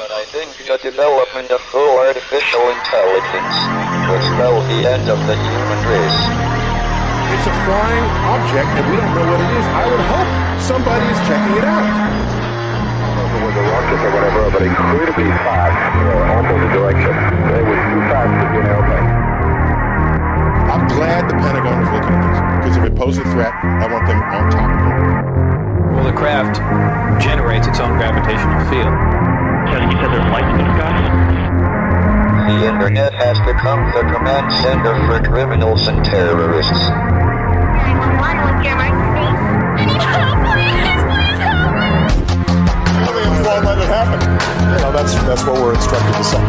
But I think the development of full artificial intelligence will spell the end of the human race. It's a flying object, and we don't know what it is. I would hope somebody is checking it out. It was a rocket or whatever, but incredibly fast, opposite direction. It was too fast to be an airplane. I'm glad the Pentagon is looking at this, because if it poses a threat, I want them on top of it. Well, the craft generates its own gravitational field. You said there's lights in the sky? The internet has become the command center for criminals and terrorists. 911, what's your emergency? I need help, please help me! We won't let it happen. That's what we're instructed to say.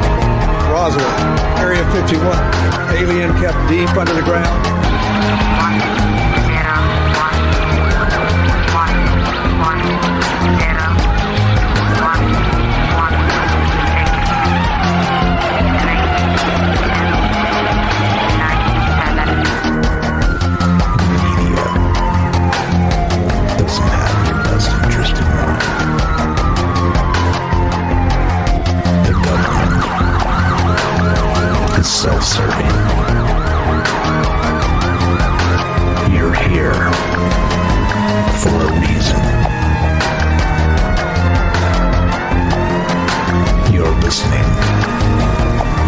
Roswell, Area 51. Alien kept deep under the ground. 1, is self-serving. You're here for a reason. You're listening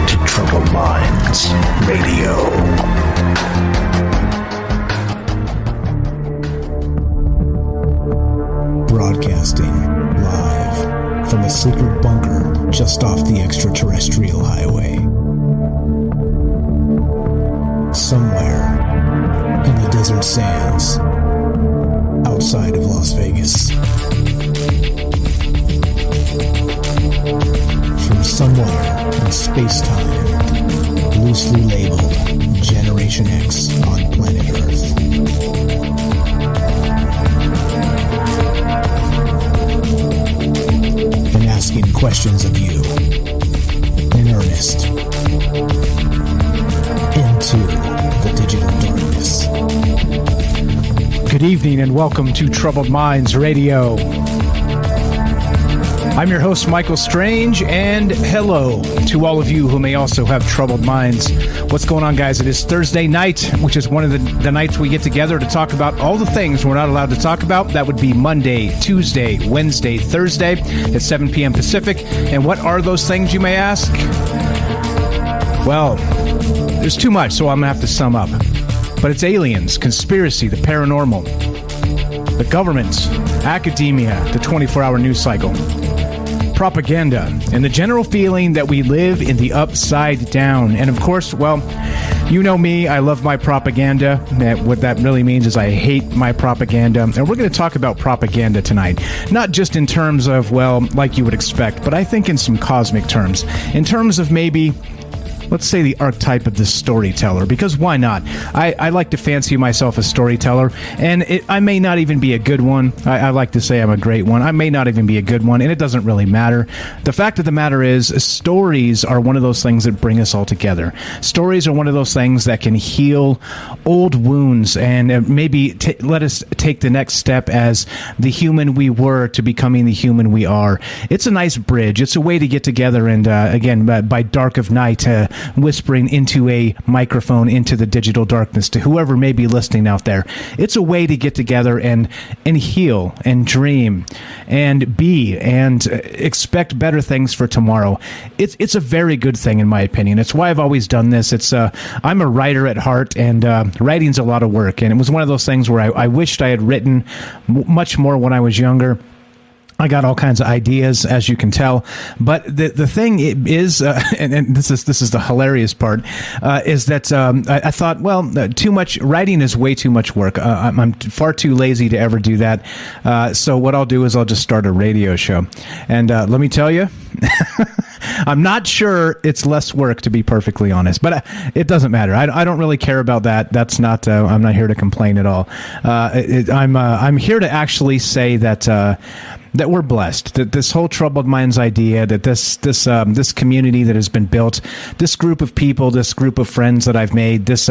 to Troubled Minds Radio. Broadcasting live from a secret bunker just off the extraterrestrial highway. Somewhere in the desert sands outside of Las Vegas. From somewhere in space-time, loosely labeled Generation X on planet Earth. And asking questions of you in earnest into the digital darkness. Good evening and welcome to Troubled Minds Radio. I'm your host, Michael Strange, and hello to all of you who may also have troubled minds. What's going on, guys? It is Thursday night, which is one of the nights we get together to talk about all the things we're not allowed to talk about. That would be Monday, Tuesday, Wednesday, Thursday at 7 p.m. Pacific. And what are those things, you may ask? Well, there's too much, so I'm going to have to sum up. But it's aliens, conspiracy, the paranormal, the government, academia, the 24-hour news cycle, propaganda, and the general feeling that we live in the upside down. And of course, well, you know me, I love my propaganda. What that really means is I hate my propaganda. And we're going to talk about propaganda tonight. Not just in terms of, well, like you would expect, but I think in some cosmic terms. In terms of maybe, let's say, the archetype of the storyteller, because why not? I like to fancy myself a storyteller, and I may not even be a good one. I like to say I'm a great one. I may not even be a good one, and it doesn't really matter. The fact of the matter is, stories are one of those things that bring us all together. Stories are one of those things that can heal old wounds and maybe let us take the next step as the human we were to becoming the human we are. It's a nice bridge. It's a way to get together and, again, by dark of night, whispering into a microphone into the digital darkness to whoever may be listening out there. It's a way to get together and heal and dream and be and expect better things for tomorrow. It's a very good thing, in my opinion. It's why I've always done this. I'm a writer at heart, and writing's a lot of work, and it was one of those things where I wished I had written much more when I was younger. I got all kinds of ideas, as you can tell, but the thing is, and this is the hilarious part, is that I thought, well, too much writing is way too much work. I'm far too lazy to ever do that. So what I'll do is I'll just start a radio show, and let me tell you, I'm not sure it's less work, to be perfectly honest, but it doesn't matter. I don't really care about that. That's not. I'm not here to complain at all. I'm here to actually say that we're blessed, that this whole Troubled Minds idea, that this community that has been built, this group of people, this group of friends that I've made, this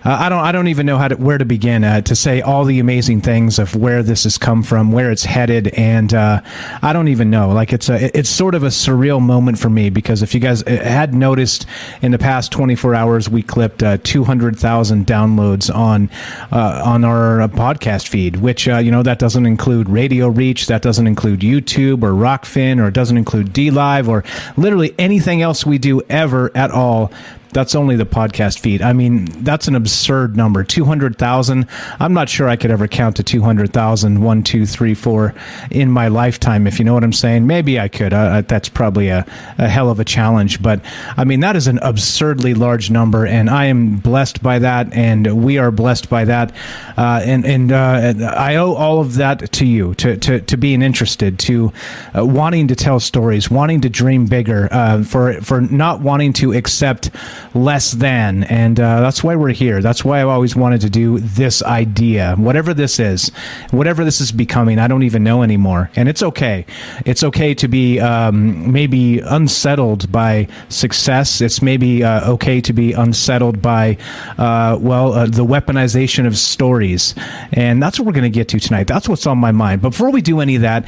I don't even know where to begin to say all the amazing things of where this has come from, where it's headed, and I don't even know. Like it's sort of a surreal moment for me, because if you guys had noticed, in the past 24 hours we clipped 200,000 downloads on our podcast feed, which that doesn't include radio reach, that doesn't include YouTube or Rockfin, or it doesn't include DLive or literally anything else we do ever at all. That's only the podcast feed. I mean, that's an absurd number. 200,000. I'm not sure I could ever count to 200,000, 1, 2, 3, 4 in my lifetime, if you know what I'm saying. Maybe I could. That's probably a hell of a challenge. But, I mean, that is an absurdly large number, and I am blessed by that, and we are blessed by that. And I owe all of that to you, to being interested, to wanting to tell stories, wanting to dream bigger, for not wanting to accept less than, and that's why we're here. That's why I've always wanted to do this idea, whatever this is becoming. I don't even know anymore, and it's okay. It's okay to be maybe unsettled by success. It's maybe okay to be unsettled by the weaponization of stories, and that's what we're going to get to tonight. That's what's on my mind. But before we do any of that,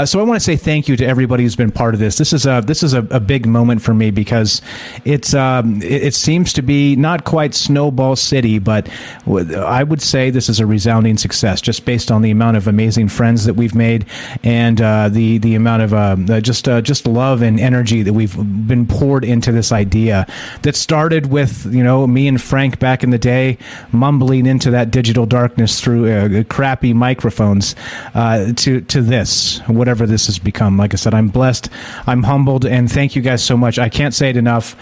so I want to say thank you to everybody who's been part of this. This is a big moment for me, because it seems to be not quite Snowball City, but I would say this is a resounding success, just based on the amount of amazing friends that we've made, and the amount of just love and energy that we've been poured into this idea that started with me and Frank back in the day, mumbling into that digital darkness through crappy microphones, to this, whatever this has become. Like I said, I'm blessed, I'm humbled, and thank you guys so much. I can't say it enough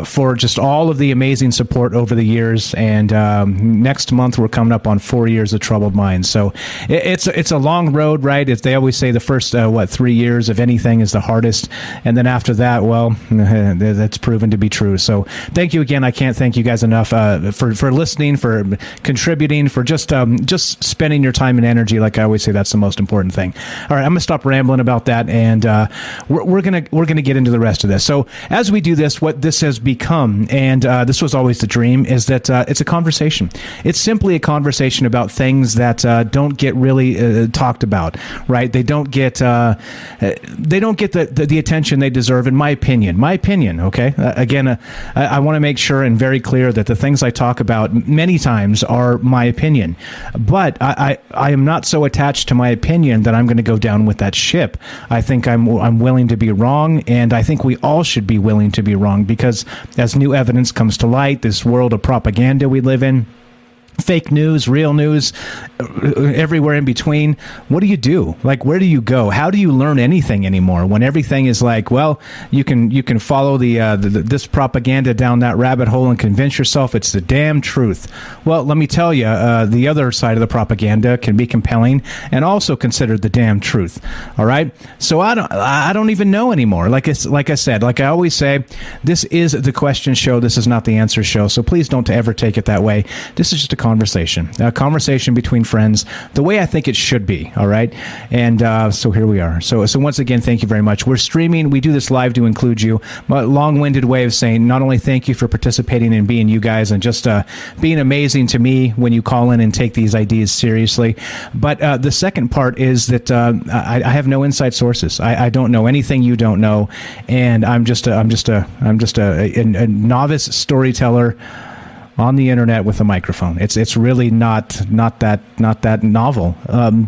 for just all of the amazing support over the years. And next month we're coming up on 4 years of Troubled Minds. So it's a long road, right? They always say the first 3 years of anything is the hardest, and then after that, well, that's proven to be true. So thank you again. I can't thank you guys enough for listening, for contributing, for just spending your time and energy. Like I always say, that's the most important thing. All right, I'm gonna stop rambling about that, and we're gonna get into the rest of this. So as we do this, what this has become, and this was always the dream, is that it's a conversation. It's simply a conversation about things that don't get really talked about, right? They don't get the attention they deserve, in my opinion. Okay. Again, I want to make sure and very clear that the things I talk about many times are my opinion, but I am not so attached to my opinion that I'm going to go down with that ship. I think I'm willing to be wrong, and I think we all should be willing to be wrong, because as new evidence comes to light, this world of propaganda we live in, fake news, real news, everywhere in between. What do you do? Like, where do you go? How do you learn anything anymore when everything is like, well, you can follow this propaganda down that rabbit hole and convince yourself it's the damn truth? Well, let me tell you, the other side of the propaganda can be compelling and also considered the damn truth. All right. So I don't even know anymore. Like I said, like I always say, this is the question show. This is not the answer show. So please don't ever take it that way. This is just a conversation between friends, the way I think it should be. All right. And so here we are. So once again, thank you very much. We're streaming. We do this live to include you. A long-winded way of saying not only thank you for participating and being you guys and just being amazing to me when you call in and take these ideas seriously, but the second part is that I have no inside sources. I don't know anything you don't know, and I'm just a novice storyteller on the internet with a microphone. It's really not that novel.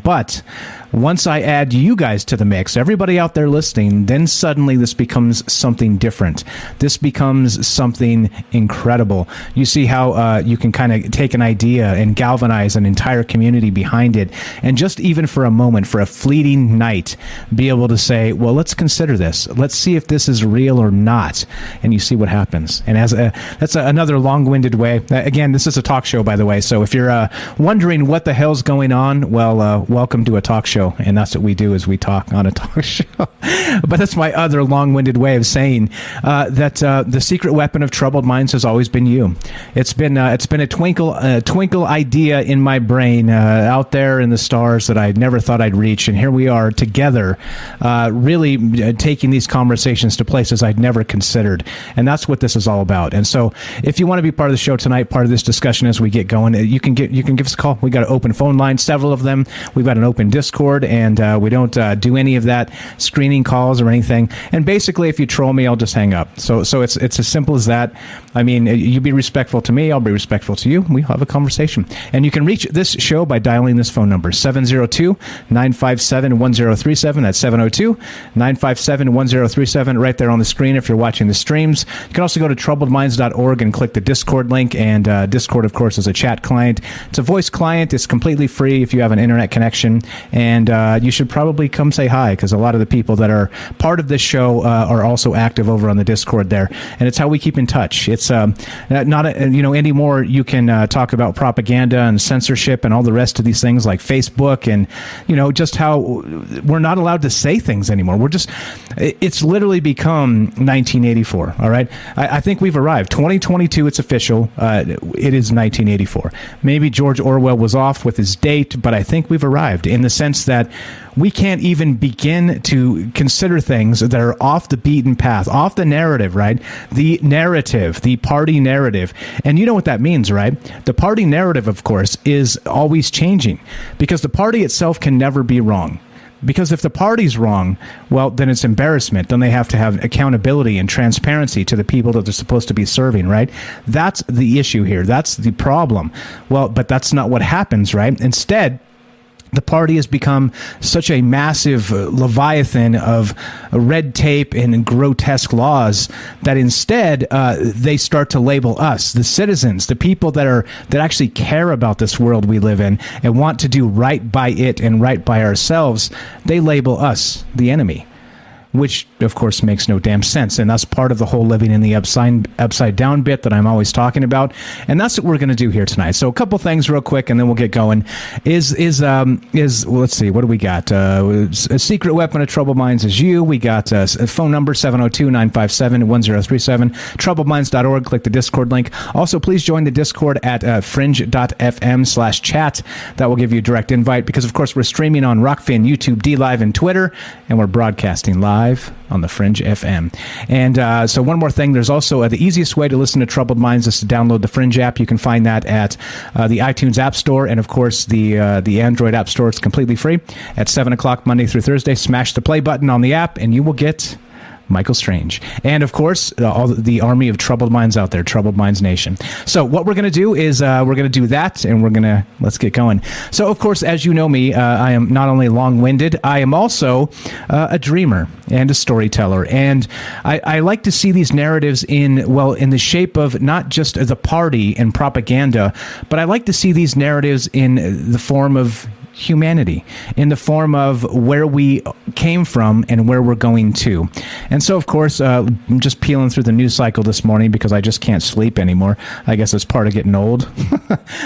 But once I add you guys to the mix, everybody out there listening, then suddenly this becomes something different. This becomes something incredible. You see how you can kind of take an idea and galvanize an entire community behind it, and just even for a moment, for a fleeting night, be able to say, well, let's consider this. Let's see if this is real or not. And you see what happens. And that's another long-winded way. Again, this is a talk show, by the way. So if you're wondering what the hell's going on, well, welcome to a talk show. show, and that's what we do, is we talk on a talk show. But that's my other long-winded way of saying that the secret weapon of troubled minds has always been you. It's been a twinkle idea in my brain out there in the stars that I never thought I'd reach, and here we are together, really taking these conversations to places I'd never considered, and that's what this is all about. And so, if you want to be part of the show tonight, part of this discussion as we get going, you can give us a call. We got an open phone line, several of them. We've got an open Discord, and we don't do any of that screening calls or anything. And basically, if you troll me, I'll just hang up. So it's as simple as that. I mean, you be respectful to me, I'll be respectful to you. We have a conversation. And you can reach this show by dialing this phone number, 702-957-1037. That's 702-957-1037, right there on the screen if you're watching the streams. You can also go to troubledminds.org and click the Discord link. And Discord, of course, is a chat client. It's a voice client. It's completely free if you have an internet connection. And you should probably come say hi, because a lot of the people that are part of this show are also active over on the Discord there. And it's how we keep in touch. It's not anymore. You can talk about propaganda and censorship and all the rest of these things like Facebook, and just how we're not allowed to say things anymore. It's literally become 1984. All right, I think we've arrived. 2022. It's official. It is 1984. Maybe George Orwell was off with his date, but I think we've arrived in the sense that we can't even begin to consider things that are off the beaten path, off the narrative, right? The narrative, the party narrative. And you know what that means, right? The party narrative, of course, is always changing, because the party itself can never be wrong. Because if the party's wrong, well, then it's embarrassment. Then they have to have accountability and transparency to the people that they're supposed to be serving, right? That's the issue here. That's the problem. Well, but that's not what happens, right? Instead, the party has become such a massive leviathan of red tape and grotesque laws that instead they start to label us, the citizens, the people that actually care about this world we live in and want to do right by it and right by ourselves. They label us the enemy, which, of course, makes no damn sense. And that's part of the whole living in the upside down bit that I'm always talking about. And that's what we're going to do here tonight. So a couple things real quick, and then we'll get going. Is let's see, what do we got? A secret weapon of troubled minds is you. We got a phone number, 702-957-1037, troubledminds.org. Click the Discord link. Also, please join the Discord at fringe.fm/chat. That will give you a direct invite, because, of course, we're streaming on Rockfin, YouTube, DLive, and Twitter, and we're broadcasting live on the Fringe FM. And so one more thing, there's also the easiest way to listen to Troubled Minds is to download the Fringe app. You can find that at the iTunes App Store, and of course the Android App Store. It's completely free. At 7 o'clock Monday through Thursday, smash the play button on the app and you will get Michael Strange. And, of course, all the army of Troubled Minds out there, Troubled Minds Nation. So what we're going to do is we're going to do that, and let's get going. So, of course, as you know me, I am not only long-winded, I am also a dreamer and a storyteller. And I like to see these narratives in the shape of not just the party and propaganda, but I like to see these narratives in the form of humanity, in the form of where we came from and where we're going to. And so, of course, I'm just peeling through the news cycle this morning because I just can't sleep anymore. I guess it's part of getting old.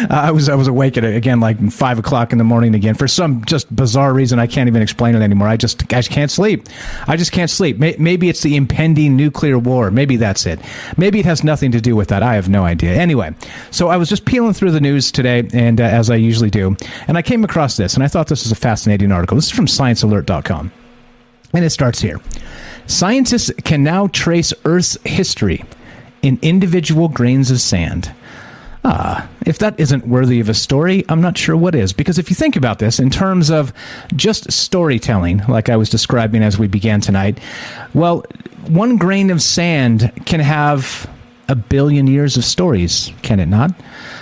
I was awake at, again, like 5 o'clock in the morning again for some just bizarre reason. I can't even explain it anymore. I just can't sleep. I just can't sleep. Maybe it's the impending nuclear war. Maybe that's it. Maybe it has nothing to do with that. I have no idea. Anyway, so I was just peeling through the news today, and as I usually do, and I came across this, and I thought this was a fascinating article. This is from ScienceAlert.com, and it starts here. Scientists can now trace Earth's history in individual grains of sand. If that isn't worthy of a story, I'm not sure what is. Because if you think about this in terms of just storytelling, like I was describing as we began tonight, well, one grain of sand can have 1 billion years of stories, can it not?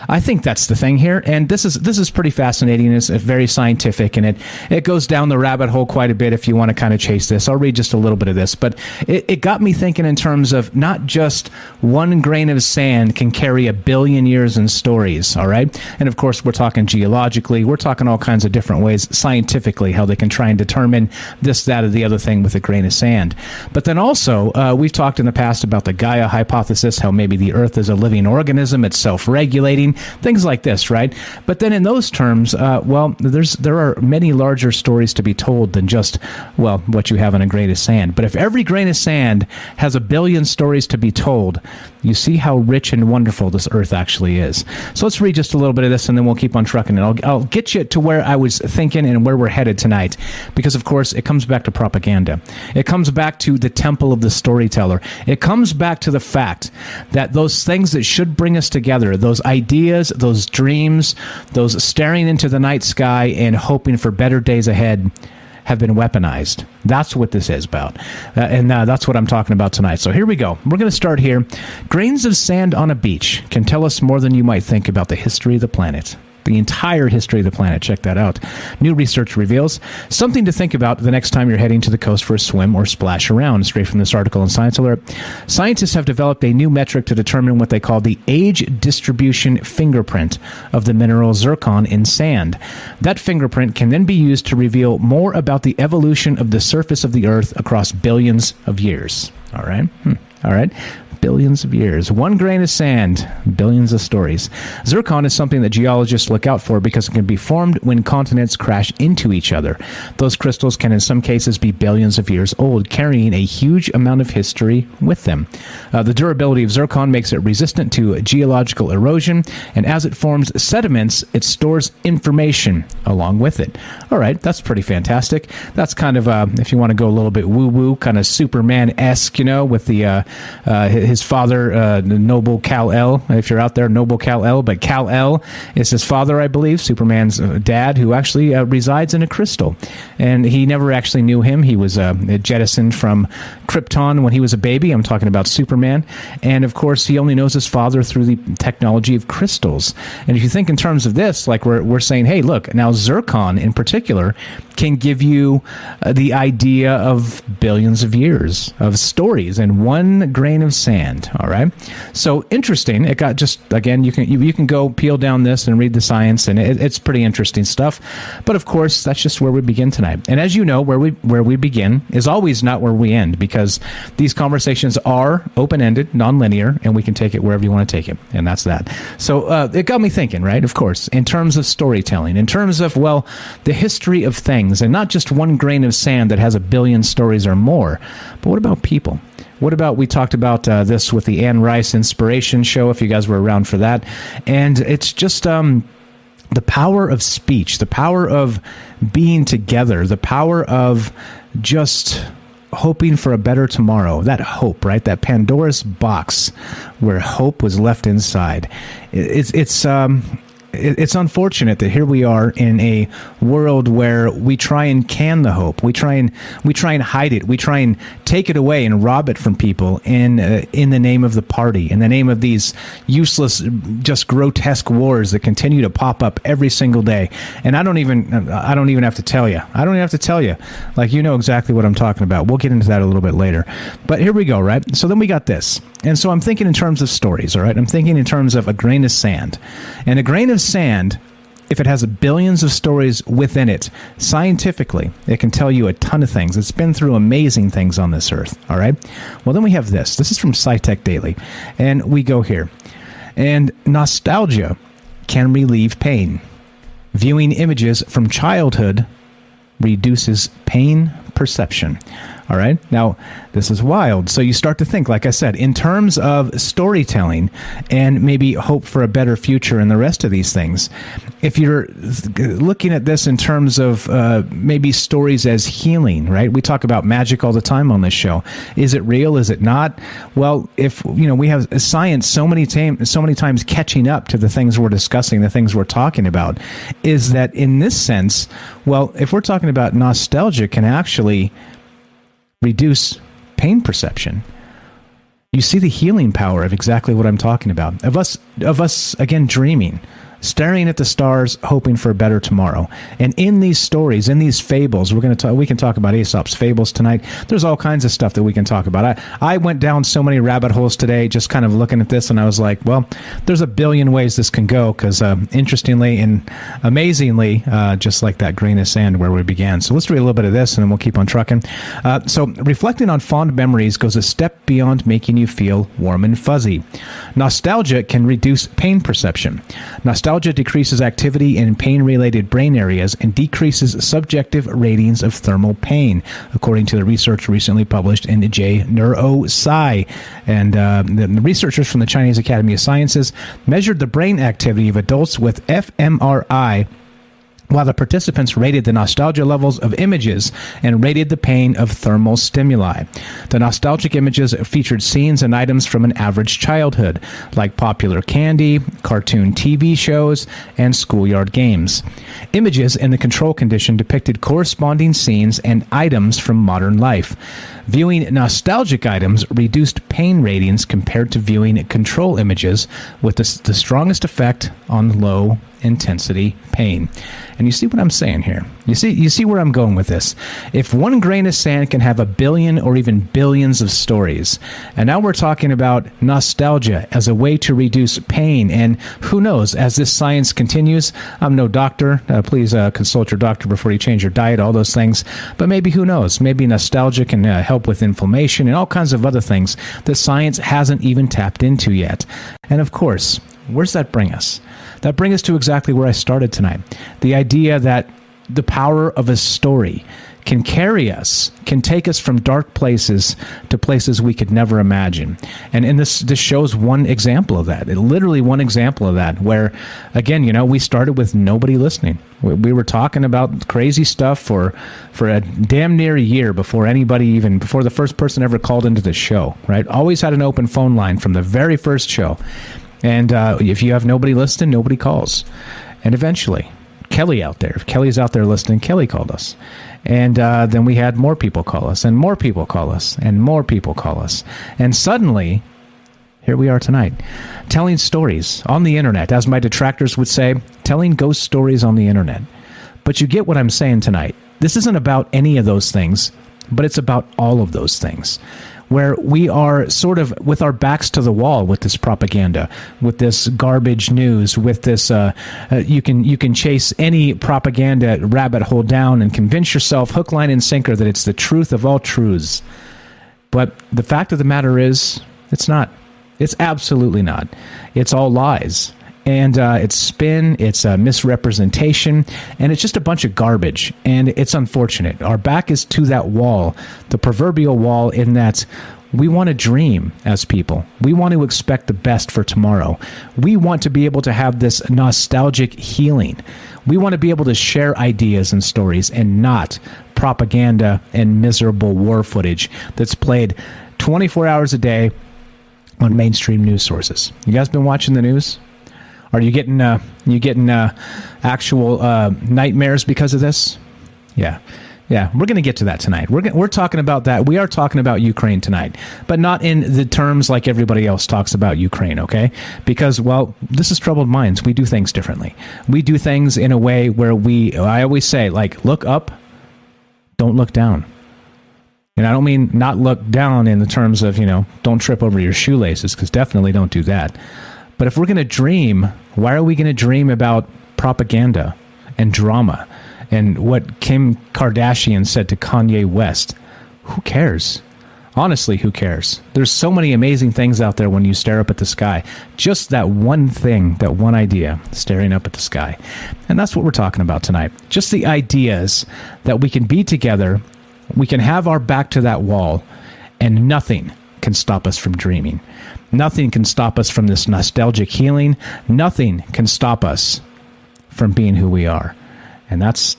I think that's the thing here, and this is pretty fascinating. It's very scientific, and it goes down the rabbit hole quite a bit if you want to kind of chase this. I'll read just a little bit of this, but it got me thinking in terms of not just one grain of sand can carry 1 billion years in stories, all right? And of course, we're talking geologically, we're talking all kinds of different ways, scientifically, how they can try and determine this, that, or the other thing with a grain of sand. But then also, we've talked in the past about the Gaia hypothesis, how how maybe the Earth is a living organism, it's self-regulating, things like this, right? But then in those terms, there are many larger stories to be told than just, what you have in a grain of sand. But if every grain of sand has a billion stories to be told, you see how rich and wonderful this Earth actually is. So let's read just a little bit of this, and then we'll keep on trucking it. I'll get you to where I was thinking and where we're headed tonight, because, of course, it comes back to propaganda. It comes back to the temple of the storyteller. It comes back to the fact that those things that should bring us together, those ideas, those dreams, those staring into the night sky and hoping for better days ahead, have been weaponized. That's what this is about. And that's what I'm talking about tonight. So here we go. We're going to start here. Grains of sand on a beach can tell us more than you might think about the history of the planet. The entire history of the planet. Check that out. New research reveals something to think about the next time you're heading to the coast for a swim or splash around. Straight from this article in Science Alert. Scientists have developed a new metric to determine what they call the age distribution fingerprint of the mineral zircon in sand. That fingerprint can then be used to reveal more about the evolution of the surface of the Earth across billions of years. All right? All right. Billions of years. One grain of sand, billions of stories. Zircon is something that geologists look out for because it can be formed when continents crash into each other. Those crystals can in some cases be billions of years old, carrying a huge amount of history with them. The durability of zircon makes it resistant to geological erosion, and as it forms sediments, it stores information along with it. All right, that's pretty fantastic. That's kind of, if you want to go a little bit woo-woo, kind of Superman-esque, with the his father, Noble Kal-El, if you're out there, Noble Kal-El, but Kal-El is his father, I believe, Superman's dad, who actually resides in a crystal. And he never actually knew him. He was jettisoned from Krypton when he was a baby. I'm talking about Superman. And, of course, he only knows his father through the technology of crystals. And if you think in terms of this, like we're saying, hey, look, now zircon in particular can give you the idea of billions of years of stories in one grain of sand. All right. So interesting. It got just, again, you can go peel down this and read the science, and it's pretty interesting stuff. But of course, that's just where we begin tonight. And as you know, where we begin is always not where we end, because these conversations are open-ended, nonlinear, and we can take it wherever you want to take it. And that's that. So it got me thinking, right? Of course, in terms of storytelling, in terms of, the history of things, and not just one grain of sand that has a billion stories or more, but what about people? What about, we talked about this with the Anne Rice Inspiration Show, if you guys were around for that. And it's just the power of speech, the power of being together, the power of just hoping for a better tomorrow. That hope, right? That Pandora's box where hope was left inside. It's unfortunate that here we are in a world where we try and can the hope. We try and hide it. We try and take it away and rob it from people in the name of the party, in the name of these useless, just grotesque wars that continue to pop up every single day. And I don't even have to tell you. I don't even have to tell you. Like, you know exactly what I'm talking about. We'll get into that a little bit later. But here we go, right? So then we got this. And so I'm thinking in terms of stories, all right? I'm thinking in terms of a grain of sand. And a grain of sand, if it has billions of stories within it, scientifically, it can tell you a ton of things. It's been through amazing things on this earth, all right? Well, then we have this. This is from SciTech Daily. And we go here. And nostalgia can relieve pain. Viewing images from childhood reduces pain perception. All right. Now, this is wild. So you start to think, like I said, in terms of storytelling and maybe hope for a better future and the rest of these things. If you're looking at this in terms of maybe stories as healing, right? We talk about magic all the time on this show. Is it real? Is it not? Well, if we have science so many times catching up to the things we're discussing, the things we're talking about, is that in this sense, well, if we're talking about nostalgia can actually reduce pain perception. You see the healing power of exactly what I'm talking about. Of us again dreaming, staring at the stars, hoping for a better tomorrow. And in these stories, in these fables, we can talk about Aesop's fables tonight. There's all kinds of stuff that we can talk about. I went down so many rabbit holes today just kind of looking at this, and I was like, well, there's a billion ways this can go, because interestingly and amazingly, just like that grain of sand where we began. So let's read a little bit of this, and then we'll keep on trucking. So reflecting on fond memories goes a step beyond making you feel warm and fuzzy. Nostalgia can reduce pain perception. Nostalgia decreases activity in pain-related brain areas and decreases subjective ratings of thermal pain, according to the research recently published in J Neurosci. And the researchers from the Chinese Academy of Sciences measured the brain activity of adults with fMRI, while the participants rated the nostalgia levels of images and rated the pain of thermal stimuli. The nostalgic images featured scenes and items from an average childhood, like popular candy, cartoon TV shows, and schoolyard games. Images in the control condition depicted corresponding scenes and items from modern life. Viewing nostalgic items reduced pain ratings compared to viewing control images, with the strongest effect on low intensity pain. And you see what I'm saying here? You see where I'm going with this? If one grain of sand can have a billion or even billions of stories, and now we're talking about nostalgia as a way to reduce pain, and who knows, as this science continues, I'm no doctor, please consult your doctor before you change your diet, all those things, but maybe, who knows, maybe nostalgia can help with inflammation and all kinds of other things that science hasn't even tapped into yet. And of course, where's that bring us? That brings us to exactly where I started tonight. The idea that the power of a story can carry us, can take us from dark places to places we could never imagine. And this shows one example of that. Literally one example of that, where, again, we started with nobody listening. We were talking about crazy stuff for a damn near a year before the first person ever called into the show, right? Always had an open phone line from the very first show. And if you have nobody listening, nobody calls. And eventually, Kelly's out there listening, Kelly called us. And then we had more people call us, and more people call us, and more people call us. And suddenly, here we are tonight, telling stories on the internet, as my detractors would say, telling ghost stories on the internet. But you get what I'm saying tonight. This isn't about any of those things, but it's about all of those things, where we are sort of with our backs to the wall with this propaganda, with this garbage news, with this, you can chase any propaganda rabbit hole down and convince yourself hook, line, and sinker that it's the truth of all truths. But the fact of the matter is, it's not. It's absolutely not. It's all lies. And it's spin, it's a misrepresentation, and it's just a bunch of garbage. And it's unfortunate. Our back is to that wall, the proverbial wall, in that we want to dream as people. We want to expect the best for tomorrow. We want to be able to have this nostalgic healing. We want to be able to share ideas and stories, and not propaganda and miserable war footage that's played 24 hours a day on mainstream news sources. You guys been watching the news? Are you getting actual nightmares because of this? Yeah. We're going to get to that tonight. We're talking about that. We are talking about Ukraine tonight, but not in the terms like everybody else talks about Ukraine. Okay? Because, well, this is troubled minds. We do things differently. We do things in a way where I always say, like, look up, don't look down. And I don't mean not look down in the terms of, don't trip over your shoelaces, because definitely don't do that. But if we're going to dream, why are we going to dream about propaganda and drama and what Kim Kardashian said to Kanye West? Who cares? Honestly, who cares? There's so many amazing things out there when you stare up at the sky. Just that one thing, that one idea, staring up at the sky. And that's what we're talking about tonight. Just the ideas that we can be together, we can have our back to that wall, and nothing can stop us from dreaming. Nothing can stop us from this nostalgic healing. Nothing can stop us from being who we are. And that's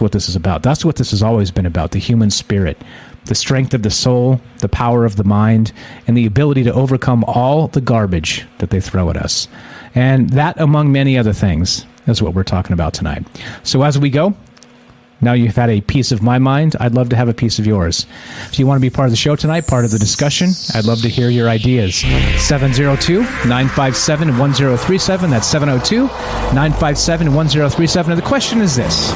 what this is about. That's what this has always been about, the human spirit, the strength of the soul, the power of the mind, and the ability to overcome all the garbage that they throw at us. And that, among many other things, is what we're talking about tonight. So as we go, Now you've had a piece of my mind. I'd love to have a piece of yours. If you want to be part of the show tonight, part of the discussion, I'd love to hear your ideas. 702-957-1037. That's 702-957-1037. And the question is this.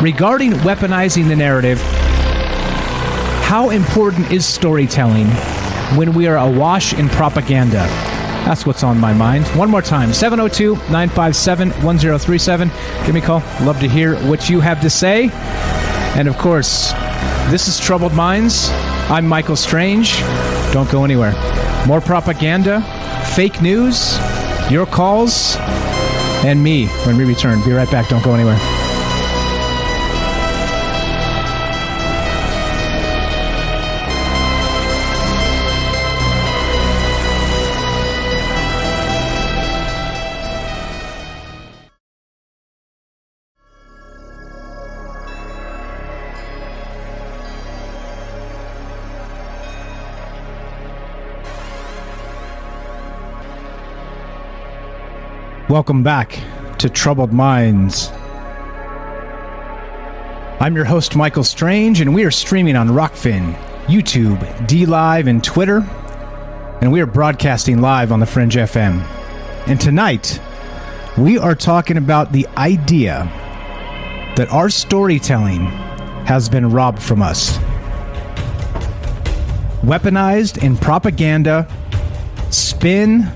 Regarding weaponizing the narrative, how important is storytelling when we are awash in propaganda? That's what's on my mind. One more time, 702-957-1037. Give me a call. Love to hear what you have to say. And of course, this is Troubled Minds. I'm Michael Strange. Don't go anywhere. More propaganda, fake news, your calls, and me when we return. Be right back. Don't go anywhere. Welcome back to Troubled Minds. I'm your host, Michael Strange, and we are streaming on Rockfin, YouTube, DLive, and Twitter, and we are broadcasting live on the Fringe FM. And tonight, we are talking about the idea that our storytelling has been robbed from us. Weaponized in propaganda, spin,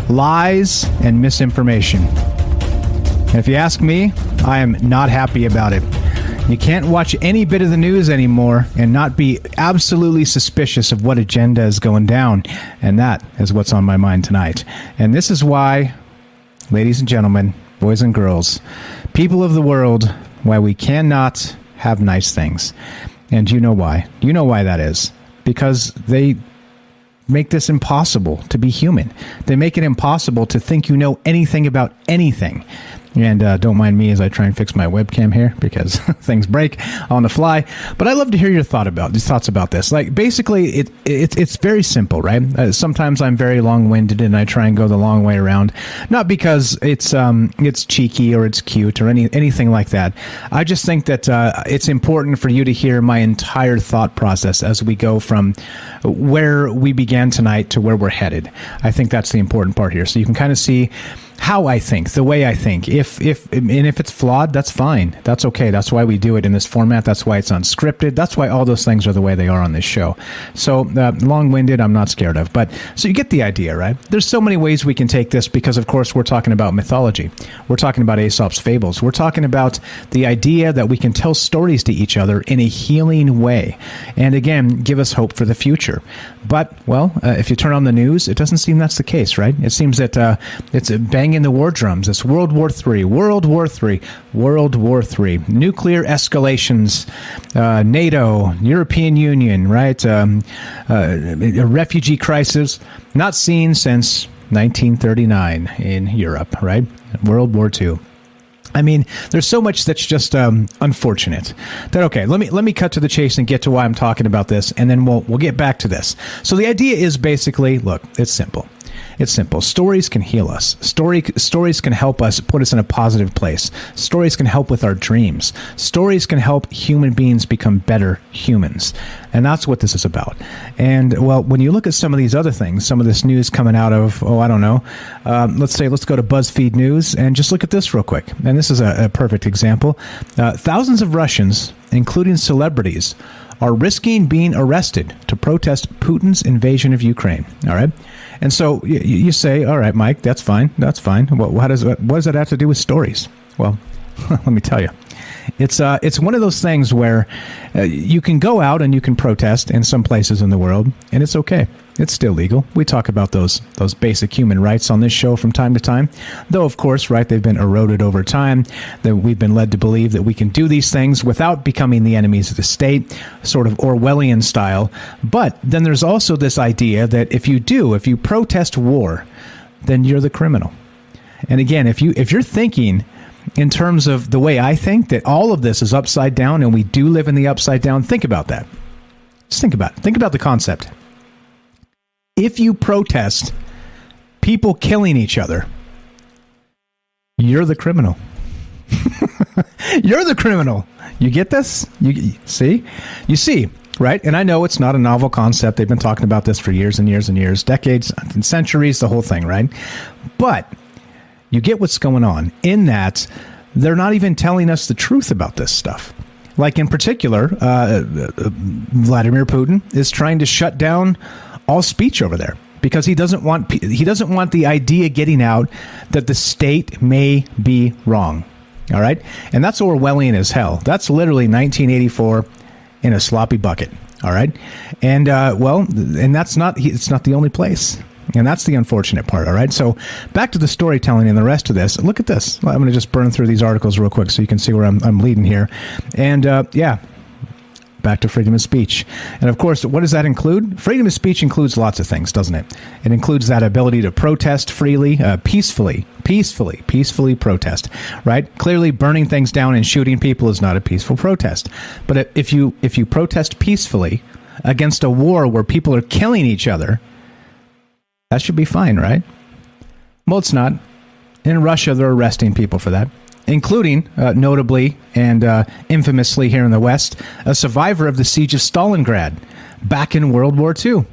lies, and misinformation. And if you ask me, I am not happy about it. You can't watch any bit of the news anymore and not be absolutely suspicious of what agenda is going down. And that is what's on my mind tonight. And this is why, ladies and gentlemen, boys and girls, people of the world, why we cannot have nice things. And you know why. You know why that is. Because they make this impossible to be human. They make it impossible to think you know anything about anything. And don't mind me as I try and fix my webcam here because things break on the fly. But I love to hear your thoughts about this. Like, basically, it's very simple, right? Sometimes I'm very long-winded and I try and go the long way around. Not because it's cheeky or it's cute or anything like that. I just think that it's important for you to hear my entire thought process as we go from where we began tonight to where we're headed. I think that's the important part here. So you can kind of see how I think, the way I think. If it's flawed, that's fine. That's okay. That's why we do it in this format. That's why it's unscripted. That's why all those things are the way they are on this show. So long-winded, I'm not scared of. But so you get the idea, right? There's so many ways we can take this because, of course, we're talking about mythology. We're talking about Aesop's fables. We're talking about the idea that we can tell stories to each other in a healing way. And again, give us hope for the future. But, well, if you turn on the news, it doesn't seem that's the case, right? It seems that it's banging the war drums. It's World War III, World War III, World War III. Nuclear escalations, NATO, European Union, right? A refugee crisis not seen since 1939 in Europe, right? World War II. I mean, there's so much that's just unfortunate. That okay, let me cut to the chase and get to why I'm talking about this, and then we'll get back to this. So the idea is basically, look, it's simple. It's simple. Stories can heal us. Stories can help us, put us in a positive place. Stories can help with our dreams. Stories can help human beings become better humans. And that's what this is about. And, well, when you look at some of these other things, some of this news coming out of, I don't know, let's go to BuzzFeed News and just look at this real quick. And this is a perfect example. Thousands of Russians, including celebrities, are risking being arrested to protest Putin's invasion of Ukraine. All right? And so you say, all right, Mike, that's fine. That's fine. Well, what does that have to do with stories? Well, let me tell you. It's one of those things where you can go out and you can protest in some places in the world, and it's okay. It's still legal. We talk about those basic human rights on this show from time to time. Though, of course, right, they've been eroded over time, that we've been led to believe that we can do these things without becoming the enemies of the state, sort of Orwellian style. But then there's also this idea that if you protest war, then you're the criminal. And again, if you're thinking in terms of the way I think, that all of this is upside down and we do live in the upside down, think about that. Just think about it. Think about the concept. If you protest people killing each other, you're the criminal. You're the criminal. You get this? You see? You see, right? And I know it's not a novel concept. They've been talking about this for years and years and years, decades and centuries, the whole thing, right? But you get what's going on in that they're not even telling us the truth about this stuff. Like in particular, Vladimir Putin is trying to shut down all speech over there because he doesn't want the idea getting out that the state may be wrong. All right, and that's Orwellian as hell. That's literally 1984 in a sloppy bucket. All right, and and it's not the only place. And that's the unfortunate part, all right? So back to the storytelling and the rest of this. Look at this. I'm going to just burn through these articles real quick so you can see where I'm leading here. And, back to freedom of speech. And, of course, what does that include? Freedom of speech includes lots of things, doesn't it? It includes that ability to protest freely, peacefully protest, right? Clearly, burning things down and shooting people is not a peaceful protest. But if you protest peacefully against a war where people are killing each other, that should be fine, right? Well, it's not. In Russia, they're arresting people for that, including, notably and infamously here in the West, a survivor of the siege of Stalingrad back in World War II.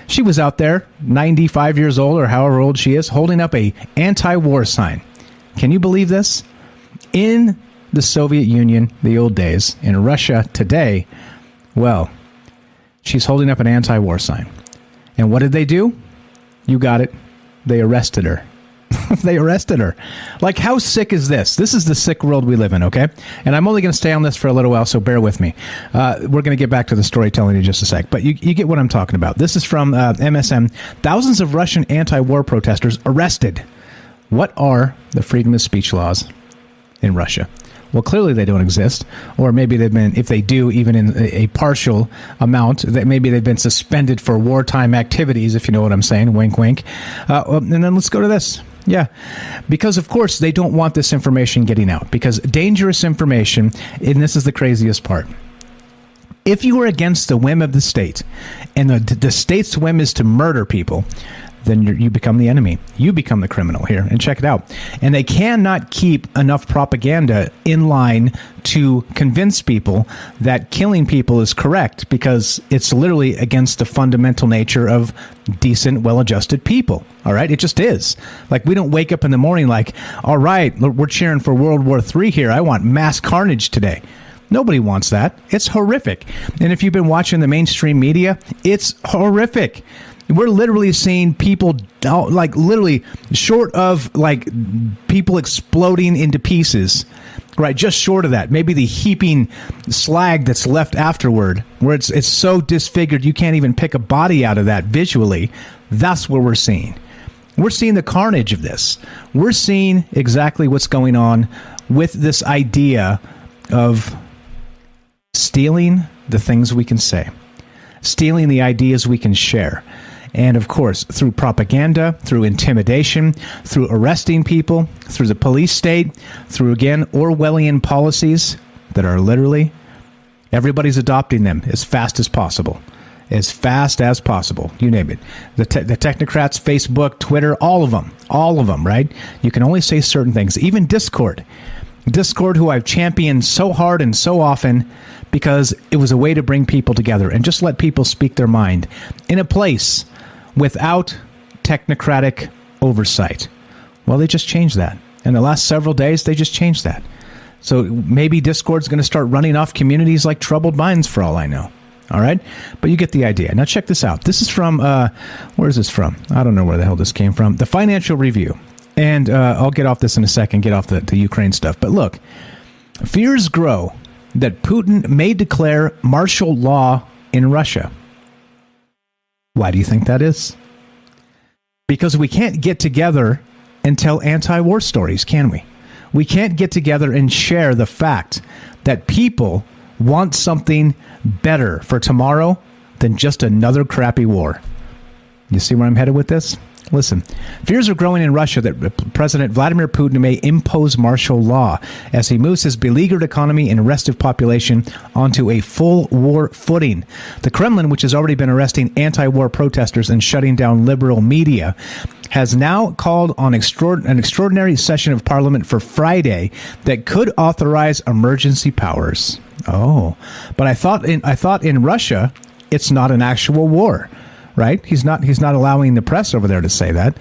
She was out there, 95 years old or however old she is, holding up a anti-war sign. Can you believe this? In the Soviet Union, the old days, in Russia today, well, she's holding up an anti-war sign. And what did they do? You got it. They arrested her. They arrested her. Like, how sick is this? This is the sick world we live in, okay? And I'm only going to stay on this for a little while, so bear with me. We're going to get back to the storytelling in just a sec. But you get what I'm talking about. This is from MSN. Thousands of Russian anti-war protesters arrested. What are the freedom of speech laws in Russia? Well, clearly they don't exist, or maybe they've been, if they do, even in a partial amount, that maybe they've been suspended for wartime activities, if you know what I'm saying, wink, wink. And then let's go to this. Yeah, because of course they don't want this information getting out, because dangerous information, and this is the craziest part. If you are against the whim of the state, and the state's whim is to murder people, then you become the enemy. You become the criminal here. And check it out. And they cannot keep enough propaganda in line to convince people that killing people is correct, because it's literally against the fundamental nature of decent, well-adjusted people. All right? It just is. Like, we don't wake up in the morning like, all right, we're cheering for World War III here. I want mass carnage today. Nobody wants that. It's horrific. And if you've been watching the mainstream media, it's horrific. We're literally seeing people, like, literally short of, like, people exploding into pieces, right? Just short of that. Maybe the heaping slag that's left afterward, where it's so disfigured you can't even pick a body out of that visually. That's what we're seeing. We're seeing the carnage of this. We're seeing exactly what's going on with this idea of stealing the things we can say, stealing the ideas we can share. And, of course, through propaganda, through intimidation, through arresting people, through the police state, through, again, Orwellian policies that are literally, everybody's adopting them as fast as possible. As fast as possible. You name it. The technocrats, Facebook, Twitter, all of them, right? You can only say certain things. Even Discord, who I've championed so hard and so often, because it was a way to bring people together and just let people speak their mind in a place without technocratic oversight. Well, they just changed that. In the last several days, they just changed that. So maybe Discord's going to start running off communities like Troubled Minds, for all I know. All right? But you get the idea. Now check this out. This is from, where is this from? I don't know where the hell this came from. The Financial Review. And I'll get off this in a second, get off the Ukraine stuff. But look, fears grow that Putin may declare martial law in Russia. Why do you think that is? Because we can't get together and tell anti-war stories, can we? We can't get together and share the fact that people want something better for tomorrow than just another crappy war. You see where I'm headed with this? Listen, fears are growing in Russia that President Vladimir Putin may impose martial law as he moves his beleaguered economy and restive population onto a full war footing. The Kremlin, which has already been arresting anti-war protesters and shutting down liberal media, has now called on an extraordinary session of parliament for Friday that could authorize emergency powers. Oh, but I thought in Russia, it's not an actual war, right? He's not allowing the press over there to say that.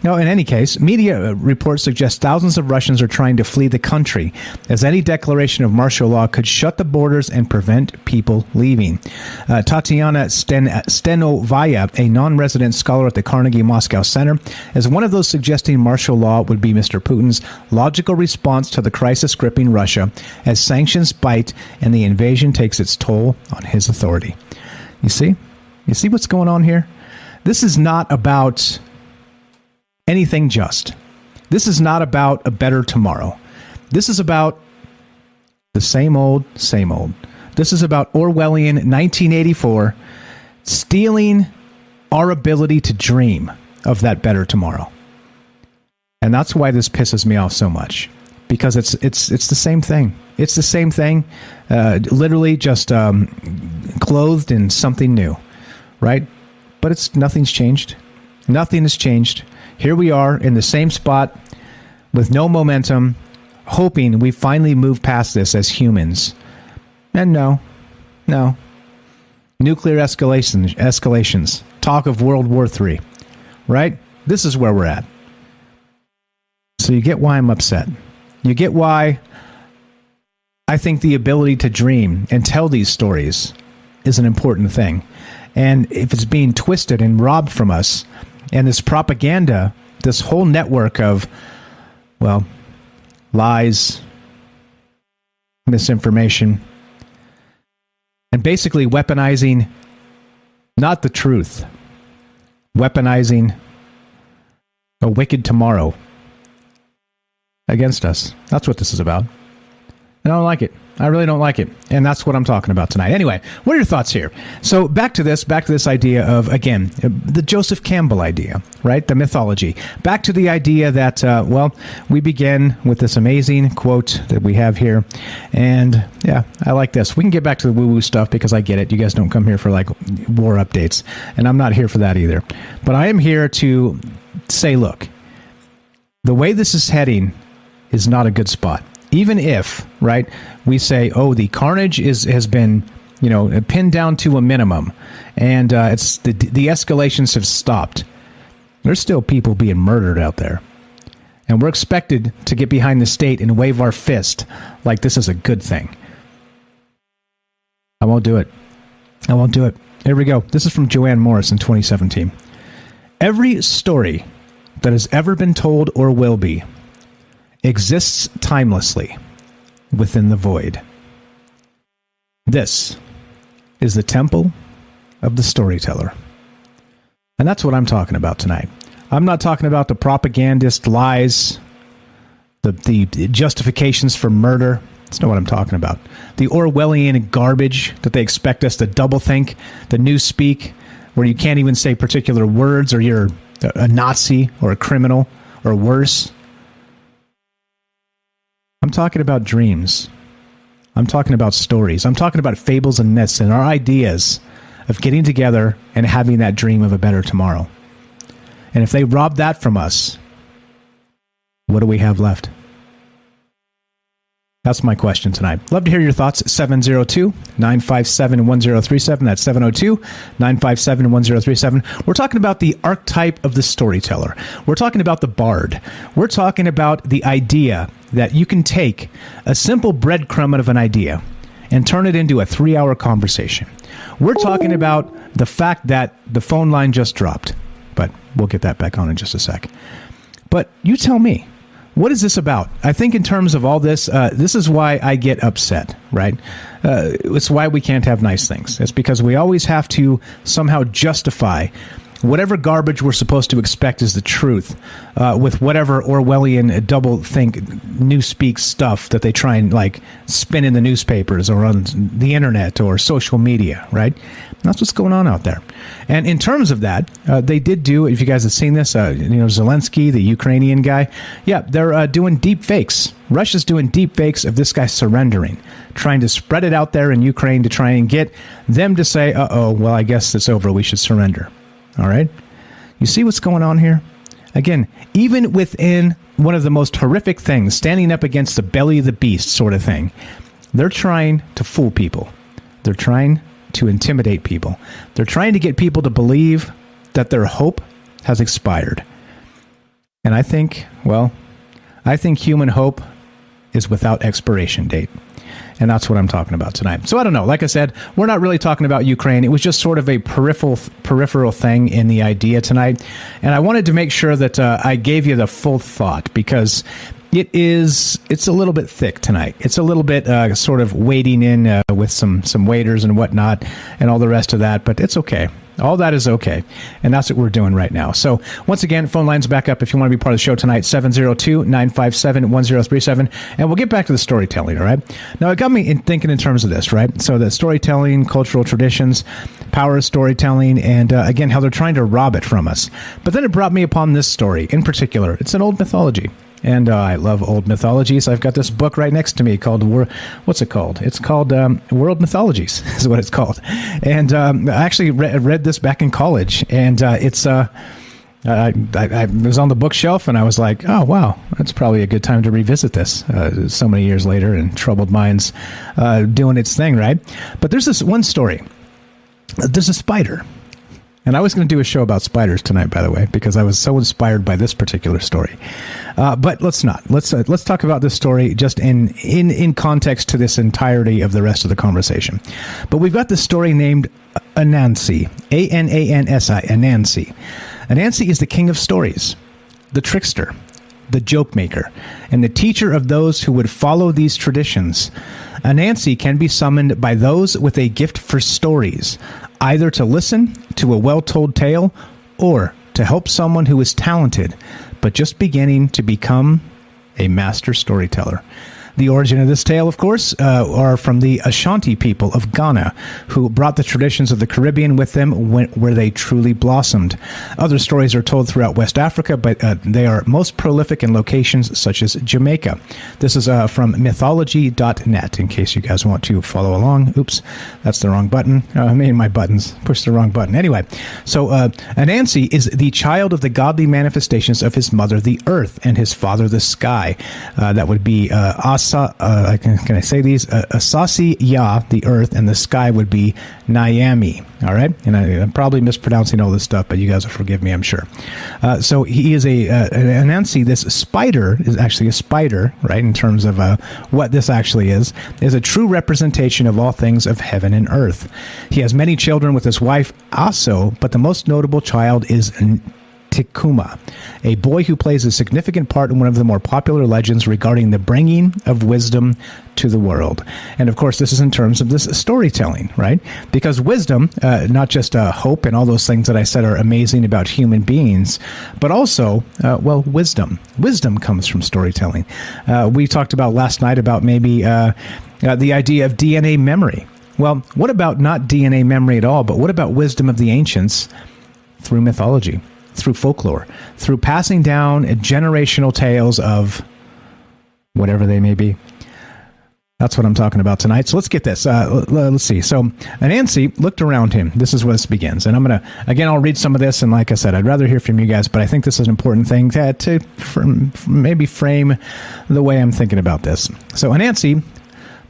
No, in any case, media reports suggest thousands of Russians are trying to flee the country, as any declaration of martial law could shut the borders and prevent people leaving. Tatiana Stenovaya, a non-resident scholar at the Carnegie Moscow Center, is one of those suggesting martial law would be Mr. Putin's logical response to the crisis gripping Russia, as sanctions bite and the invasion takes its toll on his authority. You see what's going on here? This is not about anything just. This is not about a better tomorrow. This is about the same old, same old. This is about Orwellian 1984 stealing our ability to dream of that better tomorrow. And that's why this pisses me off so much, because it's the same thing. It's the same thing, literally just clothed in something new, right? But nothing's changed. Nothing has changed. Here we are in the same spot with no momentum, hoping we finally move past this as humans. And no. Nuclear escalations. Talk of World War III. Right? This is where we're at. So you get why I'm upset. You get why I think the ability to dream and tell these stories is an important thing. And if it's being twisted and robbed from us, and this propaganda, this whole network of, well, lies, misinformation, and basically weaponizing not the truth, weaponizing a wicked tomorrow against us. That's what this is about. And I don't like it. I really don't like it. And that's what I'm talking about tonight. Anyway, what are your thoughts here? So back to this idea of, again, the Joseph Campbell idea, right? The mythology. Back to the idea that, we begin with this amazing quote that we have here. And yeah, I like this. We can get back to the woo-woo stuff because I get it. You guys don't come here for like war updates. And I'm not here for that either. But I am here to say, look, the way this is heading is not a good spot. Even if, right, we say, oh, the carnage has been, pinned down to a minimum, and it's the escalations have stopped. There's still people being murdered out there, and we're expected to get behind the state and wave our fist like this is a good thing. I won't do it. Here we go. This is from Joanne Morris in 2017. Every story that has ever been told or will be exists timelessly within the void. This is the temple of the storyteller. And that's what I'm talking about tonight. I'm not talking about the propagandist lies, the justifications for murder. That's not what I'm talking about. The Orwellian garbage that they expect us to double think, the newspeak, where you can't even say particular words or you're a Nazi or a criminal or worse. I'm talking about dreams. I'm talking about stories. I'm talking about fables and myths and our ideas of getting together and having that dream of a better tomorrow. And if they rob that from us, what do we have left? That's my question tonight. Love to hear your thoughts. 702-957-1037. That's 702-957-1037. We're talking about the archetype of the storyteller. We're talking about the bard. We're talking about the idea that you can take a simple breadcrumb of an idea and turn it into a 3-hour conversation. We're talking about the fact that the phone line just dropped, but we'll get that back on in just a sec. But you tell me, what is this about? I think in terms of all this, this is why I get upset, right? It's why we can't have nice things. It's because we always have to somehow justify whatever garbage we're supposed to expect is the truth with whatever Orwellian double-think newspeak stuff that they try and like spin in the newspapers or on the internet or social media, right? That's what's going on out there. And in terms of that, they did do, if you guys have seen this, Zelensky, the Ukrainian guy, yeah, they're doing deep fakes. Russia's doing deep fakes of this guy surrendering, trying to spread it out there in Ukraine to try and get them to say, well, I guess it's over. We should surrender. All right? You see what's going on here? Again, even within one of the most horrific things, standing up against the belly of the beast sort of thing, They're trying to fool people. They're trying to intimidate people. They're trying to get people to believe that their hope has expired. And I think human hope is without expiration date. And that's what I'm talking about tonight. So I don't know. Like I said, we're not really talking about Ukraine. It was just sort of a peripheral thing in the idea tonight. And I wanted to make sure that I gave you the full thought, because it's a little bit thick tonight. It's a little bit sort of wading in with some waders and whatnot and all the rest of that. But it's okay. All that is okay. And that's what we're doing right now. So once again, phone lines back up if you want to be part of the show tonight, 702-957-1037. And we'll get back to the storytelling, all right? Now, it got me thinking in terms of this, right? So the storytelling, cultural traditions, power of storytelling, and again, how they're trying to rob it from us. But then it brought me upon this story in particular. It's an old mythology. And I love old mythologies. I've got this book right next to me called, what's it called? It's called World Mythologies is what it's called. And I actually read this back in college. And it's I was on the bookshelf and I was like, oh, wow, that's probably a good time to revisit this so many years later, and troubled minds doing its thing, right? But there's this one story. There's a spider. And I was going to do a show about spiders tonight, by the way, because I was so inspired by this particular story. But let's not. Let's talk about this story just in context to this entirety of the rest of the conversation. But we've got this story named Anansi, Anansi, Anansi. Anansi is the king of stories, the trickster, the joke maker, and the teacher of those who would follow these traditions. Anansi can be summoned by those with a gift for stories, either to listen to a well-told tale or to help someone who is talented but just beginning to become a master storyteller. The origin of this tale, of course, are from the Ashanti people of Ghana, who brought the traditions of the Caribbean with them where they truly blossomed. Other stories are told throughout West Africa, but they are most prolific in locations such as Jamaica. This is from mythology.net, in case you guys want to follow along. Oops, that's the wrong button. I made my buttons push the wrong button. Anyway, so Anansi is the child of the godly manifestations of his mother, the earth, and his father, the sky. That would be can I say these? Asasi Ya, the earth, and the sky would be Nyami. All right? And I'm probably mispronouncing all this stuff, but you guys will forgive me, I'm sure. So he is Anansi, this spider, is actually a spider, right, in terms of what this actually is a true representation of all things of heaven and earth. He has many children with his wife, Aso, but the most notable child is Tikuma, a boy who plays a significant part in one of the more popular legends regarding the bringing of wisdom to the world. And of course, this is in terms of this storytelling, right? Because wisdom, not just hope and all those things that I said are amazing about human beings, but also, wisdom. Wisdom comes from storytelling. We talked about last night about maybe the idea of DNA memory. Well, what about not DNA memory at all, but what about wisdom of the ancients through mythology? Through folklore, through passing down generational tales of whatever they may be. That's what I'm talking about tonight. So let's get this. Let's see. So Anansi looked around him. This is where this begins. And I'm going to, again, I'll read some of this. And like I said, I'd rather hear from you guys, but I think this is an important thing to maybe frame the way I'm thinking about this. So Anansi,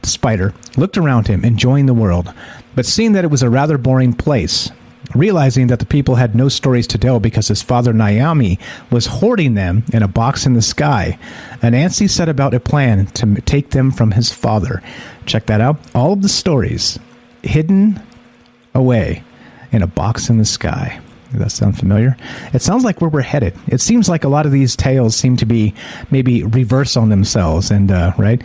the spider, looked around him, enjoying the world, but seeing that it was a rather boring place. Realizing that the people had no stories to tell because his father Nyami was hoarding them in a box in the sky, Anansi set about a plan to take them from his father. Check that out. All of the stories hidden away in a box in the sky. Does that sound familiar? It sounds like where we're headed. It seems like a lot of these tales seem to be maybe reverse on themselves and, right?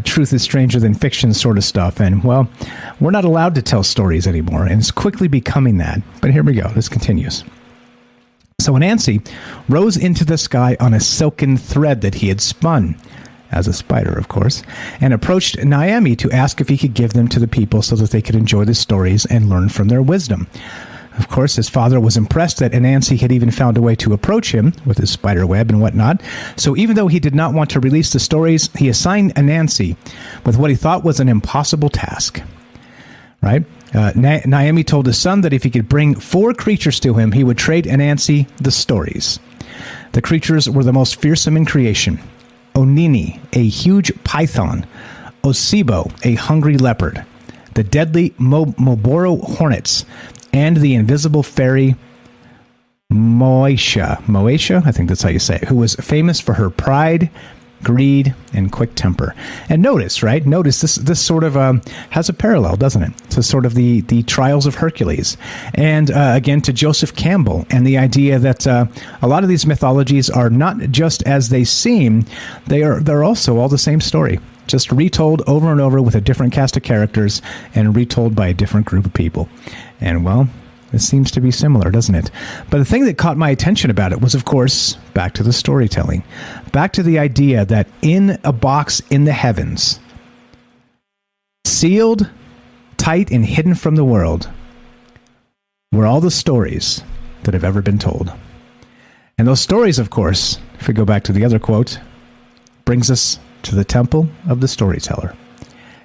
Truth is stranger than fiction sort of stuff. And, well, we're not allowed to tell stories anymore, and it's quickly becoming that. But here we go. This continues. So Anansi rose into the sky on a silken thread that he had spun, as a spider, of course, and approached Nyami to ask if he could give them to the people so that they could enjoy the stories and learn from their wisdom. Of course, his father was impressed that Anansi had even found a way to approach him with his spider web and whatnot. So even though he did not want to release the stories, he assigned Anansi with what he thought was an impossible task. Right? Nyami told his son that if he could bring 4 creatures to him, he would trade Anansi the stories. The creatures were the most fearsome in creation. Onini, a huge python. Osibo, a hungry leopard, the deadly Moboro hornets, and the invisible fairy Moesha, I think that's how you say it, who was famous for her pride, greed, and quick temper. And notice this sort of has a parallel, doesn't it, to sort of the trials of Hercules, and again to Joseph Campbell, and the idea that a lot of these mythologies are not just as they seem, they're also all the same story, just retold over and over with a different cast of characters and retold by a different group of people. And well, this seems to be similar, doesn't it? But the thing that caught my attention about it was, of course, back to the storytelling. Back to the idea that in a box in the heavens, sealed, tight, and hidden from the world, were all the stories that have ever been told. And those stories, of course, if we go back to the other quote, brings us to the temple of the storyteller.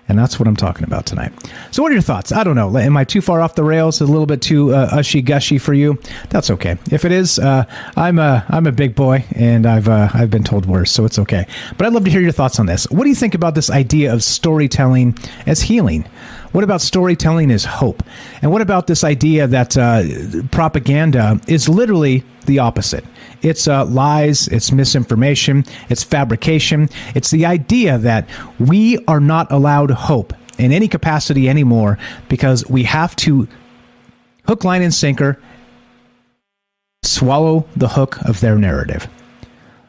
And that's what I'm talking about tonight. So what are your thoughts? I don't know. Am I too far off the rails? A little bit too ushy-gushy for you? That's okay. If it is, I'm a big boy, and I've been told worse, so it's okay. But I'd love to hear your thoughts on this. What do you think about this idea of storytelling as healing? What about storytelling as hope? And what about this idea that propaganda is literally the opposite? It's lies, it's misinformation, it's fabrication. It's the idea that we are not allowed hope in any capacity anymore because we have to hook, line, and sinker swallow the hook of their narrative.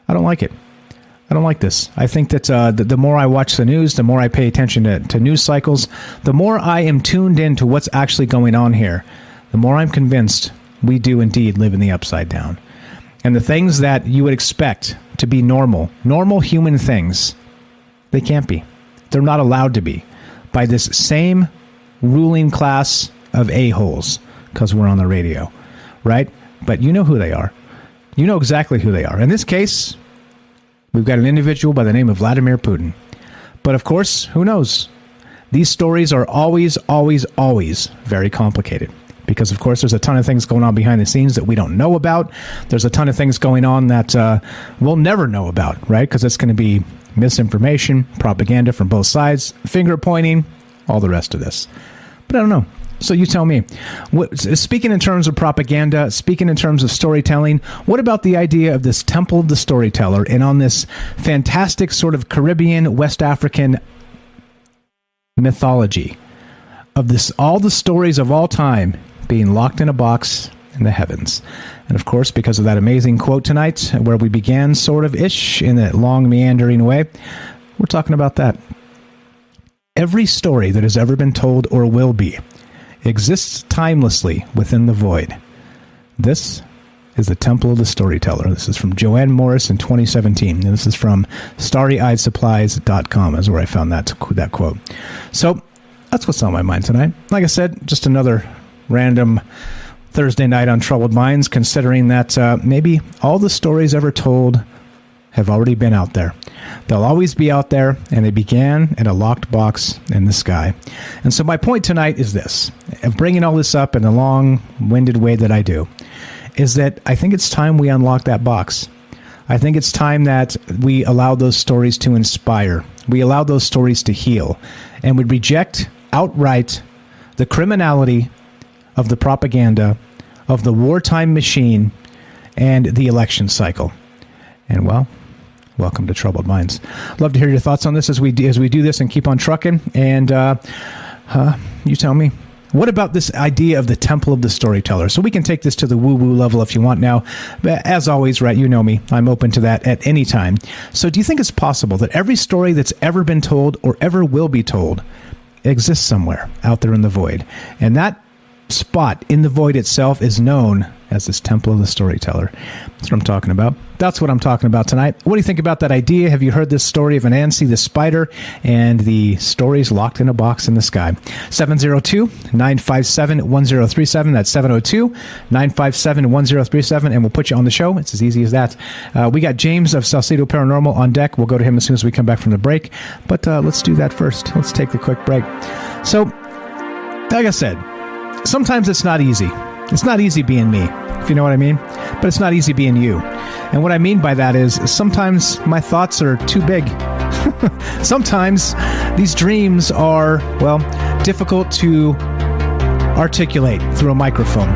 I don't like it. I don't like this. I think that the more I watch the news, the more I pay attention to news cycles, the more I am tuned into what's actually going on here, the more I'm convinced we do indeed live in the upside down. And the things that you would expect to be normal human things, they can't be. They're not allowed to be by this same ruling class of a-holes, because we're on the radio, right? But you know who they are. You know exactly who they are. In this case, we've got an individual by the name of Vladimir Putin. But of course, who knows? These stories are always, always, always very complicated. Because, of course, there's a ton of things going on behind the scenes that we don't know about. There's a ton of things going on that we'll never know about, right? Because it's going to be misinformation, propaganda from both sides, finger pointing, all the rest of this. But I don't know. So you tell me. Speaking in terms of propaganda, speaking in terms of storytelling, what about the idea of this temple of the storyteller and on this fantastic sort of Caribbean, West African mythology of this, all the stories of all time being locked in a box in the heavens? And of course, because of that amazing quote tonight, where we began sort of ish in that long meandering way, we're talking about that. Every story that has ever been told or will be exists timelessly within the void. This is the Temple of the Storyteller. This is from Joanne Morris in 2017. And this is from StarryEyedSupplies.com is where I found that quote. So that's what's on my mind tonight. Like I said, just another random Thursday night on Troubled Minds, considering that maybe all the stories ever told have already been out there. They'll always be out there, and they began in a locked box in the sky. And so my point tonight is this, of bringing all this up in the long-winded way that I do, is that I think it's time we unlock that box. I think it's time that we allow those stories to inspire. We allow those stories to heal. And we reject outright the criminality of the propaganda, of the wartime machine, and the election cycle. And well, welcome to Troubled Minds. Love to hear your thoughts on this as we do this and keep on trucking. And you tell me. What about this idea of the temple of the storyteller? So we can take this to the woo-woo level if you want now. But as always, right, you know me. I'm open to that at any time. So do you think it's possible that every story that's ever been told or ever will be told exists somewhere out there in the void? And that spot in the void itself is known as this temple of the storyteller. That's what I'm talking about. That's what I'm talking about tonight. What do you think about that idea? Have you heard this story of Anansi the spider and the stories locked in a box in the sky? 702-957-1037. That's 702-957-1037, and we'll put you on the show. It's as easy as that. We got James of Salcedo Paranormal on deck. We'll go to him as soon as we come back from the break. But let's do that first. Let's take the quick break. So, like I said, sometimes it's not easy. It's not easy being me, if you know what I mean. But it's not easy being you. And what I mean by that is sometimes my thoughts are too big. Sometimes these dreams are, well, difficult to articulate through a microphone.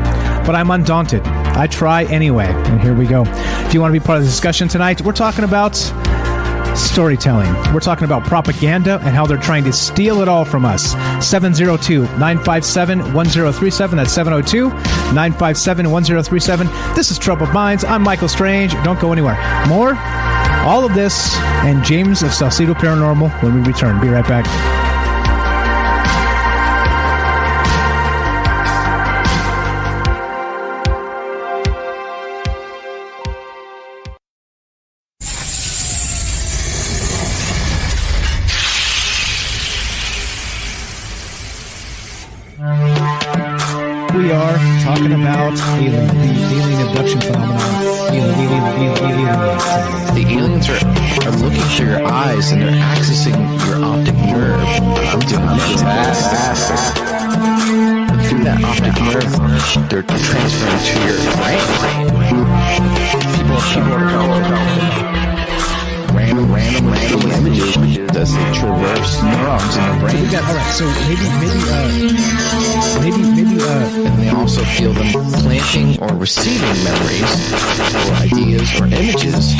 But I'm undaunted. I try anyway, and here we go. If you want to be part of the discussion tonight, we're talking about storytelling. We're talking about propaganda and how they're trying to steal it all from us. 702-957-1037. That's 702-957-1037. This is Troubled Minds. I'm Michael Strange. Don't go anywhere. More, all of this, and James of Salcedo Paranormal when we return. Be right back. We are talking about the alien abduction phenomenon. The aliens are looking through your eyes and they're accessing your optic nerve. I'm doing that. And through that optic nerve, they're transferring to your brain. People are random images as they traverse neurons in the brain. All right, so maybe, and they also feel them planting or receiving memories or ideas or images.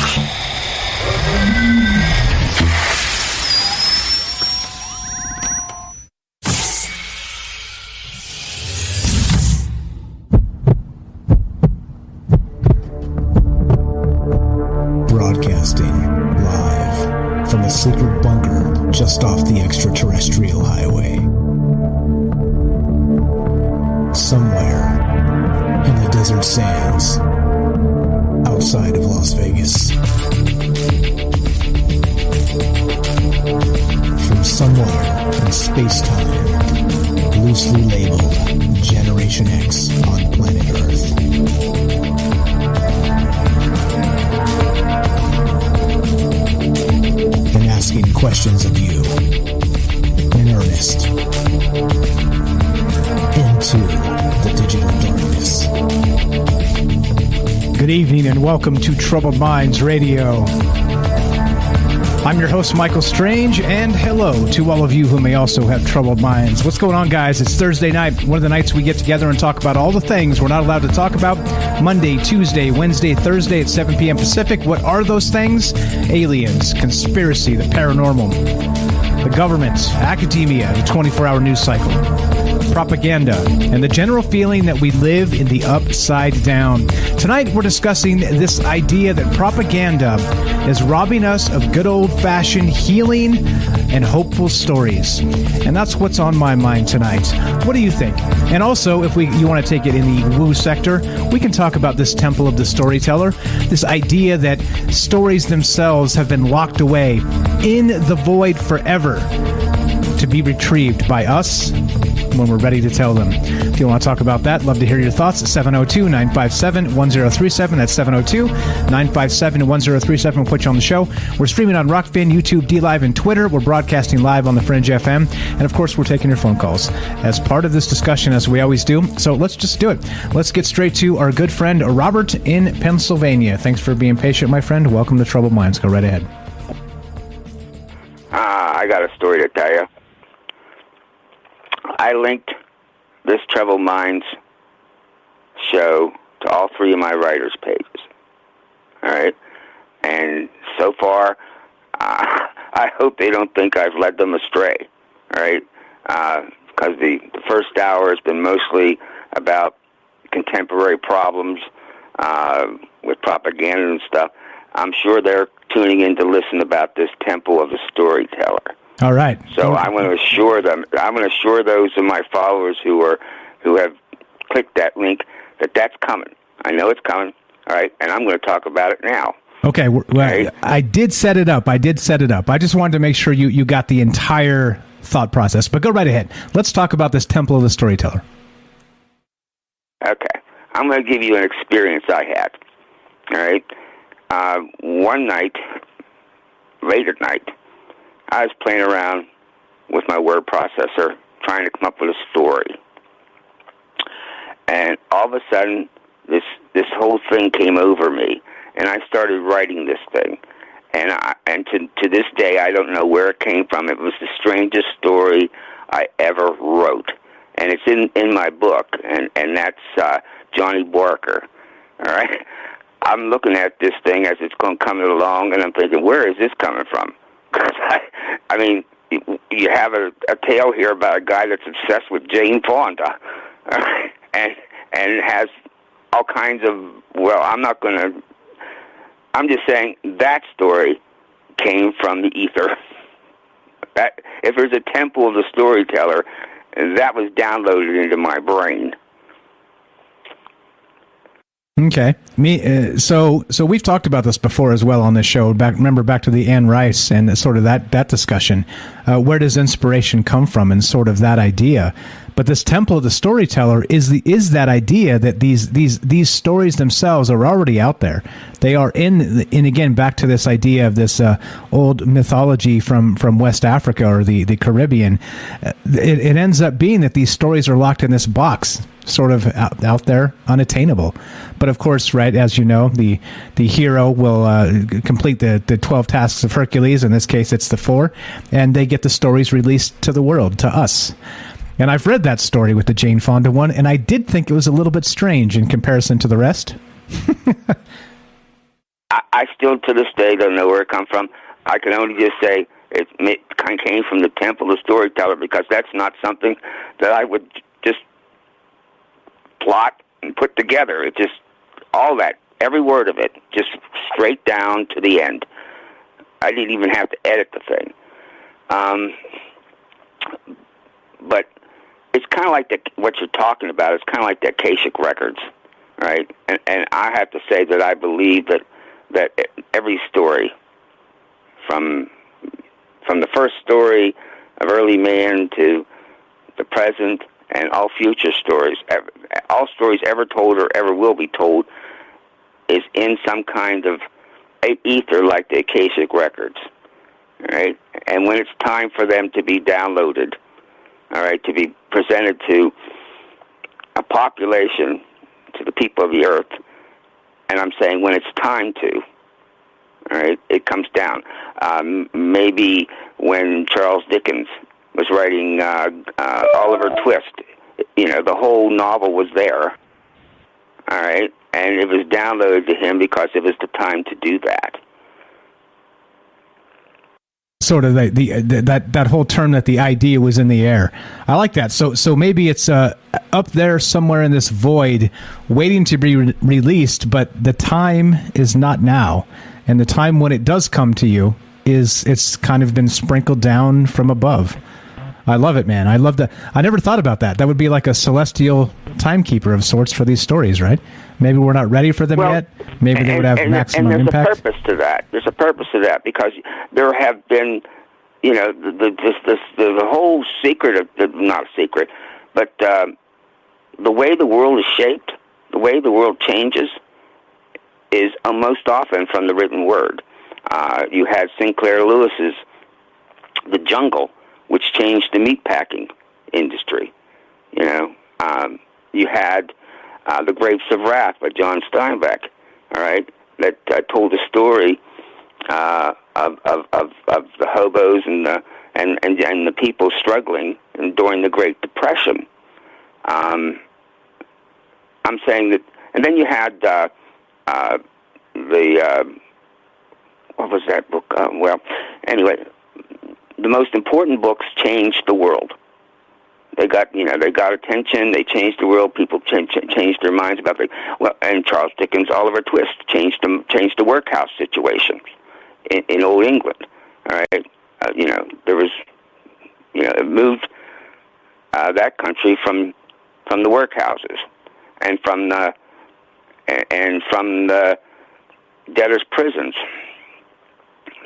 Broadcasting live from a secret bunker just off the extraterrestrial highway. Somewhere in the desert sands outside of Las Vegas. From somewhere in space-time, loosely labeled Generation X on planet Earth. And asking questions of you in earnest into the digital darkness. good evening and welcome to Troubled Minds Radio. I'm your host, Michael Strange, and hello to all of you who may also have troubled minds. What's going on, guys? It's Thursday night, one of the nights we get together and talk about all the things we're not allowed to talk about. Monday, Tuesday, Wednesday, Thursday at 7 p.m. Pacific. What are those things? Aliens, conspiracy, the paranormal, the government, academia, the 24-hour news cycle, propaganda, and the general feeling that we live in the upside down. Tonight, we're discussing this idea that propaganda is robbing us of good old-fashioned healing and hopeful stories. And that's what's on my mind tonight. What do you think? And also, if you want to take it in the woo sector, we can talk about this temple of the storyteller, this idea that stories themselves have been locked away in the void forever to be retrieved by us when we're ready to tell them. If you want to talk about that, love to hear your thoughts at 702-957-1037. That's 702-957-1037. We'll put you on the show. We're streaming on Rockfin, YouTube, DLive, and Twitter. We're broadcasting live on the Fringe FM. And of course, we're taking your phone calls as part of this discussion, as we always do. So let's just do it. Let's get straight to our good friend Robert in Pennsylvania. Thanks for being patient, my friend. Welcome to Troubled Minds. Go right ahead. I got a story to tell you. I linked this Troubled Minds show to all three of my writers' pages. All right? And so far, I hope they don't think I've led them astray. All right? Because the first hour has been mostly about contemporary problems with propaganda and stuff. I'm sure they're tuning in to listen about this temple of the storyteller. All right. So I'm going to assure them. I'm going to assure those of my followers who have clicked that link that that's coming. I know it's coming. All right, and I'm going to talk about it now. Okay. Well, right? I did set it up. I just wanted to make sure you got the entire thought process. But go right ahead. Let's talk about this temple of the storyteller. Okay. I'm going to give you an experience I had. All right. One night, late at night, I was playing around with my word processor, trying to come up with a story. And all of a sudden, this whole thing came over me, and I started writing this thing. and to this day, I don't know where it came from. It was the strangest story I ever wrote, and it's in my book, and that's Johnny Barker. All right, I'm looking at this thing as it's going coming along, and I'm thinking, where is this coming from? Because I mean, you have a tale here about a guy that's obsessed with Jane Fonda, and has all kinds of. Well, I'm just saying that story came from the ether. That if there's a temple of the storyteller, that was downloaded into my brain. Okay. So we've talked about this before as well on this show. Remember back to the Anne Rice and sort of that discussion. Where does inspiration come from, and sort of that idea? But this temple of the storyteller is that idea that these stories themselves are already out there. They are in again back to this idea of this old mythology from West Africa or the Caribbean. It ends up being that these stories are locked in this box, sort of out there, unattainable. But of course, right, as you know, the hero will complete the 12 tasks of Hercules. In this case, it's the 4, and they get the stories released to the world, to us. And I've read that story with the Jane Fonda one, and I did think it was a little bit strange in comparison to the rest. I still, to this day, don't know where it comes from. I can only just say it kind of came from the temple of storyteller, because that's not something that I would just plot and put together. It just, all that, every word of it, just straight down to the end. I didn't even have to edit the thing. But it's kind of like what you're talking about. It's kind of like the Akashic Records, right? And I have to say that I believe that every story, from the first story of early man to the present and all future stories, all stories ever told or ever will be told, is in some kind of ether like the Akashic Records, right? And when it's time for them to be downloaded, all right, to be presented to a population, to the people of the earth, and I'm saying when it's time to, all right, it comes down. Maybe when Charles Dickens was writing Oliver Twist, the whole novel was there, all right, and it was downloaded to him because it was the time to do that. Sort of that whole term that the idea was in the air. I like that. So maybe it's up there somewhere in this void, waiting to be released, but the time is not now, and the time when it does come to you it's kind of been sprinkled down from above. I love it, man. I love that. I never thought about that. That would be like a celestial timekeeper of sorts for these stories, right? Maybe we're not ready for them yet. Maybe they would have maximum impact. And there's a purpose to that. There's a purpose to that, because there have been, the whole secret of, not a secret, but the way the world is shaped, the way the world changes, is most often from the written word. You had Sinclair Lewis's The Jungle, which changed the meatpacking industry. You had The Grapes of Wrath by John Steinbeck, all right, that told the story of the hobos and the people struggling during the Great Depression. I'm saying that, and then you had what was that book? Anyway, the most important books changed the world. They got attention. They changed the world. People changed their minds about it. And Charles Dickens' Oliver Twist changed the workhouse situation in Old England. All right, there was, it moved that country from the workhouses and from the debtors' prisons.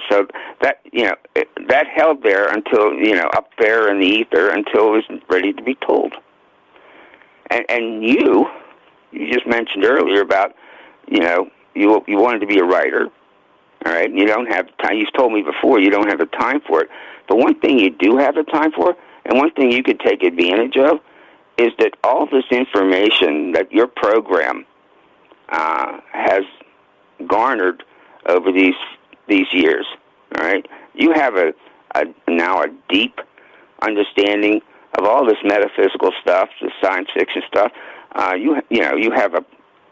So that that held there until up there in the ether until it was ready to be told. And you just mentioned earlier about you wanted to be a writer, all right? And you don't have time. You've told me before you don't have the time for it. But one thing you do have the time for, and one thing you could take advantage of, is that all this information that your program has garnered over these these years. All right, you have now a deep understanding of all this metaphysical stuff, the science fiction stuff. You have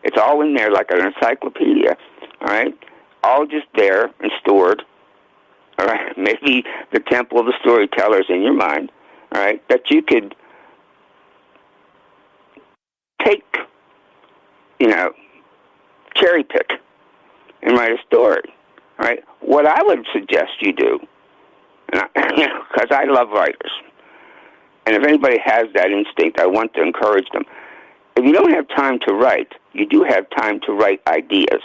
it's all in there like an encyclopedia. All right, all just there and stored. All right, maybe the temple of the storytellers in your mind. All right, that you could take, cherry pick and write a story. All right, what I would suggest you do, because I love writers, and if anybody has that instinct, I want to encourage them. If you don't have time to write, you do have time to write ideas.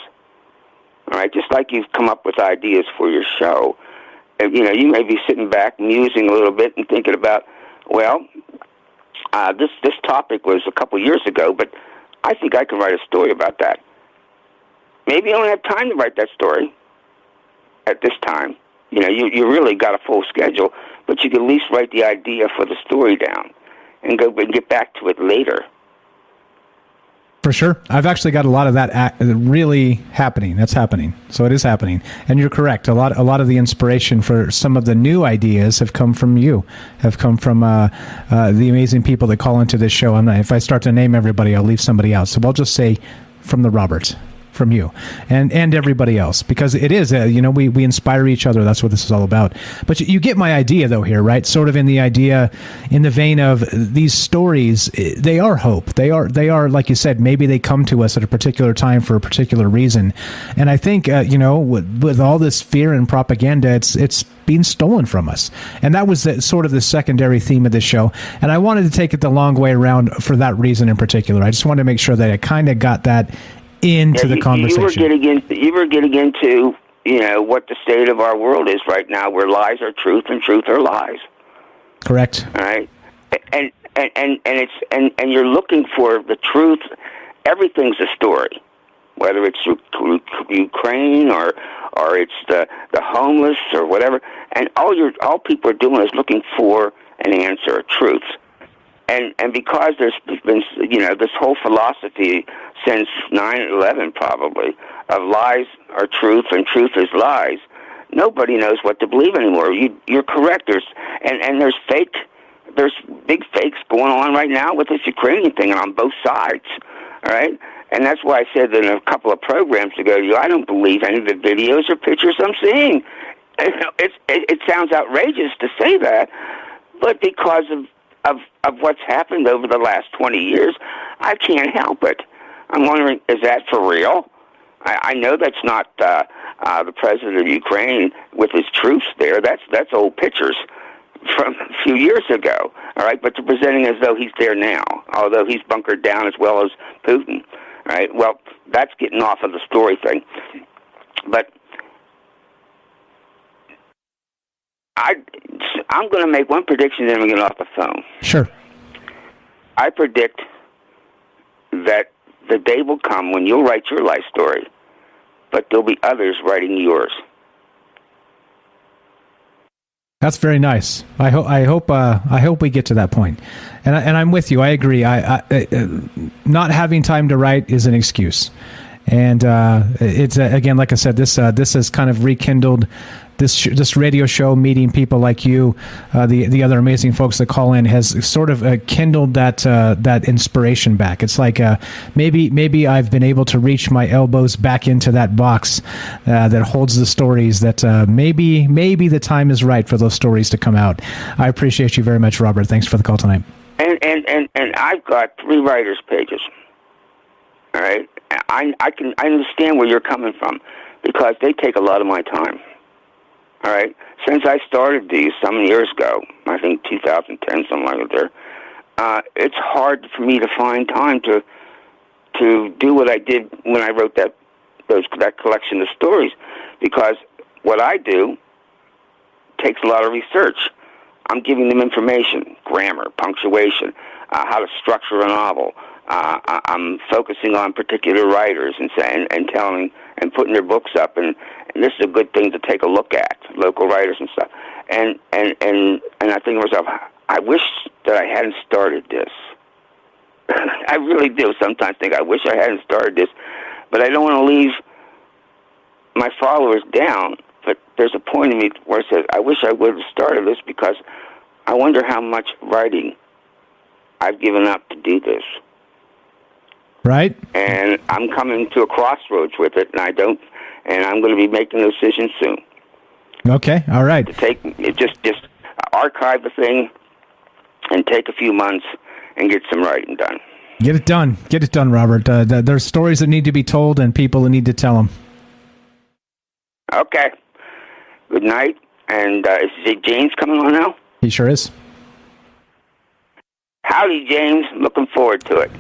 All right, just like you've come up with ideas for your show. And, you may be sitting back musing a little bit and thinking about, this topic was a couple years ago, but I think I can write a story about that. Maybe you don't have time to write that story at this time. You really got a full schedule, but you can at least write the idea for the story down and go and get back to it later. For sure. I've actually got a lot of that really happening. That's happening. So it is happening. And you're correct. A lot of the inspiration for some of the new ideas have come from you, have come from the amazing people that call into this show. If I start to name everybody, I'll leave somebody out. So I'll just say from the Roberts. From you and everybody else, because it is we inspire each other. That's what this is all about. But you get my idea though here, right? Sort of in the vein of these stories, they are hope. They are like you said, maybe they come to us at a particular time for a particular reason. And I think with all this fear and propaganda, it's being stolen from us. And that was sort of the secondary theme of this show. And I wanted to take it the long way around for that reason in particular. I just wanted to make sure that I kind of got that into the conversation. You were getting into what the state of our world is right now, where lies are truth and truth are lies. Correct. All right, and you're looking for the truth. Everything's a story, whether it's Ukraine or it's the homeless or whatever. And all people are doing is looking for an answer, a truth. And because there's been this whole philosophy since 9/11 probably of lies are truth and truth is lies, nobody knows what to believe anymore. You're correct. There's big fakes going on right now with this Ukrainian thing on both sides. All right, and that's why I said in a couple of programs ago, I don't believe any of the videos or pictures I'm seeing. It sounds outrageous to say that, but because of what's happened over the last 20 years, I can't help it. I'm wondering, is that for real? I know that's not the president of Ukraine with his troops there. That's old pictures from a few years ago. All right, but they're presenting as though he's there now, although he's bunkered down as well as Putin. All right, well, that's getting off of the story thing. But I'm going to make one prediction, then we get off the phone. Sure. I predict that the day will come when you'll write your life story, but there'll be others writing yours. That's very nice. I hope we get to that point. And I'm with you. I agree. I not having time to write is an excuse. And it's again, like I said, this has kind of rekindled this radio show, meeting people like you, the other amazing folks that call in, has sort of kindled that inspiration back. It's like maybe I've been able to reach my elbows back into that box that holds the stories. That maybe the time is right for those stories to come out. I appreciate you very much, Robert. Thanks for the call tonight. And I've got 3 writers' pages. All right, I understand where you're coming from, because they take a lot of my time. All right, since I started these some years ago, I think 2010, something like that. It's hard for me to find time to do what I did when I wrote that collection of stories, because what I do takes a lot of research. I'm giving them information, grammar, punctuation, how to structure a novel. I'm focusing on particular writers and telling and putting their books up, and this is a good thing to take a look at, local writers and stuff. And I think to myself, I wish that I hadn't started this. I really do sometimes think I wish I hadn't started this, but I don't want to leave my followers down but there's a point in me where it says, I wish I would have started this because I wonder how much writing I've given up to do this. Right. And I'm coming to a crossroads with it, and I'm going to be making a decision soon. Okay. All right. To take just archive the thing and take a few months and get some writing done. Get it done. Get it done, Robert. There's stories that need to be told and people that need to tell them. Okay. Good night. And is James coming on now? He sure is. Howdy, James. Looking forward to it.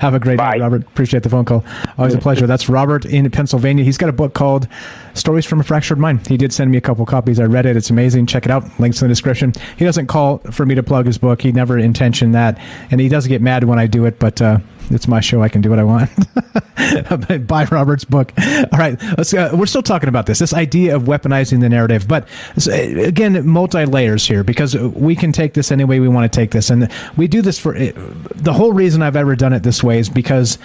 Have a great night, Robert. Appreciate the phone call. Always a pleasure. That's Robert in Pennsylvania. He's got a book called Stories from a Fractured Mind. He did send me a couple copies. I read it. It's amazing. Check it out. Links in the description. He doesn't call for me to plug his book. He never intentioned that. And he does get mad when I do it, but it's my show. I can do what I want. Buy Robert's book. All right. We're still talking about this idea of weaponizing the narrative. But again, multi-layers here, because we can take this any way we want to take this. And we do this for the whole reason I've ever done it this way is because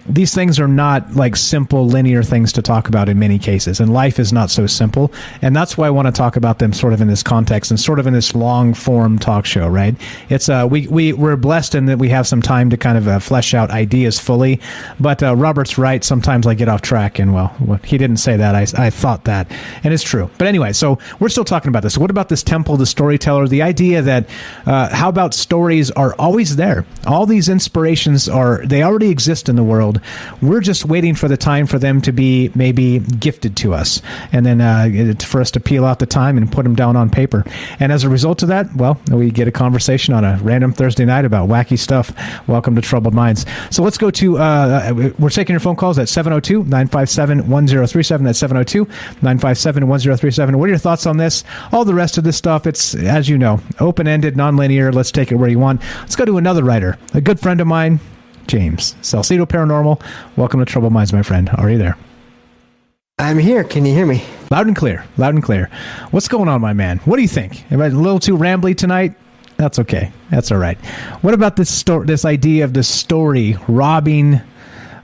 these things are not like simple linear things to talk about in many cases, and life is not so simple. And that's why I want to talk about them sort of in this context and sort of in this long form talk show, right? It's we're blessed in that we have some time to kind of flesh out ideas fully, but Robert's right. Sometimes I get off track, and well, he didn't say that. I thought that, and it's true. But anyway, so we're still talking about this. What about this temple, the storyteller, the idea that how about stories are always there? All these inspirations they already exist in the world. We're just waiting for the time for them to be maybe gifted to us, and then for us to peel out the time and put them down on paper. And as a result of that, well, we get a conversation on a random Thursday night about wacky stuff. Welcome to Troubled Minds. So let's go to, we're taking your phone calls at 702-957-1037. That's 702-957-1037. What are your thoughts on this? All the rest of this stuff, it's, as you know, open-ended, nonlinear. Let's take it where you want. Let's go to another writer, a good friend of mine, James. Salcedo Paranormal. Welcome to Troubled Minds, my friend. Are you there? I'm here. Can you hear me? Loud and clear. Loud and clear. What's going on, my man? What do you think? Am I a little too rambly tonight? That's okay. That's all right. What about this idea of the story robbing,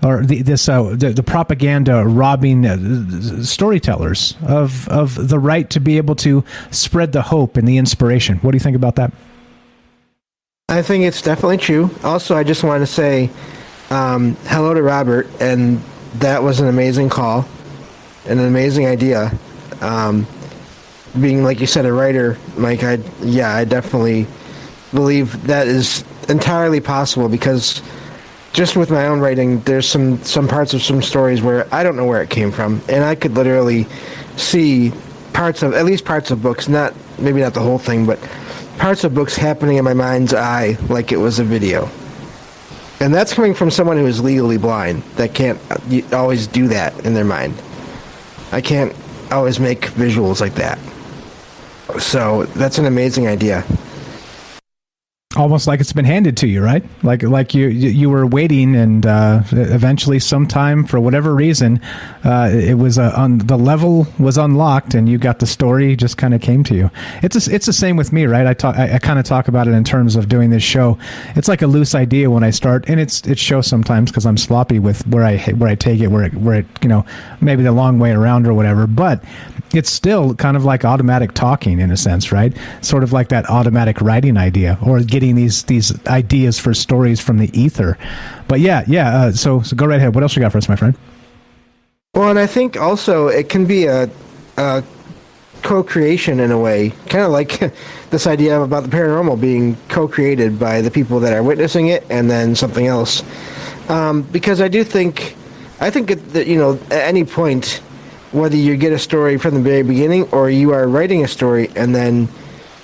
or the propaganda robbing storytellers of the right to be able to spread the hope and the inspiration? What do you think about that? I think it's definitely true. Also, I just want to say hello to Robert, and that was an amazing call, and an amazing idea. Being, like you said, a writer, Mike, I definitely believe that is entirely possible, because just with my own writing, there's some parts of some stories where I don't know where it came from, and I could literally see at least parts of books, maybe not the whole thing, but parts of books happening in my mind's eye like it was a video. And that's coming from someone who is legally blind, that can't always do that in their mind. I can't always make visuals like that. So that's an amazing idea. Almost like it's been handed to you, right? Like you were waiting, and eventually, sometime, for whatever reason, it was the level was unlocked, and you got the story. Just kind of came to you. It's the same with me, right? I kind of talk about it in terms of doing this show. It's like a loose idea when I start, and it shows sometimes because I'm sloppy with where I take it, where it maybe the long way around or whatever. But it's still kind of like automatic talking in a sense, right? Sort of like that automatic writing idea, or getting these ideas for stories from the ether. But so go right ahead. What else you got for us, my friend? Well, and I think also it can be a co-creation in a way, kind of like this idea about the paranormal being co-created by the people that are witnessing it, and then something else. Because I think that, at any point, whether you get a story from the very beginning or you are writing a story and then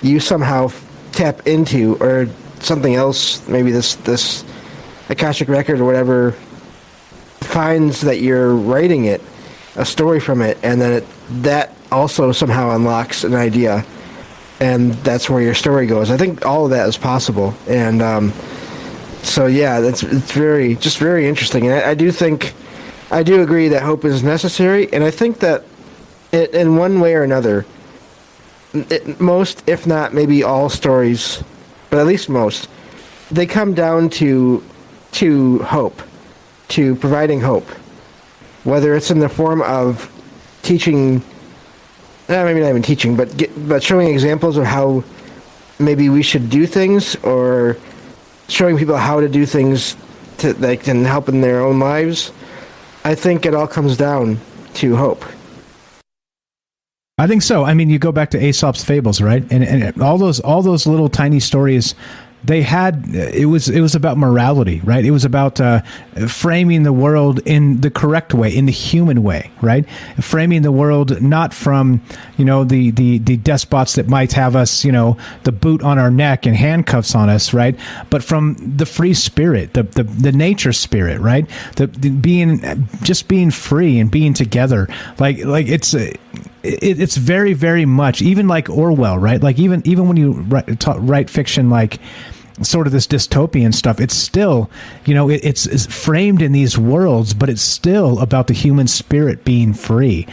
you somehow tap into, or something else, maybe this Akashic record or whatever finds that you're writing a story from it, and then that also somehow unlocks an idea, and that's where your story goes. I think all of that is possible, and it's very interesting. And I do agree that hope is necessary, and I think that in one way or another, most, if not maybe all stories, but at least most, they come down to hope, to providing hope, whether it's in the form of teaching maybe not even teaching, but showing examples of how maybe we should do things, or showing people how to do things that can help in their own lives. I think it all comes down to hope. I think so. I mean, you go back to Aesop's fables, right? And all those little tiny stories. They had it was about morality, right? It was about framing the world in the correct way, in the human way, right? Framing the world not from the despots that might have us, the boot on our neck and handcuffs on us, right? But from the free spirit, the nature spirit, right? The being free and being together, like it's very, very much, even like Orwell, right? Like even when you write fiction, like sort of this dystopian stuff, it's still, it's framed in these worlds, but it's still about the human spirit being free.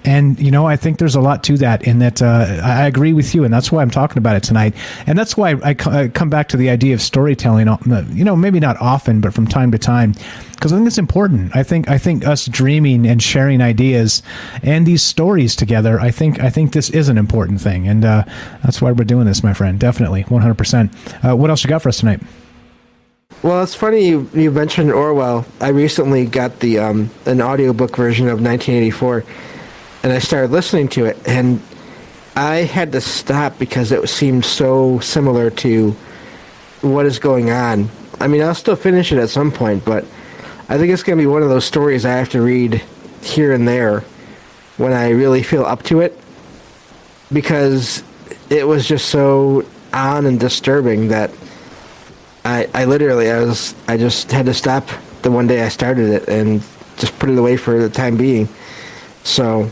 And, I think there's a lot to that, in that I agree with you, and that's why I'm talking about it tonight. And that's why I come back to the idea of storytelling, maybe not often, but from time to time, because I think it's important. I think us dreaming and sharing ideas and these stories together, I think this is an important thing. And that's why we're doing this, my friend. Definitely, 100%. What else you got for us tonight? Well, it's funny you mentioned Orwell. I recently got the an audiobook version of 1984, and I started listening to it, and I had to stop because it seemed so similar to what is going on. I mean, I'll still finish it at some point, but I think it's going to be one of those stories I have to read here and there when I really feel up to it, because it was just so on and disturbing that I literally just had to stop the one day I started it and just put it away for the time being. So,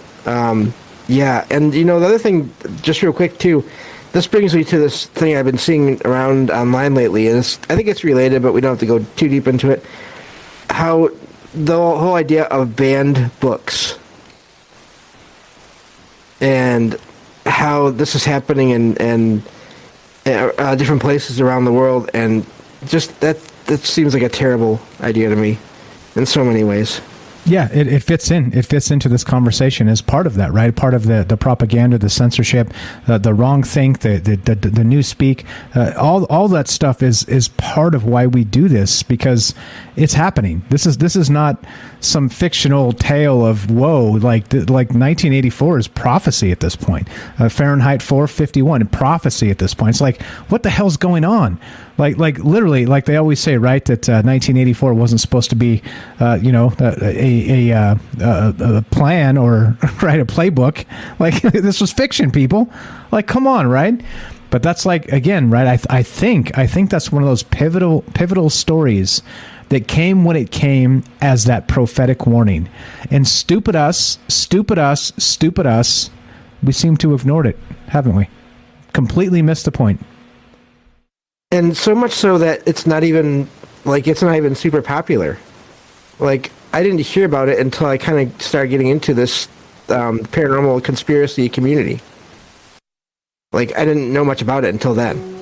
yeah. And, the other thing, just real quick, too, this brings me to this thing I've been seeing around online lately. I think it's related, but we don't have to go too deep into it. How the whole idea of banned books and how this is happening in different places around the world, and just that seems like a terrible idea to me in so many ways. Yeah, it fits in. It fits into this conversation as part of that, right? Part of the propaganda, the censorship, the wrong think, the newspeak, all that stuff is part of why we do this, because it's happening. This is not some fictional tale of woe. Like 1984 is prophecy at this point. Fahrenheit 451, prophecy at this point. It's like, what the hell's going on? Like literally, like they always say, right? That 1984 wasn't supposed to be, a plan or right, a playbook. Like this was fiction, people. Like, come on, right? But that's like, again, right? I think that's one of those pivotal stories that came when it came as that prophetic warning. And stupid us, we seem to have ignored it, haven't we? Completely missed the point. And so much so that it's not even super popular. Like, I didn't hear about it until I kind of started getting into this paranormal conspiracy community. Like, I didn't know much about it until then.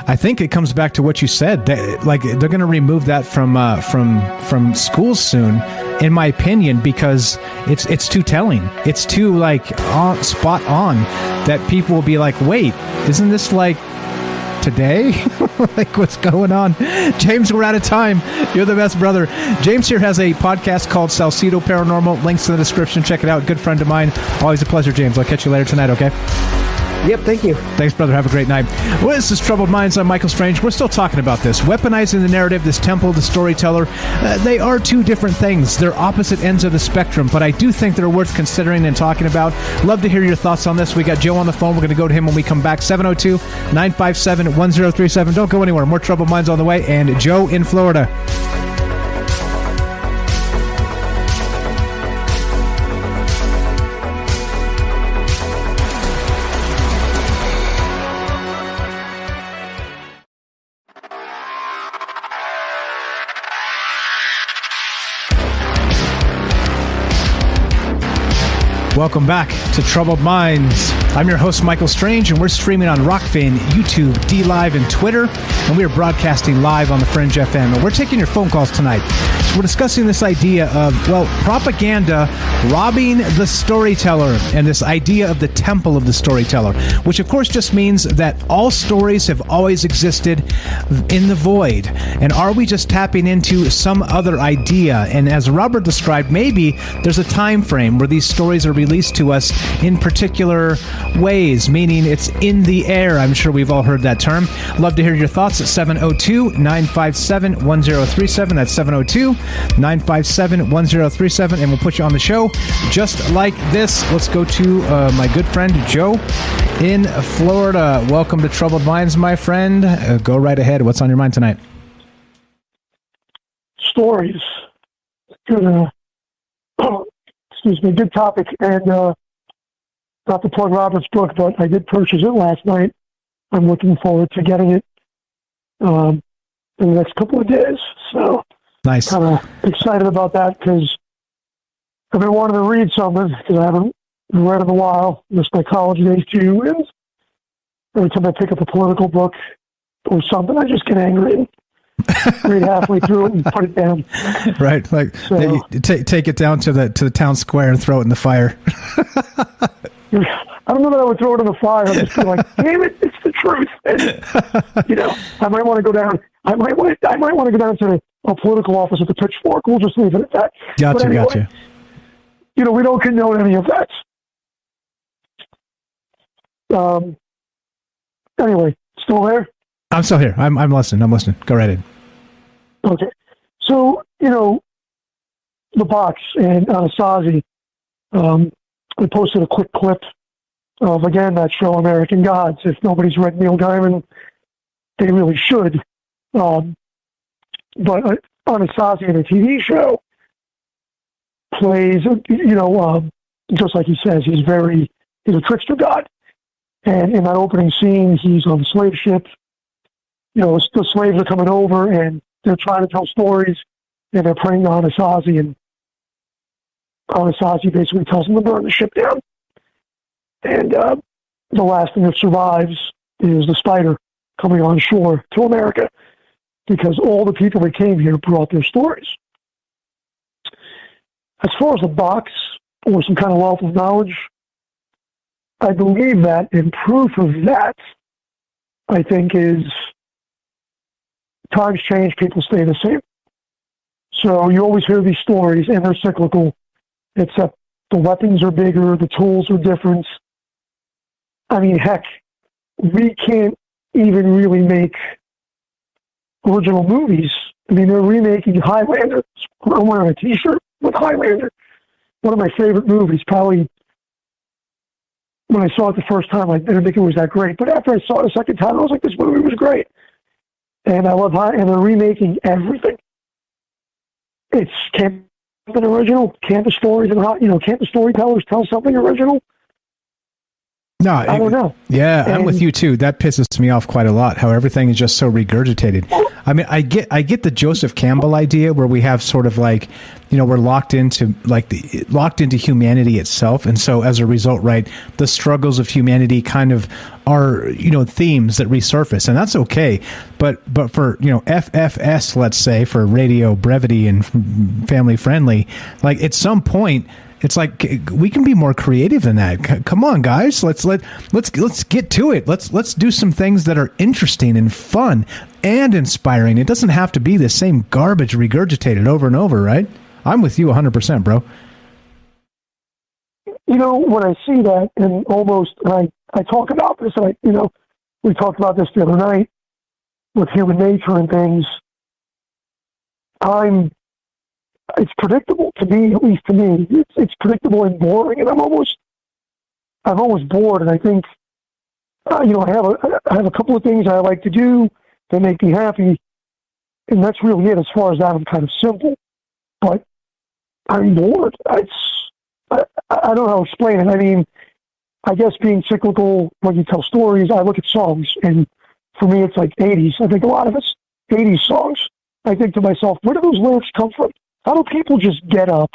I think it comes back to what you said. Like, they're going to remove that from schools soon, in my opinion, because it's too telling. It's too spot on that people will be like, wait, isn't this like today? Like, what's going on? James, we're out of time. You're the best, brother. James here has a podcast called Salcedo Paranormal. Links in the description. Check it out. Good friend of mine. Always a pleasure, James. I'll catch you later tonight, okay? Yep, thank you. Thanks, brother. Have a great night. Well, this is Troubled Minds. I'm Michael Strange. We're still talking about this. Weaponizing the narrative, this temple, the storyteller. They are two different things. They're opposite ends of the spectrum, but I do think they're worth considering and talking about. Love to hear your thoughts on this. We got Joe on the phone. We're going to go to him when we come back. 702-957-1037. Don't go anywhere. More Troubled Minds on the way. And Joe in Florida. Welcome back to Troubled Minds. I'm your host, Michael Strange, and we're streaming on Rockfin, YouTube, DLive, and Twitter, and we are broadcasting live on the Fringe FM. And we're taking your phone calls tonight. we're discussing this idea of, well, propaganda robbing the storyteller, and this idea of the temple of the storyteller, which of course just means that all stories have always existed in the void. And are we just tapping into some other idea? And as Robert described, maybe there's a time frame where these stories are released to us in particular ways, meaning it's in the air. I'm sure we've all heard that term. Love to hear your thoughts at 702-957-1037. That's 702-957-1037, and we'll put you on the show just like this. Let's go to my good friend Joe in Florida. Welcome to Troubled Minds, my friend. Go right ahead. What's on your mind tonight? Stories. Good. Excuse me. Good topic. And not to plug Robert's book, but I did purchase it last night. I'm looking forward to getting it in the next couple of days. So nice. Kind of excited about that because I've been wanting to read something because I haven't read in a while. Missed my college days too, and every time I pick up a political book or something, I just get angry and read halfway through it and put it down. Right, like so, take it down to the town square and throw it in the fire. I don't know that I would throw it in the fire. I'd just be like, damn it, it's the truth. And, I might want to go down. I might want to go down to a political office with a pitchfork. We'll just leave it at that. Gotcha. We don't condone any of that. Anyway, still there? I'm still here. I'm listening. Go right in. Okay. So, the box and Anasazi, I posted a quick clip of, again, that show American Gods. If nobody's read Neil Gaiman, they really should. But Anasazi in a TV show plays, just like he says, he's a trickster god. And in that opening scene, he's on the slave ship. The slaves are coming over and they're trying to tell stories and they're praying to Anasazi, and Anasazi basically tells them to burn the ship down. And the last thing that survives is the spider coming on shore to America because all the people that came here brought their stories. As far as a box or some kind of wealth of knowledge, I believe that, and proof of that, I think, is times change, people stay the same. So you always hear these stories, and they're cyclical, except the weapons are bigger, the tools are different. I mean, heck, we can't even really make original movies. I mean, they're remaking Highlander. I'm wearing a T-shirt with Highlander. One of my favorite movies. Probably when I saw it the first time, I didn't think it was that great. But after I saw it a second time, I was like, this movie was great. And I love and they're remaking everything. It can't be an original. Can't the stories and can't the storytellers tell something original? No, I don't know. Yeah, I'm with you too. That pisses me off quite a lot. How everything is just so regurgitated. I mean, I get the Joseph Campbell idea where we have sort of like, we're locked into humanity itself, and so as a result, right, the struggles of humanity kind of are themes that resurface, and that's okay. But for FFS, let's say, for radio brevity and family friendly, like at some point. It's like we can be more creative than that. Come on, guys. Let's get to it. Let's do some things that are interesting and fun and inspiring. It doesn't have to be the same garbage regurgitated over and over, right? I'm with you 100%, bro. When I see that, and almost I talk about this, and we talked about this the other night with human nature and things. It's predictable to me, at least to me. It's predictable and boring, and I'm almost bored. And I think, I have a couple of things I like to do that make me happy, and that's really it. As far as that, I'm kind of simple, but I'm bored. I don't know how to explain it. I mean, I guess being cyclical when you tell stories, I look at songs, and for me, it's like 80s. I think a lot of it's 80s songs. I think to myself, where do those lyrics come from? How do people just get up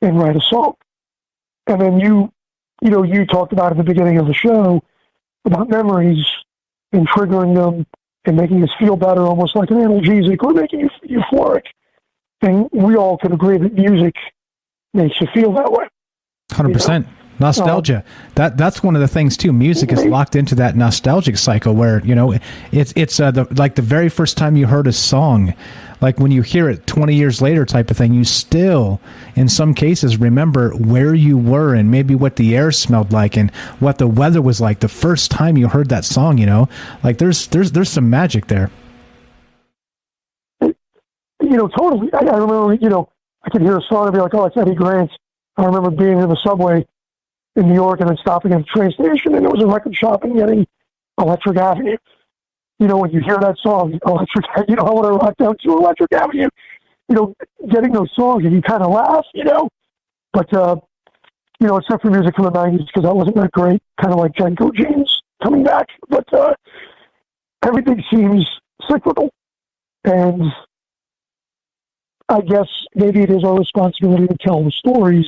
and write a song? And then you talked about at the beginning of the show about memories and triggering them and making us feel better, almost like an analgesic, or making you euphoric. And we all can agree that music makes you feel that way. 100%. Nostalgia. That's one of the things too. Music is locked into that nostalgic cycle where, it's like the very first time you heard a song, like when you hear it 20 years later type of thing, you still, in some cases, remember where you were and maybe what the air smelled like and what the weather was like the first time you heard that song, Like there's some magic there. Totally. I remember, I could hear a song and be like, oh, it's Eddie Grant. I remember being in the subway in New York and then stopping at the train station, and there was a record shop and getting Electric Avenue. When you hear that song, Electric, I want to rock down to Electric Avenue. Getting those songs and you kind of laugh, But, except for music from the 90s, because that wasn't that great, kind of like Jenko James coming back. But everything seems cyclical. And I guess maybe it is our responsibility to tell the stories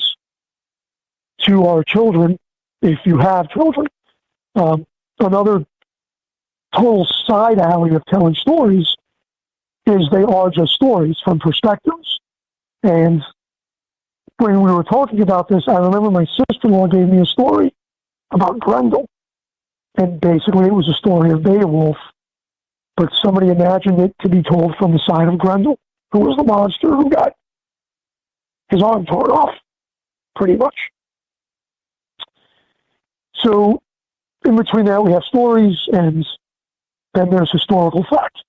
to our children, if you have children. Another total side alley of telling stories is they are just stories from perspectives. And when we were talking about this, I remember my sister-in-law gave me a story about Grendel. And basically it was a story of Beowulf, but somebody imagined it to be told from the side of Grendel, who was the monster who got his arm torn off, pretty much. So in between that, we have stories, and then there's historical fact.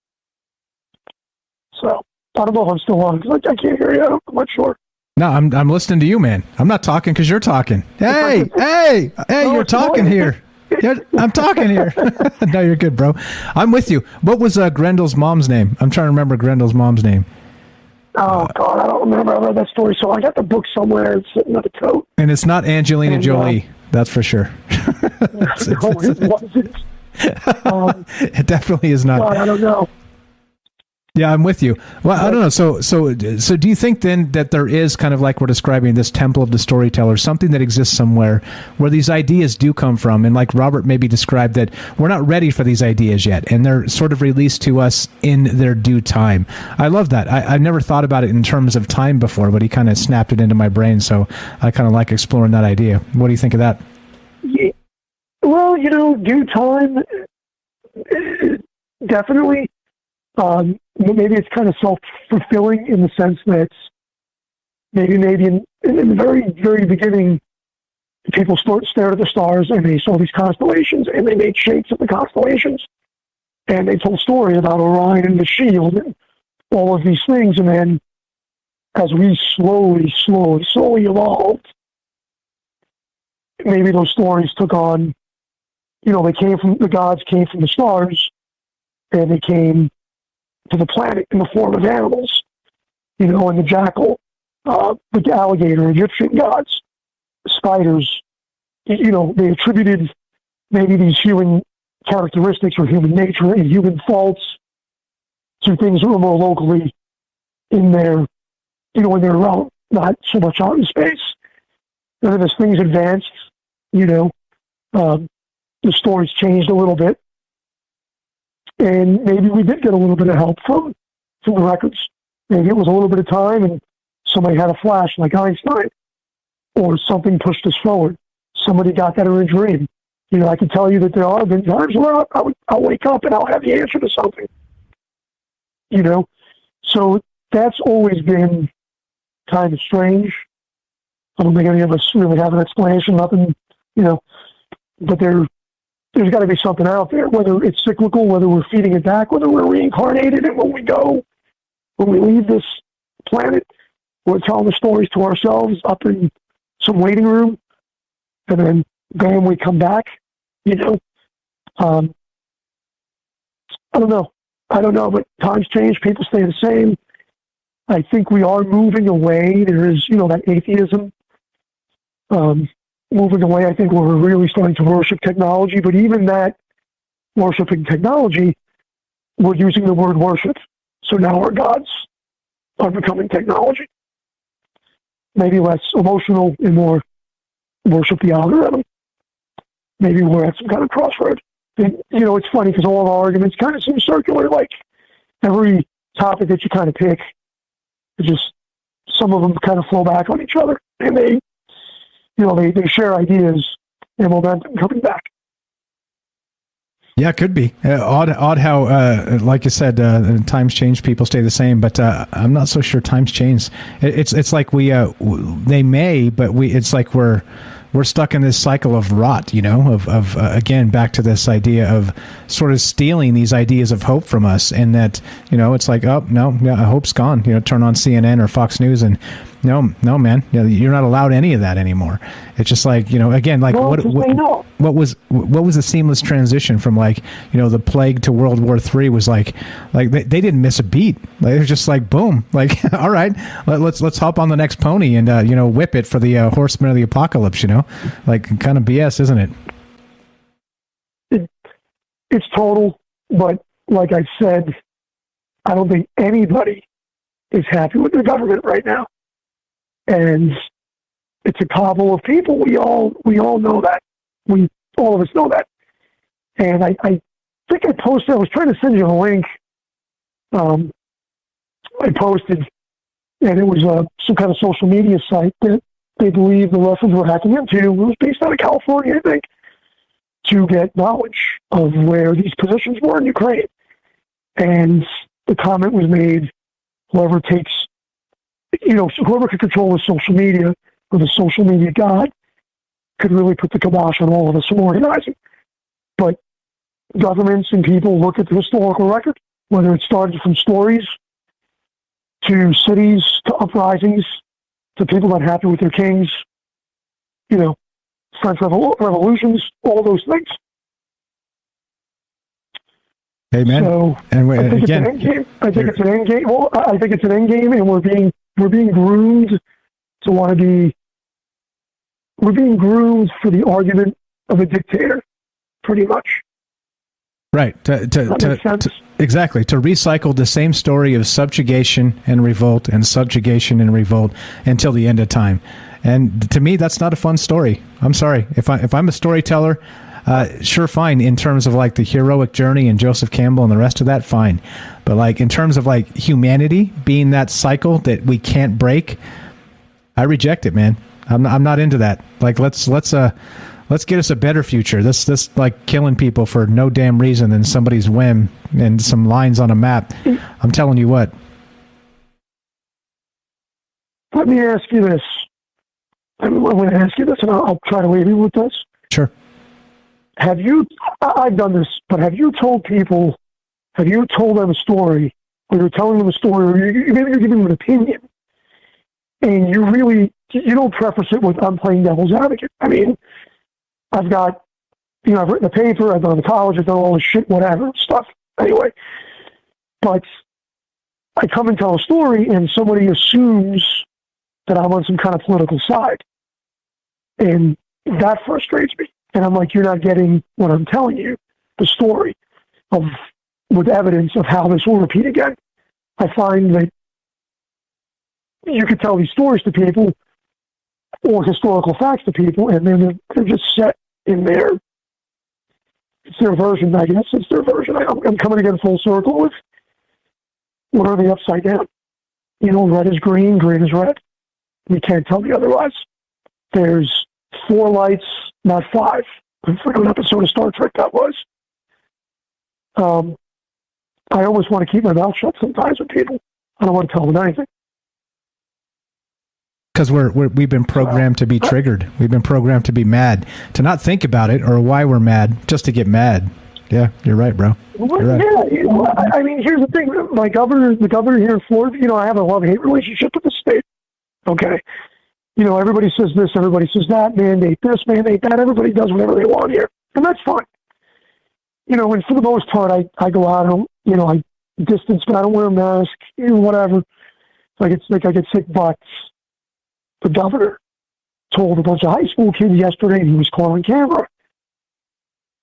So I don't know if I'm still on, because I can't hear you. I'm not sure. No, I'm listening to you, man. I'm not talking because you're talking. Hey, you're talking here. I'm talking here. No, you're good, bro. I'm with you. What was Grendel's mom's name? I'm trying to remember Grendel's mom's name. Oh, God, I don't remember. I read that story, so I got the book somewhere. It's sitting on the coat. And it's not Angelina Jolie. That's for sure. It definitely is not. God, I don't know. Yeah, I'm with you. Well, I don't know. So do you think then that there is kind of like we're describing this temple of the storyteller, something that exists somewhere where these ideas do come from? And like Robert maybe described that we're not ready for these ideas yet, and they're sort of released to us in their due time. I love that. I've never thought about it in terms of time before, but he kind of snapped it into my brain. So I kind of like exploring that idea. What do you think of that? Yeah. Well, due time, definitely. Maybe it's kind of self-fulfilling in the sense that maybe in the very, very beginning, people stared at the stars and they saw these constellations and they made shapes of the constellations and they told a story about Orion and the shield and all of these things. And then as we slowly evolved, maybe those stories took on, the gods came from the stars and they came to the planet in the form of animals, and the jackal, the alligator, Egyptian gods, spiders, they attributed maybe these human characteristics or human nature and human faults to things that were more locally in their realm, not so much out in space. And then as things advanced, the stories changed a little bit. And maybe we did get a little bit of help from the records. Maybe it was a little bit of time and somebody had a flash like Einstein, or something pushed us forward. Somebody got that in a dream. I can tell you that there have been times where I'll wake up and I'll have the answer to something. So that's always been kind of strange. I don't think any of us really have an explanation, nothing, but there's got to be something out there, whether it's cyclical, whether we're feeding it back, whether we're reincarnated, and when we leave this planet, we're telling the stories to ourselves up in some waiting room, and then bam, we come back, I don't know, but times change, people stay the same. I think we are moving away. There is, that atheism, moving away. I think we're really starting to worship technology, but even that worshiping technology, we're using the word worship. So now our gods are becoming technology. Maybe less emotional and more worship the algorithm. Maybe we're at some kind of crossroad. And, it's funny because all our arguments kind of seem circular, like every topic that you kind of pick, it just some of them kind of flow back on each other, and they share ideas and momentum coming back. Yeah, it could be. Odd how, like you said, times change, people stay the same, but I'm not so sure times change. It's like they may, but it's like we're stuck in this cycle of rot, of again, back to this idea of sort of stealing these ideas of hope from us, and that, it's like, oh, no, hope's gone. Turn on CNN or Fox News and no, man, you're not allowed any of that anymore. It's just like, again, like what was the seamless transition from the plague to World War III was like they didn't miss a beat. Like, it was just like, boom, like, all right, let's hop on the next pony and, whip it for the horsemen of the apocalypse, like kind of BS, isn't it? It's total, but like I said, I don't think anybody is happy with the government right now. And it's a cabal of people. We all know that. All of us know that. And I think I posted, I was trying to send you a link. I posted, and it was some kind of social media site that they believe the Russians were hacking into. It was based out of California, I think, to get knowledge of where these positions were in Ukraine. And the comment was made, whoever can control the social media, or the social media god, could really put the kibosh on all of us from organizing. But governments and people look at the historical record, whether it started from stories, to cities, to uprisings, to people not happy with their kings, French revolutions, all those things. Amen. So and I think again, it's an end game. I think it's an end game. Well, I think it's an end game, and we're being groomed to want to be. We're being groomed for the argument of a dictator, pretty much. Right. Exactly. To recycle the same story of subjugation and revolt and subjugation and revolt until the end of time. And to me, that's not a fun story. I'm sorry. If I'm a storyteller, sure, fine. In terms of like the heroic journey and Joseph Campbell and the rest of that, fine. But like in terms of like humanity being that cycle that we can't break, I reject it, man. I'm not into that. Like let's get us a better future. This like killing people for no damn reason than somebody's whim and some lines on a map. I'm telling you what. Let me ask you this. I'm going to ask you this, and I'll try to leave you with this. Sure. I've done this, but have you told them a story, or you're telling them a story, or maybe you're giving them an opinion, and you don't preface it with, I'm playing devil's advocate. I mean, I've written a paper, I've gone to college, I've done all this shit, whatever, stuff, anyway. But I come and tell a story, and somebody assumes that I'm on some kind of political side. And that frustrates me. And I'm like, you're not getting what I'm telling you, the story with evidence of how this will repeat again. I find that you could tell these stories to people or historical facts to people, and then they're just set in it's their version, I guess. It's their version. I'm coming again full circle with what are they upside down? Red is green, green is red. You can't tell me otherwise. There's 4 lights, not 5. I forget what episode of Star Trek that was. I almost want to keep my mouth shut sometimes with people. I don't want to tell them anything. Because we've been programmed to be triggered. We've been programmed to be mad, to not think about it or why we're mad, just to get mad. Yeah, you're right, bro. You're right. Yeah, I mean, here's the thing. The governor here in Florida, I have a love-hate relationship with the state. Okay. Everybody says this, everybody says that, mandate this, mandate that. Everybody does whatever they want here. And that's fine. And for the most part, I go out, I distance, but I don't wear a mask, whatever. I get sick, but the governor told a bunch of high school kids yesterday, and he was caught on camera.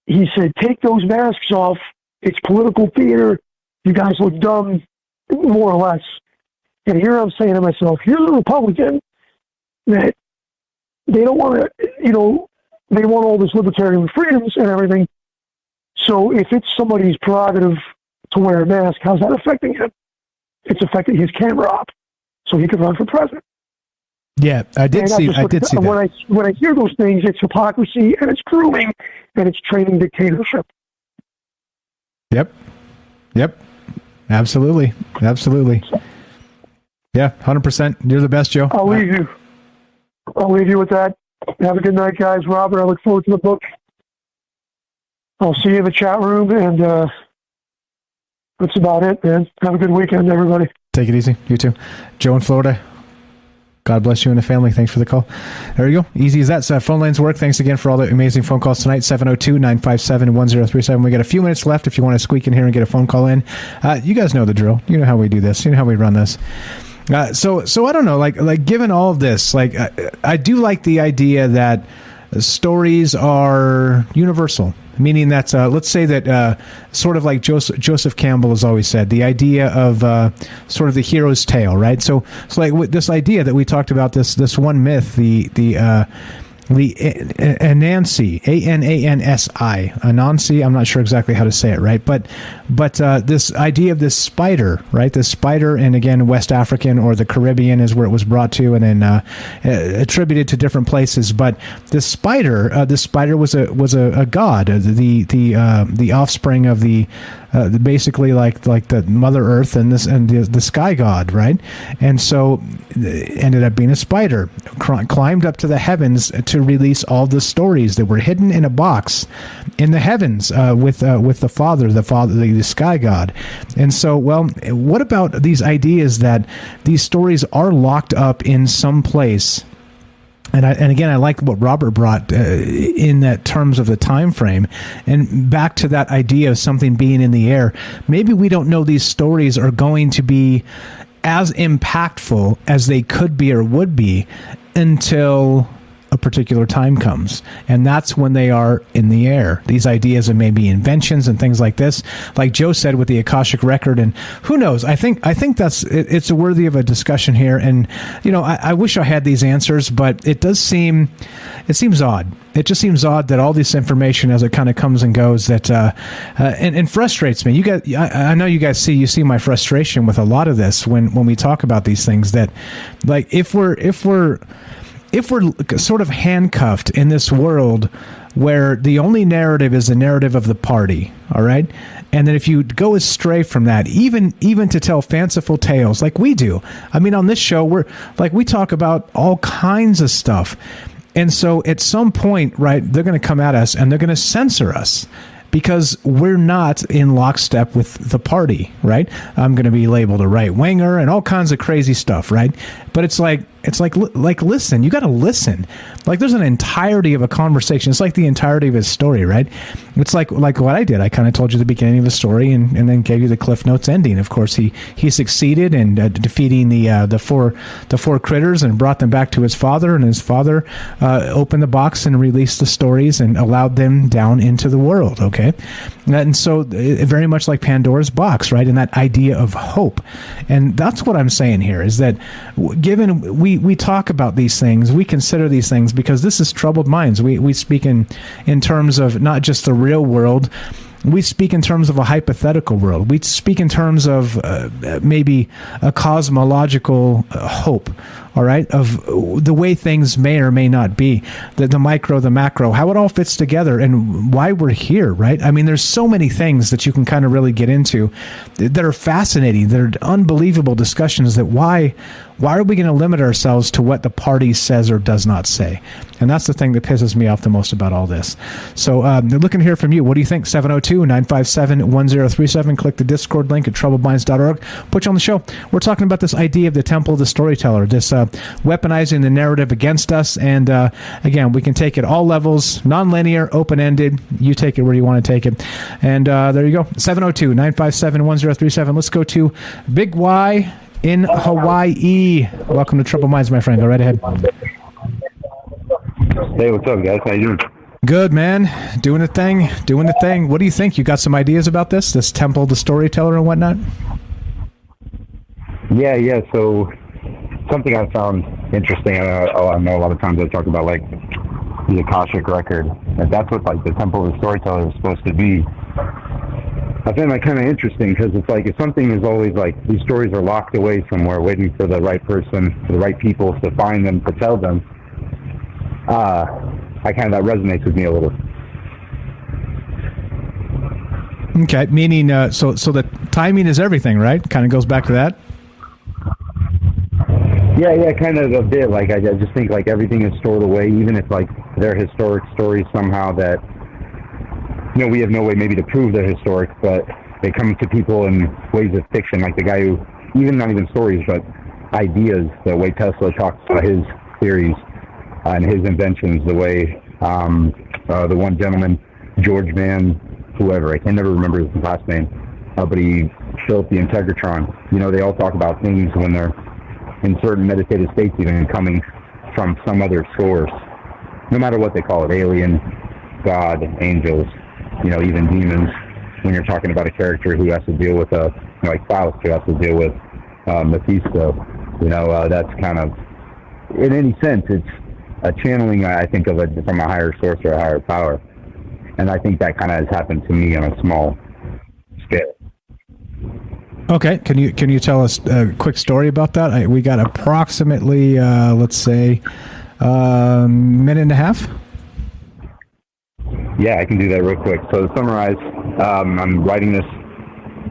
He said, take those masks off. It's political theater. You guys look dumb, more or less. And here I'm saying to myself, here's a Republican that they don't want to, they want all this libertarian freedoms and everything. So if it's somebody's prerogative to wear a mask, how's that affecting him? It's affecting his camera op. so he could run for president. Yeah, I did see that. When I hear those things, it's hypocrisy and it's grooming and it's training dictatorship. Yep. Absolutely. Yeah, 100%. You're the best, Joe. I'll leave you with that. Have a good night, guys. Robert, I look forward to the book. I'll see you in the chat room, and that's about it, man. Have a good weekend, everybody. Take it easy. You too. Joe in Florida. God bless you and the family. Thanks for the call. There you go. Easy as that. So phone lines work. Thanks again for all the amazing phone calls tonight. 702-957-1037. We got a few minutes left if you want to squeak in here and get a phone call in. You guys know the drill. You know how we do this. You know how we run this. So I don't know, like given all of this, like I do like the idea that stories are universal, meaning that let's say that sort of like Joseph Campbell has always said, the idea of sort of the hero's tale, right? So like with this idea that we talked about, this one myth, the Anansi, Anansi, I'm not sure exactly how to say it, right? But this idea of this spider, right? This spider, and again, West African or the Caribbean is where it was brought to, and then attributed to different places. But this spider was a god, the offspring of the basically like the Mother Earth and the sky god, right? And so ended up being a spider, climbed up to the heavens to release all the stories that were hidden in a box in the heavens with the Father, the sky god. And so, well, what about these ideas that these stories are locked up in some place? And again, I like what Robert brought in that terms of the time frame, and back to that idea of something being in the air. Maybe we don't know these stories are going to be as impactful as they could be or would be until a particular time comes, and that's when they are in the air. These ideas of maybe inventions and things like this, like Joe said with the Akashic record, and who knows? I think that's it's worthy of a discussion here. And I wish I had these answers, but it seems odd. It just seems odd that all this information, as it kind of comes and goes, that and frustrates me. You guys, I know you guys see my frustration with a lot of this when we talk about these things. That like if we're sort of handcuffed in this world where the only narrative is the narrative of the party, all right? And then if you go astray from that, even to tell fanciful tales like we do. I mean, on this show, we talk about all kinds of stuff. And so at some point, right, they're going to come at us and they're going to censor us, because we're not in lockstep with the party, right? I'm going to be labeled a right-winger and all kinds of crazy stuff, right? But it's like listen, you got to listen. Like there's an entirety of a conversation. It's like the entirety of his story, right? It's like what I did. I kind of told you the beginning of the story and then gave you the Cliff Notes ending. Of course, he succeeded in defeating the four critters and brought them back to his father, and his father opened the box and released the stories and allowed them down into the world, okay? And so very much like Pandora's box, right? And that idea of hope. And that's what I'm saying here, is that given we talk about these things, we consider these things because this is troubled minds. We speak in terms of not just the real world. We speak in terms of a hypothetical world. We speak in terms of maybe a cosmological hope, all right, of the way things may or may not be, the micro, the macro, how it all fits together and why we're here, right? I mean, there's so many things that you can kind of really get into that are fascinating, that are unbelievable discussions, that why are we going to limit ourselves to what the party says or does not say? And that's the thing that pisses me off the most about all this. So they're looking to hear from you. What do you think? 702-957-1037. Click the Discord link at troubledminds.org. Put you on the show. We're talking about this idea of the Temple of the Storyteller, this weaponizing the narrative against us. And again, we can take it all levels, non-linear, open-ended. You take it where you want to take it. And there you go. 702-957-1037. Let's go to Big Y in Hawaii. Welcome to Troubled Minds, my friend. Go right ahead. Hey, what's up, guys? How you doing? Good, man. Doing the thing. What do you think? You got some ideas about this Temple, the Storyteller, and whatnot? Yeah. So something I found interesting. I know a lot of times I talk about like the Akashic record, and that's what like the Temple of the Storyteller is supposed to be. I find that kind of interesting because it's like if something is always like these stories are locked away somewhere, waiting for the right person, for the right people to find them to tell them. That resonates with me a little. Okay, meaning so the timing is everything, right? Kind of goes back to that. Yeah, kind of a bit. Like I just think like everything is stored away, even if like they're historic stories somehow that we have no way maybe to prove they're historic, but they come to people in ways of fiction. Like the guy who, even not even stories, but ideas. The way Tesla talks about his theories and his inventions. The way the one gentleman, George Van, whoever, I can never remember his last name, but he built the Integratron. They all talk about things when they're in certain meditative states, even coming from some other source, no matter what they call it, alien, God, angels, even demons. When you're talking about a character who has to deal with like Faust, who has to deal with Mephisto, that's kind of, in any sense, it's a channeling, I think, of it from a higher source or a higher power. And I think that kind of has happened to me on a small scale. Okay, can you tell us a quick story about that? We got approximately, let's say, minute and a half. Yeah, I can do that real quick. So to summarize, I'm writing this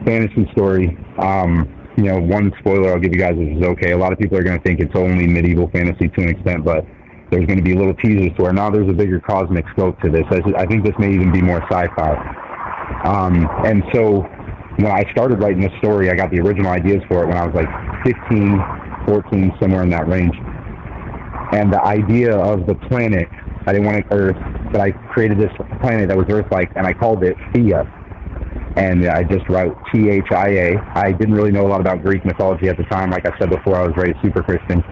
fantasy story. One spoiler I'll give you guys is okay. A lot of people are going to think it's only medieval fantasy to an extent, but there's going to be little teasers to where now there's a bigger cosmic scope to this. I think this may even be more sci-fi. And so when I started writing this story, I got the original ideas for it when I was like 15, 14, somewhere in that range. And the idea of the planet, I didn't want Earth, but I created this planet that was Earth-like, and I called it Thea. And I just wrote Thia. I didn't really know a lot about Greek mythology at the time. Like I said before, I was raised super Christian.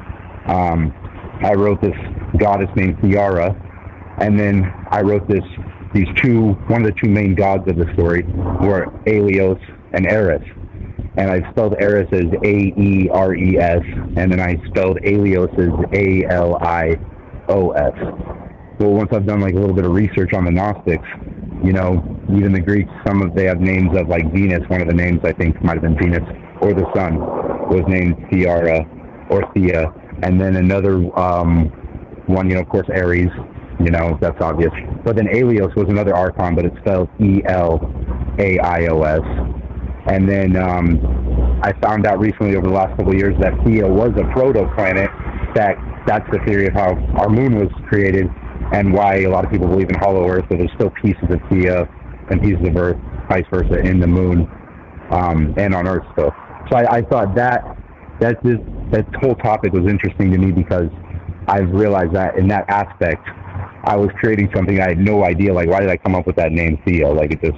I wrote this goddess named Theara, and then I wrote one of the two main gods of the story were Aelios and Eris. And I spelled Eris as Aeres, and then I spelled Aelios as Alios. Well, once I've done like a little bit of research on the Gnostics, even the Greeks, they have names of like Venus. One of the names I think might have been Venus, or the sun was named Theara or Thea. And then another one, of course, Ares, that's obvious. But then Aelios was another archon, but it's spelled Elaios. And then I found out recently over the last couple of years that Thea was a proto-planet. That's the theory of how our moon was created and why a lot of people believe in hollow Earth, but there's still pieces of Thea and pieces of Earth, vice versa, in the moon and on Earth still. So I thought that whole topic was interesting to me because I've realized that in that aspect, I was creating something I had no idea. Like, why did I come up with that name Thea? Like, it just...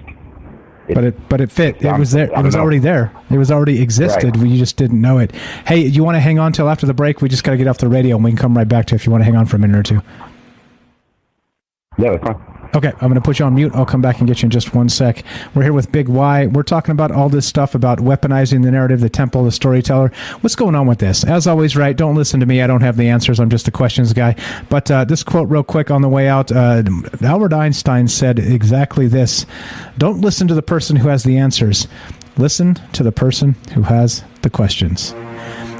But it fit. It was there. It was already there. It was already existed. Right. You just didn't know it. Hey, you want to hang on till after the break? We just got to get off the radio, and we can come right back to you if you want to hang on for a minute or two. Yeah, that's fine. Okay, I'm going to put you on mute. I'll come back and get you in just one sec. We're here with Big Y. We're talking about all this stuff about weaponizing the narrative, the temple, the storyteller. What's going on with this? As always, right, don't listen to me. I don't have the answers. I'm just a questions guy. But this quote real quick on the way out, Albert Einstein said exactly this. Don't listen to the person who has the answers. Listen to the person who has the questions.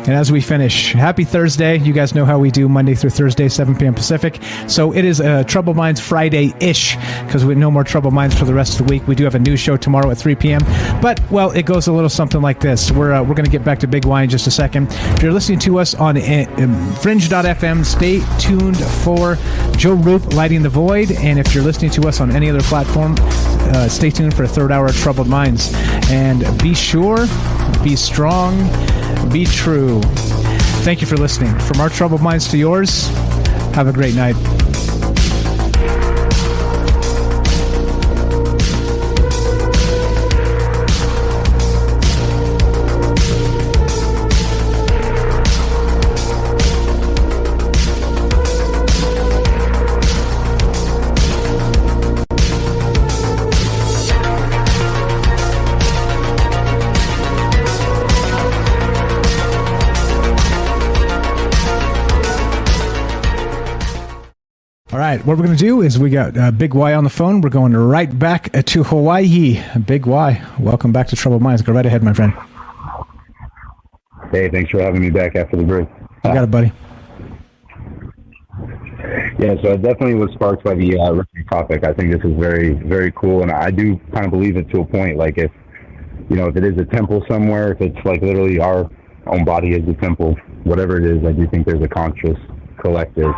And as we finish, happy Thursday. You guys know how we do Monday through Thursday, 7 p.m. Pacific. So it is Troubled Minds Friday-ish, because we no more Troubled Minds for the rest of the week. We do have a news show tomorrow at 3 p.m. But, well, it goes a little something like this. We're going to get back to Big Y in just a second. If you're listening to us on Fringe.fm, stay tuned for Joe Roop, Lighting the Void. And if you're listening to us on any other platform, stay tuned for a third hour of Troubled Minds. And be sure, be strong, be true. Thank you for listening. From our Troubled Minds to yours, have a great night. All right, what we're going to do is we got Big Y on the phone. We're going right back to Hawaii. Big Y, welcome back to Troubled Minds. Go right ahead, my friend. Hey, thanks for having me back after the break. You got it, buddy. Yeah, so I definitely was sparked by the rookie topic. I think this is very, very cool, and I do kind of believe it to a point. Like if it is a temple somewhere, if it's like literally our own body is the temple, whatever it is, I do think there's a conscious collective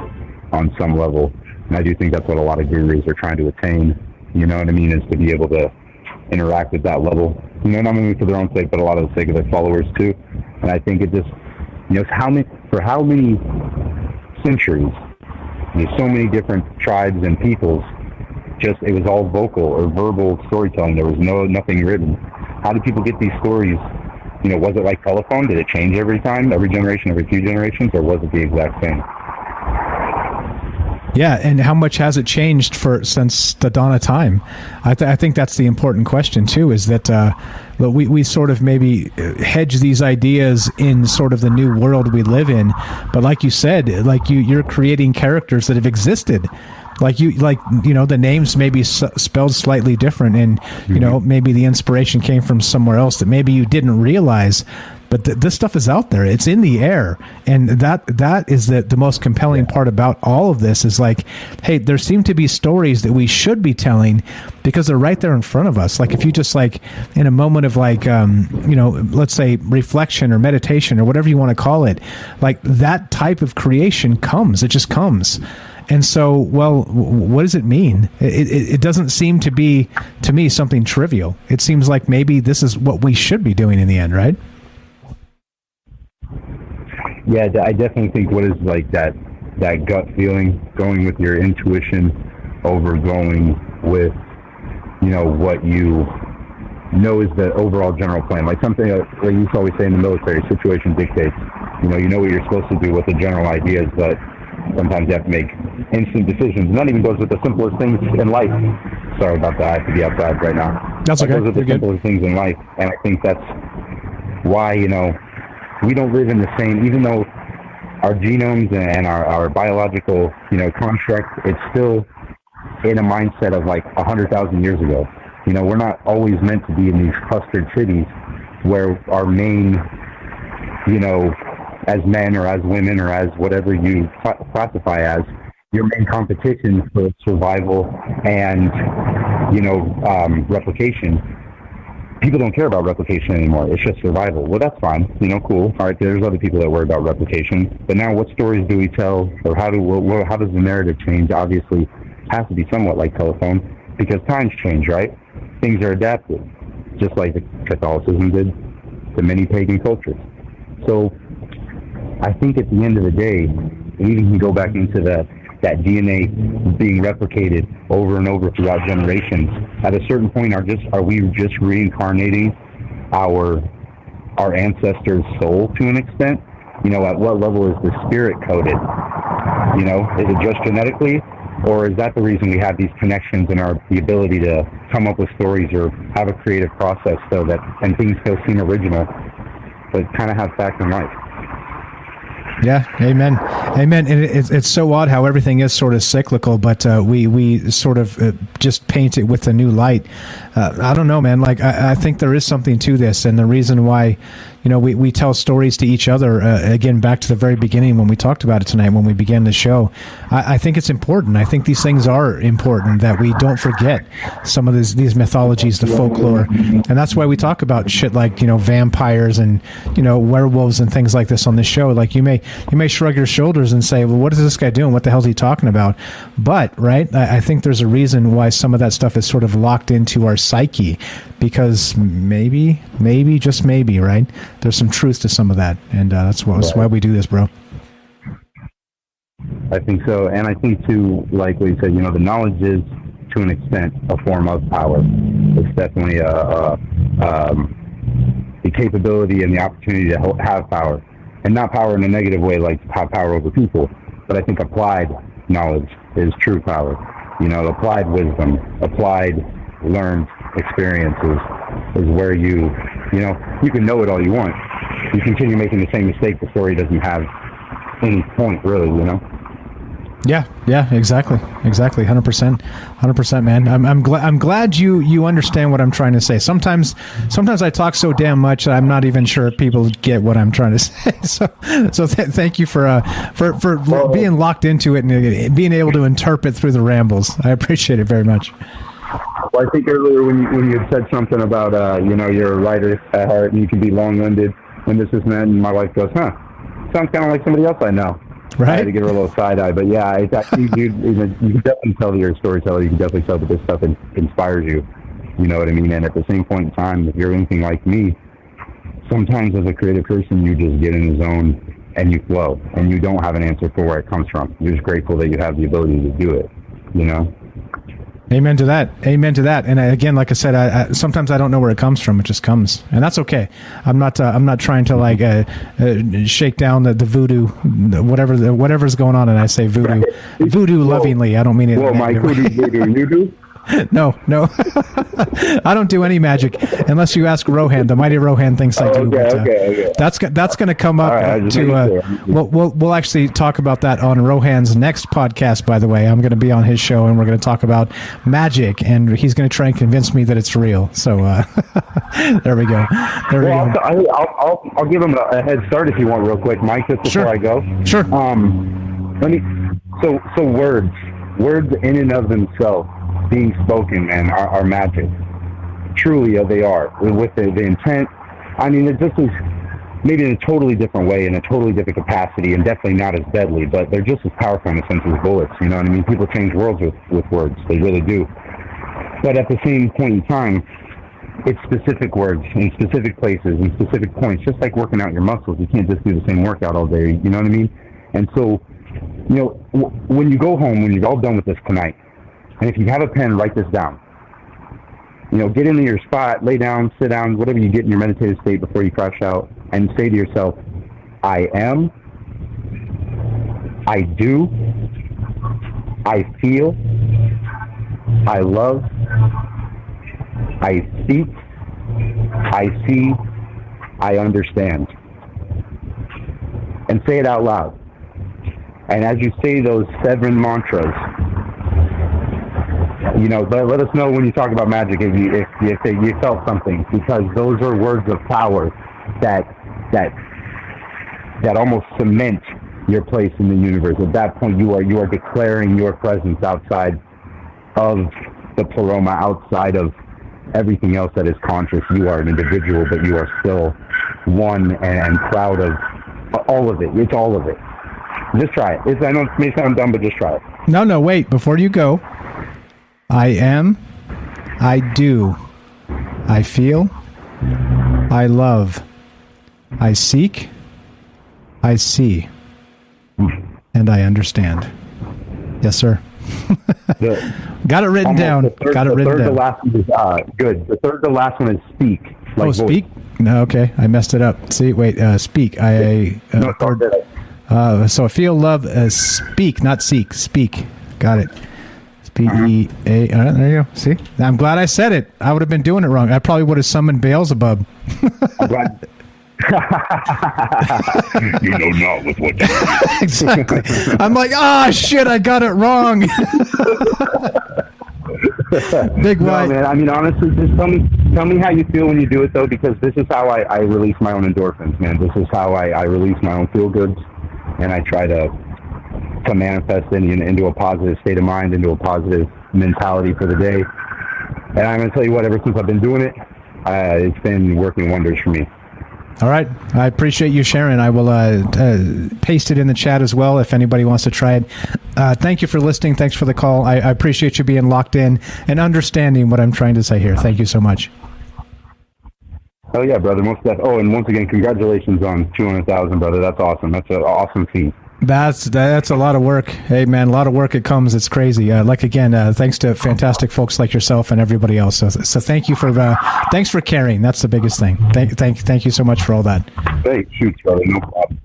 on some level. And I do think that's what a lot of gurus are trying to attain, you know what I mean, is to be able to interact at that level. Not only for their own sake, but a lot of the sake of their followers too. And I think it just, for how many centuries, there's so many different tribes and peoples, it was all vocal or verbal storytelling. There was nothing written. How did people get these stories? Was it like telephone? Did it change every time, every generation, every few generations, or was it the exact same? Yeah, and how much has it changed since the dawn of time? I think that's the important question too. Is that we sort of maybe hedge these ideas in sort of the new world we live in, but like you said, you're creating characters that have existed. The names may be spelled slightly different, and maybe the inspiration came from somewhere else that maybe you didn't realize. But this stuff is out there. It's in the air. And that is the most compelling part about all of this is like, hey, there seem to be stories that we should be telling because they're right there in front of us. Like if you just like in a moment of like, let's say reflection or meditation or whatever you want to call it, like that type of creation comes. It just comes. And so, well, what does it mean? It doesn't seem to be, to me, something trivial. It seems like maybe this is what we should be doing in the end, right? Yeah, I definitely think what is like that gut feeling, going with your intuition over going with, what you know is the overall general plan. Like something like you used to always say in the military, situation dictates. You know what you're supposed to do, what the general idea is, but sometimes you have to make instant decisions. And that even goes with the simplest things in life. Sorry about that. I have to be outside right now. That's okay. Those are the simplest things in life. And I think that's why, we don't live in the same, even though our genomes and our biological, construct, it's still in a mindset of like 100,000 years ago. We're not always meant to be in these clustered cities where our main, as men or as women or as whatever you classify as, your main competition for survival and, replication. People don't care about replication anymore. It's just survival. Well, that's fine. Cool. All right, there's other people that worry about replication. But now what stories do we tell, or how does the narrative change? Obviously, it has to be somewhat like telephone, because times change, right? Things are adapted, just like the Catholicism did to many pagan cultures. So I think at the end of the day, we can go back into that DNA being replicated over and over throughout generations. At a certain point, are we just reincarnating our ancestors' soul to an extent? At what level is the spirit coded? Is it just genetically, or is that the reason we have these connections and the ability to come up with stories or have a creative process and things still seem original, but kind of have fact in life? Yeah, amen. And it's so odd how everything is sort of cyclical, but we sort of just paint it with a new light. I don't know, man. Like I think there is something to this, and the reason why, we tell stories to each other. Again, back to the very beginning when we talked about it tonight, when we began the show. I think it's important. I think these things are important, that we don't forget some of these mythologies, the folklore, and that's why we talk about shit like vampires and werewolves and things like this on this show. Like you may shrug your shoulders and say, well, what is this guy doing? What the hell is he talking about? But right, I think there's a reason why some of that stuff is sort of locked into our psyche, because maybe just maybe, right, there's some truth to some of that, and that's why we do this, bro. I think so, and I think too, like what you said, the knowledge is to an extent a form of power. It's definitely the capability and the opportunity to have power, and not power in a negative way, like have power over people. But I think applied knowledge is true power. Applied wisdom, applied learned experiences is where you can know it all you want. You continue making the same mistake, the story doesn't have any point, really, Yeah, exactly, 100%, man. I'm glad you understand what I'm trying to say. Sometimes I talk so damn much that I'm not even sure if people get what I'm trying to say. So thank you for being locked into it and being able to interpret through the rambles. I appreciate it very much. Well, I think earlier when you had said something about you're a writer at heart and you can be long-winded and this is and my wife goes, sounds kind of like somebody else I know. Right. I had to give her a little side eye, but yeah, you can definitely tell that you're a storyteller. You can definitely tell that this stuff inspires you. You know what I mean? And at the same point in time, if you're anything like me, sometimes as a creative person, you just get in the zone and you flow, and you don't have an answer for where it comes from. You're just grateful that you have the ability to do it. You know. Amen to that. And again, like I said, I sometimes I don't know where it comes from. It just comes, and that's okay. I'm not trying to shake down the voodoo, whatever's going on. And I say voodoo lovingly. I don't mean it. Well, my voodoo, you do. No. I don't do any magic unless you ask Rohan. The mighty Rohan thinks I do. Okay. That's going to come up We'll actually talk about that on Rohan's next podcast. By the way, I'm going to be on his show and we're going to talk about magic, and he's going to try and convince me that it's real. So there we go. I'll give him a head start if you want, real quick, Mike, just before I go. Sure. So words in and of themselves, being spoken, man, are magic. Truly, they are. With the intent, I mean, it just is maybe in a totally different way, in a totally different capacity, and definitely not as deadly, but they're just as powerful in a sense as bullets. You know what I mean? People change worlds with words. They really do. But at the same point in time, it's specific words in specific places and specific points, just like working out your muscles. You can't just do the same workout all day. You know what I mean? And so, when you go home, when you're all done with this tonight, and if you have a pen, write this down. Get into your spot, lay down, sit down, whatever you get in your meditative state before you crash out, and say to yourself, I am, I do, I feel, I love, I speak, I see, I understand. And say it out loud. And as you say those 7 mantras, let us know when you talk about magic if you felt something, because those are words of power that almost cement your place in the universe. At that point, you are declaring your presence outside of the pleroma, outside of everything else that is conscious. You are an individual, but you are still one and proud of all of it. It's all of it. Just try it. I know it may sound dumb, but just try it. No, wait. Before you go, I am, I do, I feel, I love, I seek, I see, and I understand. Yes, sir. Got it written down. The last one is good. The third to last one is speak. Like speak? No, okay. I messed it up. See, wait, speak. So feel, love, speak, not seek. Speak. Got it. P-E-A. There you go. See? I'm glad I said it. I would have been doing it wrong. I probably would have summoned Beelzebub. I'm glad. You know not with what you do. Exactly. I'm like, shit, I got it wrong. Big white. No, man. I mean, honestly, just tell me how you feel when you do it, though, because this is how I release my own endorphins, man. This is how I release my own feel-goods, and I try to manifest into a positive state of mind, into a positive mentality for the day. And I'm going to tell you what, ever since I've been doing it, it's been working wonders for me. All right. I appreciate you sharing. I will paste it in the chat as well if anybody wants to try it. Thank you for listening. Thanks for the call. I appreciate you being locked in and understanding what I'm trying to say here. Thank you so much. Oh, yeah, brother. Most of that. Oh, and once again, congratulations on 200,000, brother. That's awesome. That's an awesome feat. That's a lot of work. Hey, man, a lot of work it comes. It's crazy. Thanks to fantastic folks like yourself and everybody else. So thank you thanks for caring. That's the biggest thing. Thank you so much for all that. Hey, shoot, brother. No problem.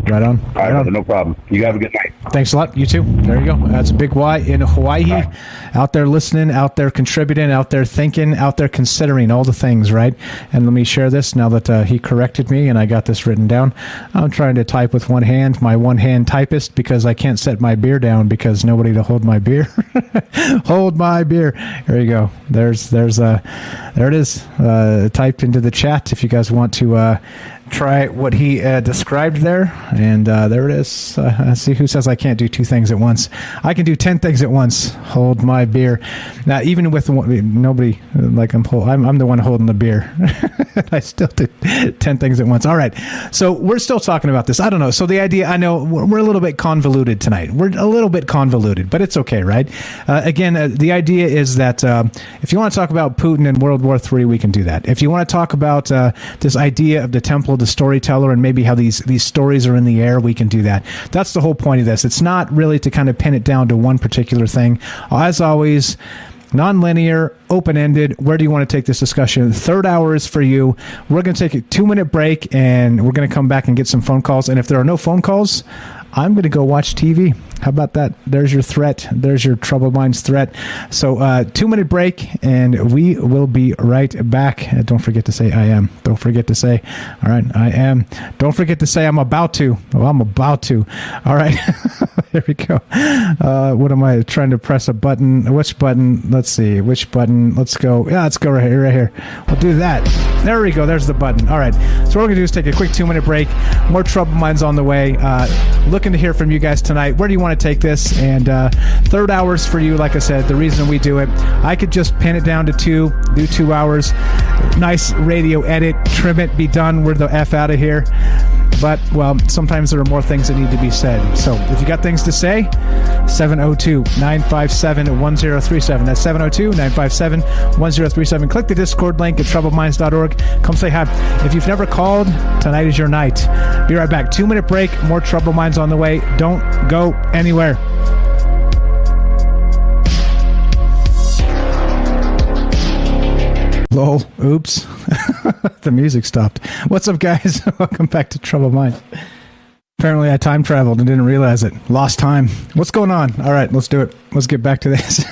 Right on. All right, brother. No problem. You have a good night. Thanks a lot. You too. There you go. That's a big Y in Hawaii. Out there listening, out there contributing, out there thinking, out there considering all the things, right? And let me share this now that he corrected me and I got this written down. I'm trying to type with one hand, my one-hand typist, because I can't set my beer down because nobody to hold my beer. Hold my beer. There you go. There it is. Typed into the chat if you guys want to try what he described there, and there it is. See who says I can't do two things at once. I can do 10 things at once. Hold my beer. Now, even with nobody, like I'm the one holding the beer. I still do 10 things at once. All right, so we're still talking about this. I don't know. So the idea, I know we're a little bit convoluted tonight. We're a little bit convoluted, but it's okay, right? Again, the idea is that if you want to talk about Putin and World War III, we can do that. If you want to talk about this idea of the temple, the storyteller, and maybe how these stories are in the air, we can do that. That's the whole point of this. It's not really to kind of pin it down to one particular thing. As always, non-linear, open-ended. Where do you want to take this discussion? Third hour is for you. We're going to take a 2-minute break, and we're going to come back and get some phone calls. And if there are no phone calls, I'm going to go watch TV. How about that? There's your threat. There's your Troubled Minds threat. So 2-minute break, and we will be right back. Don't forget to say I am. Don't forget to say, all right, I am. Don't forget to say I'm about to. Oh, I'm about to. All right. There we go. What am I trying to press a button? Which button? Let's see. Which button? Let's go. Yeah, let's go right here. Right here. We'll do that. There we go. There's the button. All right. So what we're going to do is take a quick 2-minute break. More Troubled Minds on the way. Looking to hear from you guys tonight. Where do you want to take this? And third hours for you, like I said, the reason we do it, I could just pin it down to 2, do 2 hours. Nice radio edit, trim it, be done. We're the F out of here. But, well, sometimes there are more things that need to be said. So if you got things to say, 702-957-1037. That's 702-957-1037. Click the Discord link at troubledminds.org. Come say hi. If you've never called, tonight is your night. Be right back. 2-minute break. More Troubled Minds on the way. Don't go anywhere. Lol. Oops. The music stopped. What's up, guys? Welcome back to Troubled Minds. Apparently I time traveled and didn't realize it. Lost time. What's going on? All right, let's do it. Let's get back to this.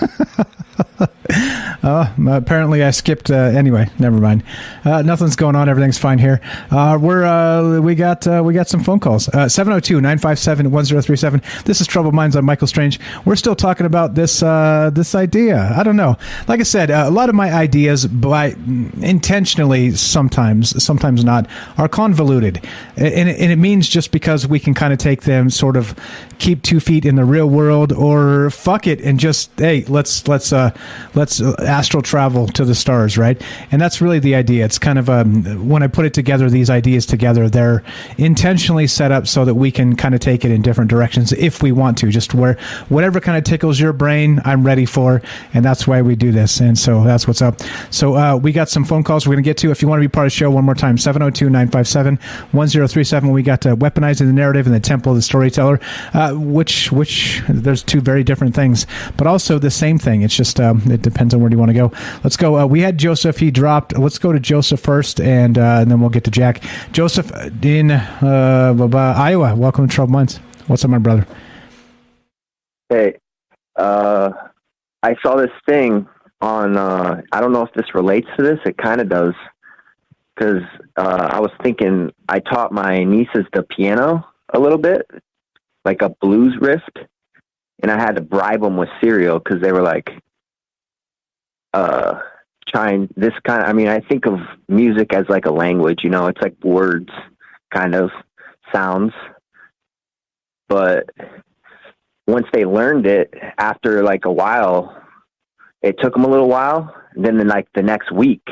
Apparently I skipped. Anyway, never mind. Nothing's going on. Everything's fine here. We got some phone calls. 702-957-1037. This is Troubled Minds. I'm Michael Strange. We're still talking about this idea. I don't know. Like I said, a lot of my ideas, by intentionally, sometimes not, are convoluted, and it means just because we can kind of take them, sort of keep 2 feet in the real world, or fuck it and just, hey, let's astral travel to the stars, right? And that's really the idea. It's kind of when I put it together, these ideas together, they're intentionally set up so that we can kind of take it in different directions if we want to. Just whatever kind of tickles your brain, I'm ready for, and that's why we do this. And so that's what's up. So we got some phone calls we're going to get to. If you want to be part of the show, one more time, 702-957-1037. We got Weaponizing the Narrative and the Temple of the Storyteller, which there's 2 very different things, but also the same thing. It's just it depends on where you want to go. Let's go. We had Joseph. He dropped. Let's go to Joseph first, and then we'll get to Jack. Joseph in Iowa. Welcome to Troubled Minds. What's up, my brother? Hey, I saw this thing on, I don't know if this relates to this. It kind of does, because I was thinking I taught my nieces the piano a little bit, like a blues riff, and I had to bribe them with cereal because they were like, trying this kind of, I mean, I think of music as like a language, you know, it's like words, kind of sounds, but once they learned it, after like a while, it took them a little while, and then like the next week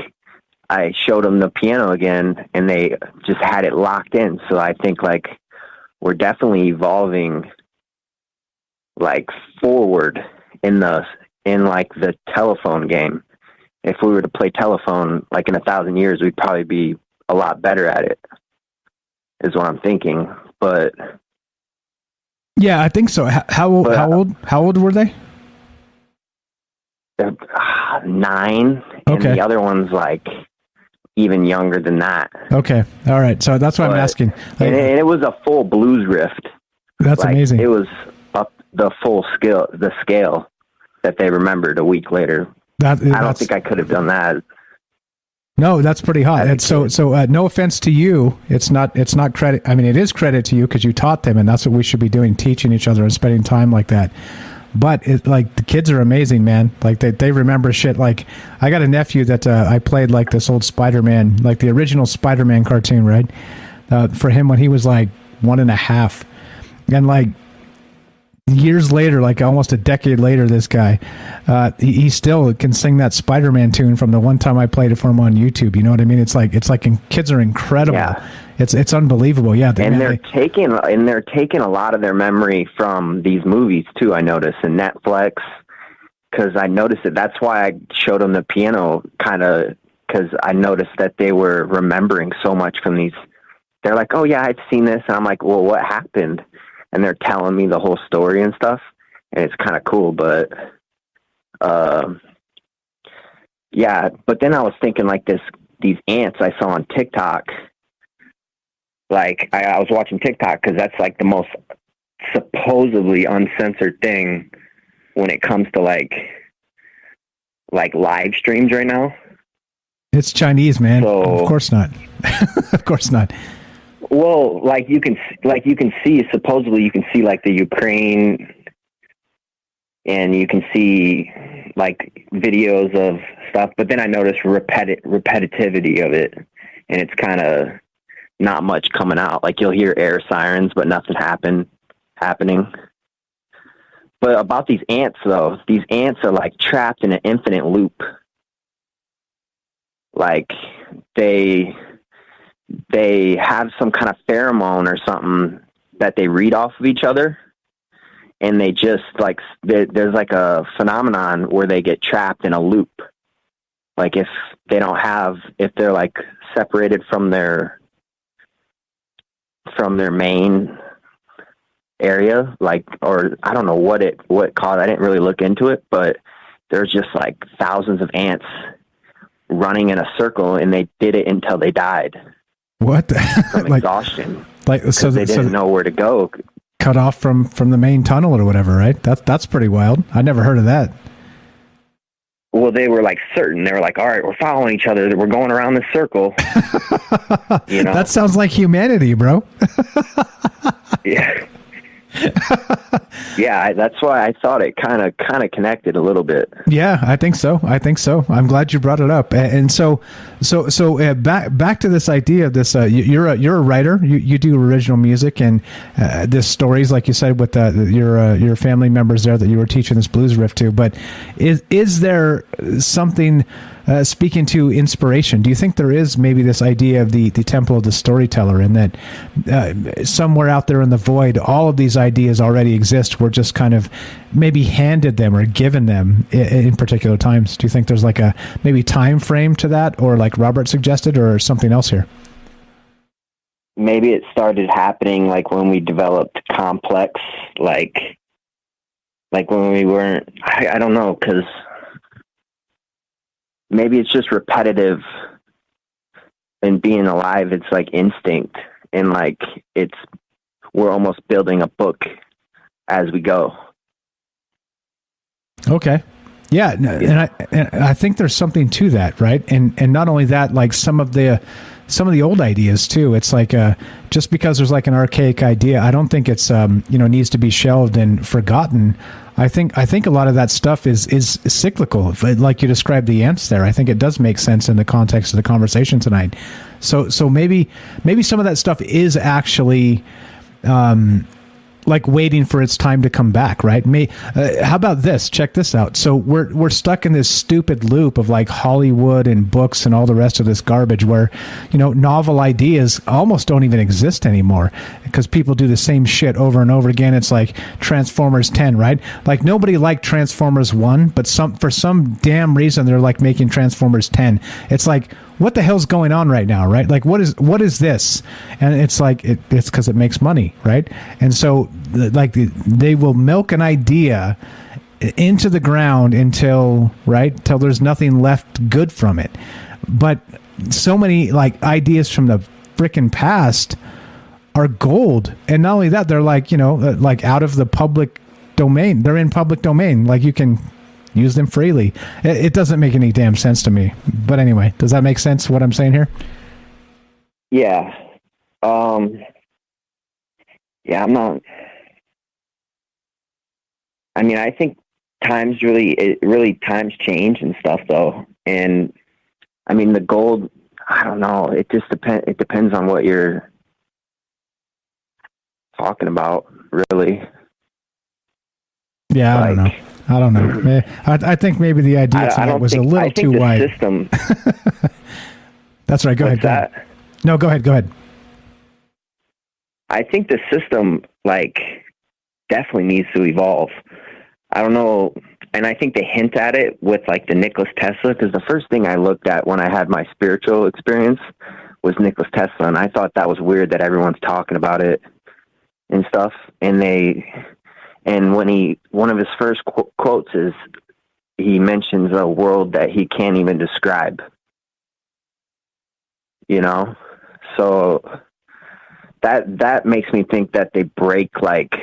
I showed them the piano again and they just had it locked in. So I think like we're definitely evolving like forward in like the telephone game. If we were to play telephone like in 1,000 years, we'd probably be a lot better at it, is what I'm thinking. But yeah, I think so. How old were they? 9, and the other one's like even younger than that. Okay, all right. So that's why I'm asking. And it was a full blues riff. That's like, amazing. It was the full scale that they remembered a week later. I don't think I could have done that. No, that's pretty hot. And so no offense to you. It's not credit. I mean, it is credit to you because you taught them, and that's what we should be doing, teaching each other and spending time like that. But like the kids are amazing, man. Like they remember shit. Like I got a nephew that I played like this old Spider-Man, like the original Spider-Man cartoon, right? For him when he was like 1.5, and like years later, like almost a decade later, this guy, he still can sing that Spider-Man tune from the one time I played it for him on YouTube. You know what I mean? It's like kids are incredible. Yeah. It's unbelievable. Yeah. They're taking a lot of their memory from these movies too. I noticed, and Netflix, because I noticed it. That's why I showed them the piano, kind of, because I noticed that they were remembering so much from these. They're like, "Oh yeah, I've seen this," and I'm like, "Well, what happened?" And they're telling me the whole story and stuff, and it's kind of cool. But yeah. But then I was thinking like these ants I saw on TikTok. Like I was watching TikTok because that's like the most supposedly uncensored thing when it comes to like live streams right now. It's Chinese, man. So, of course not. Of course not. Well, you can see supposedly you can see like the Ukraine, and you can see like videos of stuff. But then I noticed repetitivity of it, and it's kind of not much coming out. Like you'll hear air sirens, but nothing happening. But about these ants, though, these ants are like trapped in an infinite loop. Like they have some kind of pheromone or something that they read off of each other, and they just like there's like a phenomenon where they get trapped in a loop. Like if they're like separated from their main area, like, or I don't know what caused. I didn't really look into it, but there's just like thousands of ants running in a circle, and they did it until they died. What? From exhaustion. So they didn't know where to go. Cut off from the main tunnel or whatever, right? That's pretty wild. I never heard of that. Well, they were like certain. They were like, all right, we're following each other. We're going around this circle. You know? That sounds like humanity, bro. Yeah. Yeah, that's why I thought it kind of connected a little bit. Yeah, I think so. I'm glad you brought it up. And so back to this idea of this. You're a writer. You do original music, and this stories, like you said, with your family members there that you were teaching this blues riff to. But is there something? Speaking to inspiration, do you think there is maybe this idea of the temple of the storyteller, and that somewhere out there in the void, all of these ideas already exist? We're just kind of maybe handed them or given them in particular times. Do you think there's like a maybe time frame to that, or like Robert suggested, or something else here? Maybe it started happening like when we developed Complex, like when we weren't. I don't know, because maybe it's just repetitive, and being alive, it's like instinct, and like we're almost building a book as we go. Okay. Yeah. And I think there's something to that, right? And not only that, like some of the old ideas too. It's like just because there's like an archaic idea, I don't think it's needs to be shelved and forgotten. I think a lot of that stuff is cyclical. Like you described the ants there, I think it does make sense in the context of the conversation tonight. So maybe some of that stuff is actually like waiting for its time to come back, right? How about this? Check this out. So we're stuck in this stupid loop of like Hollywood and books and all the rest of this garbage where, novel ideas almost don't even exist anymore because people do the same shit over and over again. It's like Transformers 10, right? Like nobody liked Transformers 1, but for some damn reason they're like making Transformers 10. It's like, what the hell's going on right now, right? Like, what is this? And it's like, it's because it makes money, right? And so, like, they will milk an idea into the ground until there's nothing left good from it. But so many, like, ideas from the frickin' past are gold. And not only that, they're like, like out of the public domain. They're in public domain. Like, you can use them freely. It doesn't make any damn sense to me. But anyway, does that make sense, what I'm saying here? Yeah. Yeah, I'm not... I mean, I think times times change and stuff, though. And, I mean, the gold, I don't know. It just depends on what you're talking about, really. Yeah, I don't know. I think maybe the idea tonight was a little too wide. System, That's right. Go ahead. No, go ahead. I think the system, like, definitely needs to evolve. I don't know, and I think they hint at it with, like, the Nikola Tesla, because the first thing I looked at when I had my spiritual experience was Nikola Tesla, and I thought that was weird that everyone's talking about it and stuff. And one of his first quotes is, he mentions a world that he can't even describe. You know? So that makes me think that they break, like,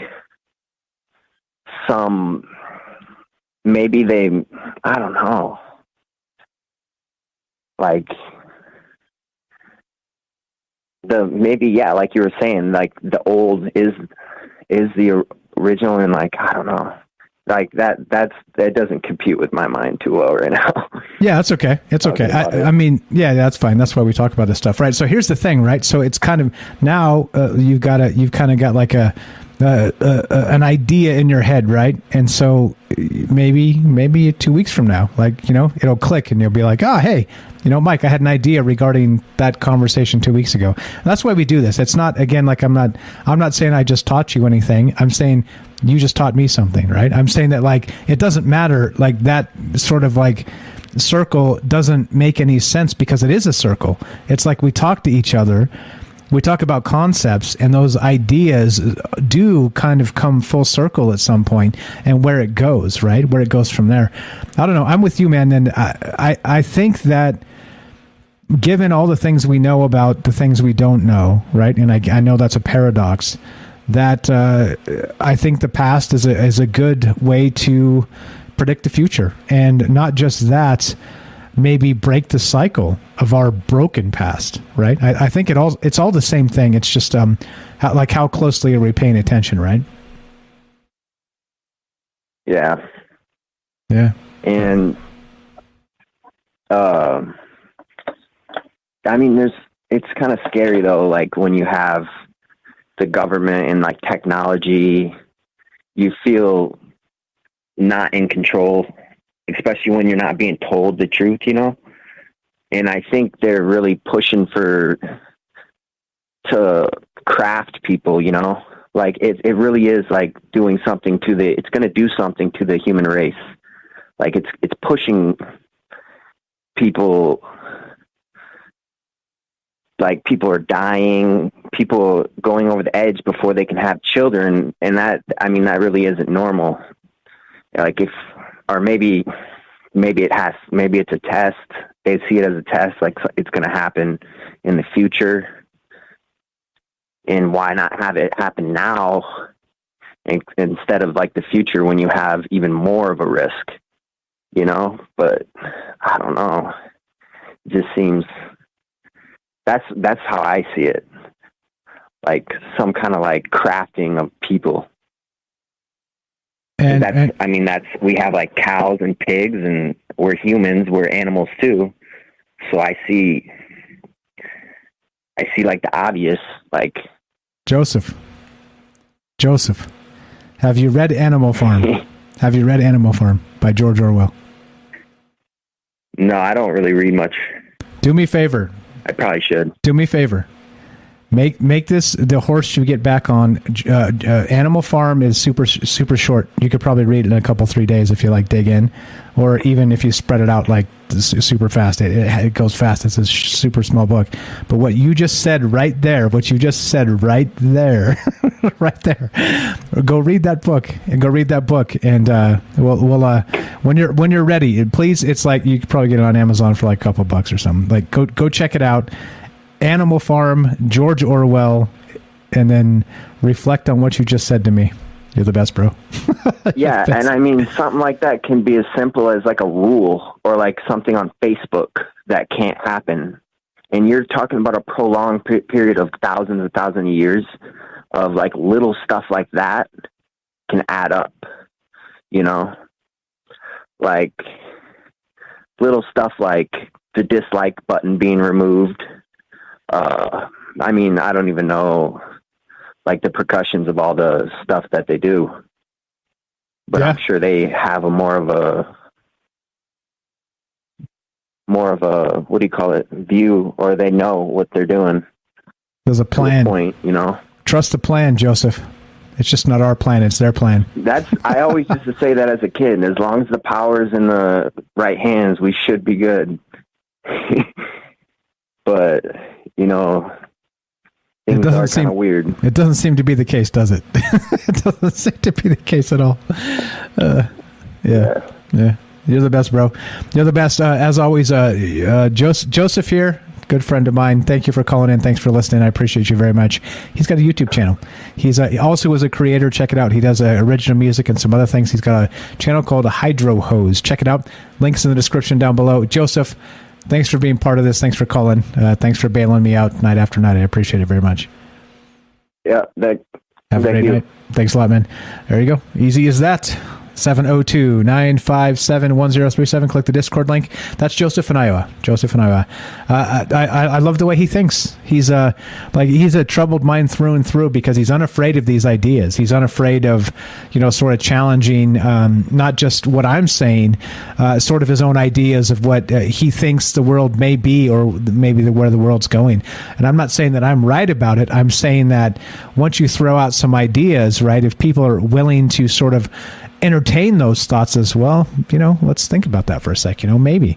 some, maybe I don't know. Like, like you were saying, like, the old is the original, and, like, I don't know. Like, that doesn't compute with my mind too well right now. Yeah, that's okay. It's okay. I mean, yeah, that's fine. That's why we talk about this stuff, right? So here's the thing, right? So it's kind of now you've kind of got like an idea in your head, right? And so maybe 2 weeks from now, like, you know, it'll click and you'll be like, oh, hey, you know, Mike, I had an idea regarding that conversation 2 weeks ago. And that's why we do this. It's not, again, like I'm not saying I just taught you anything. I'm saying you just taught me something, right? I'm saying that, like, it doesn't matter, like, that sort of, like, circle doesn't make any sense because it is a circle. It's like we talk to each other, we talk about concepts, and those ideas do kind of come full circle at some point, and where it goes, right? Where it goes from there. I don't know. I'm with you, man. And I think that given all the things we know about the things we don't know, right? And I know that's a paradox, that I think the past is a good way to predict the future. And not just that, maybe break the cycle of our broken past, right? I think it's all the same thing. It's just how closely are we paying attention, right? Yeah. Yeah. And I mean, it's kind of scary though, like when you have the government and, like, technology, you feel not in control, especially when you're not being told the truth, you know? And I think they're really pushing to craft people, you know? Like, it really is, like, doing something it's going to do something to the human race. Like, it's pushing people, like, people are dying, people going over the edge before they can have children. And that really isn't normal. Like, maybe it's a test. They see it as a test, like it's going to happen in the future. And why not have it happen now instead of, like, the future when you have even more of a risk, you know? But I don't know. It just seems that's how I see it. Like some kind of, like, crafting of people. And we have, like, cows and pigs, and we're humans, we're animals too. So I see like the obvious, like. Joseph, have you read Animal Farm? Have you read Animal Farm by George Orwell? No, I don't really read much. Do me a favor. I probably should. Do me a favor. Make this the horse you get back on. Animal Farm is super short. You could probably read it in a couple 3 days if you, like, dig in, or even if you spread it out, like, super fast. It goes fast. It's a super small book. But what you just said right there, right there, go read that book, and we'll when you're ready, please. It's like you could probably get it on Amazon for, like, a couple bucks or something. Like, go check it out. Animal Farm, George Orwell, and then reflect on what you just said to me. You're the best, bro. Yeah, and I mean, something like that can be as simple as like a rule or like something on Facebook that can't happen. And you're talking about a prolonged period of thousands of years of like little stuff like that can add up, you know? Like little stuff like the dislike button being removed. I mean, I don't even know like the repercussions of all the stuff that they do, but I'm sure they have a more of a what do you call it, view, or they know what they're doing. There's a plan. Point, you know. Trust the plan, Joseph. It's just not our plan; it's their plan. I always used to say that as a kid. As long as the power's in the right hands, we should be good. But you know, things are kind of weird. It doesn't seem to be the case, does it? It doesn't seem to be the case at all. Yeah. You're the best, bro. You're the best. As always, Joseph here, good friend of mine. Thank you for calling in. Thanks for listening. I appreciate you very much. He's got a YouTube channel. He's also was a creator. Check it out. He does original music and some other things. He's got a channel called Hydro Hose. Check it out. Links in the description down below. Joseph, thanks for being part of this. Thanks for calling. Thanks for bailing me out night after night. I appreciate it very much. Yeah. Have a great night. Thanks a lot, man. There you go. Easy as that. 702-957-1037. Click the Discord link. That's Joseph in Iowa. I love the way he thinks. He's he's a troubled mind through and through because he's unafraid of these ideas. He's unafraid of, sort of challenging not just what I'm saying, sort of his own ideas of what he thinks the world may be or maybe where the world's going. And I'm not saying that I'm right about it. I'm saying that once you throw out some ideas, right, if people are willing to sort of entertain those thoughts as well, let's think about that for a sec. Maybe.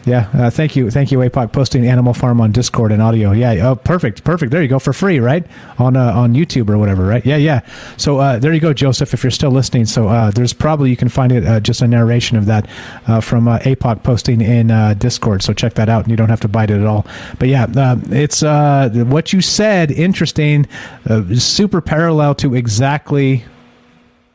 Yeah. Thank you, APOC, posting Animal Farm on Discord and audio. Yeah. Oh, perfect. There you go, for free, right? On YouTube or whatever, right? Yeah. So there you go, Joseph, if you're still listening. So there's probably, you can find it, just a narration of that from APOC posting in Discord. So check that out, and you don't have to bite it at all. But yeah, it's what you said, interesting, super parallel to exactly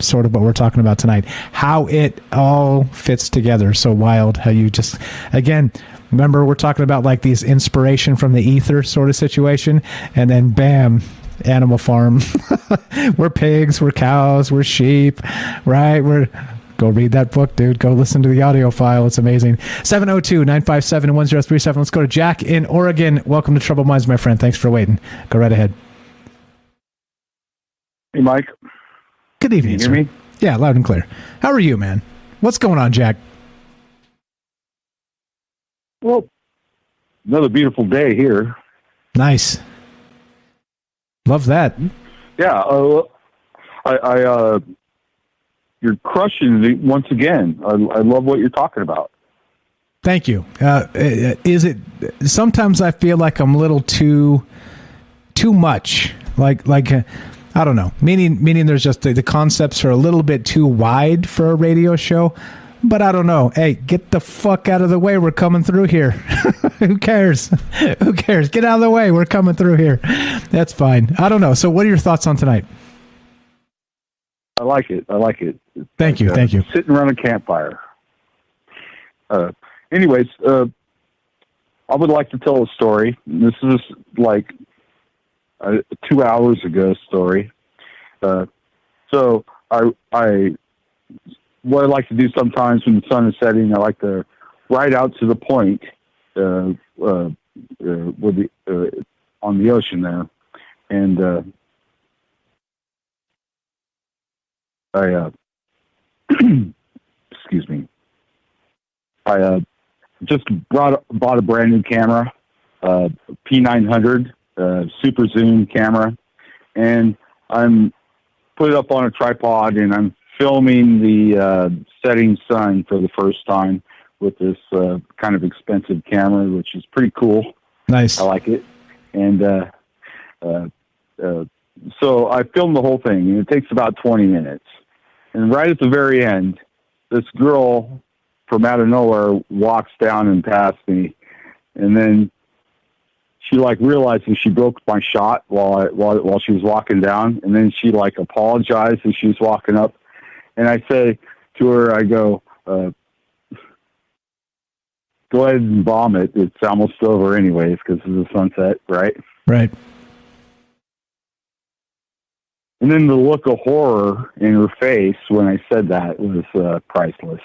sort of what we're talking about tonight, how it all fits together. So wild how you just, again, remember we're talking about like these inspiration from the ether sort of situation, and then bam, Animal Farm. We're pigs, we're cows, we're sheep, right? Go read that book, dude. Go listen to the audio file. It's amazing. 702-957-1037. Let's go to Jack in Oregon. Welcome to Troubled Minds, my friend. Thanks for waiting. Go right ahead. Hey, Mike. Good evening, Can you hear sir. me? Yeah, loud and clear. How are you, man? What's going on, Jack? Well, another beautiful day here. Nice. Love that. Yeah, you're crushing it once again. I love what you're talking about. Thank you. Is it sometimes I feel like I'm a little too much, like I don't know. Meaning there's just the concepts are a little bit too wide for a radio show, but I don't know. Hey, get the fuck out of the way. We're coming through here. Who cares? Get out of the way. We're coming through here. That's fine. I don't know. So what are your thoughts on tonight? I like it. Thank you. Sitting around a campfire. Anyways, I would like to tell a story. This is like 2 hours ago story. So what I like to do sometimes when the sun is setting, I like to ride out to the point with on the ocean there, and I excuse me. I just bought a brand new camera, P900. Super zoom camera, and I'm put it up on a tripod, and I'm filming the setting sun for the first time with this kind of expensive camera, which is pretty cool. Nice. I like it. And so I filmed the whole thing, and it takes about 20 minutes. And right at the very end, this girl from out of nowhere walks down and past me, and then she like realized that she broke my shot while she was walking down, and then she like apologized as she was walking up, and I say to her, I go, go ahead and bomb it. It's almost over anyways because of the sunset, right? Right. And then the look of horror in her face when I said that was priceless.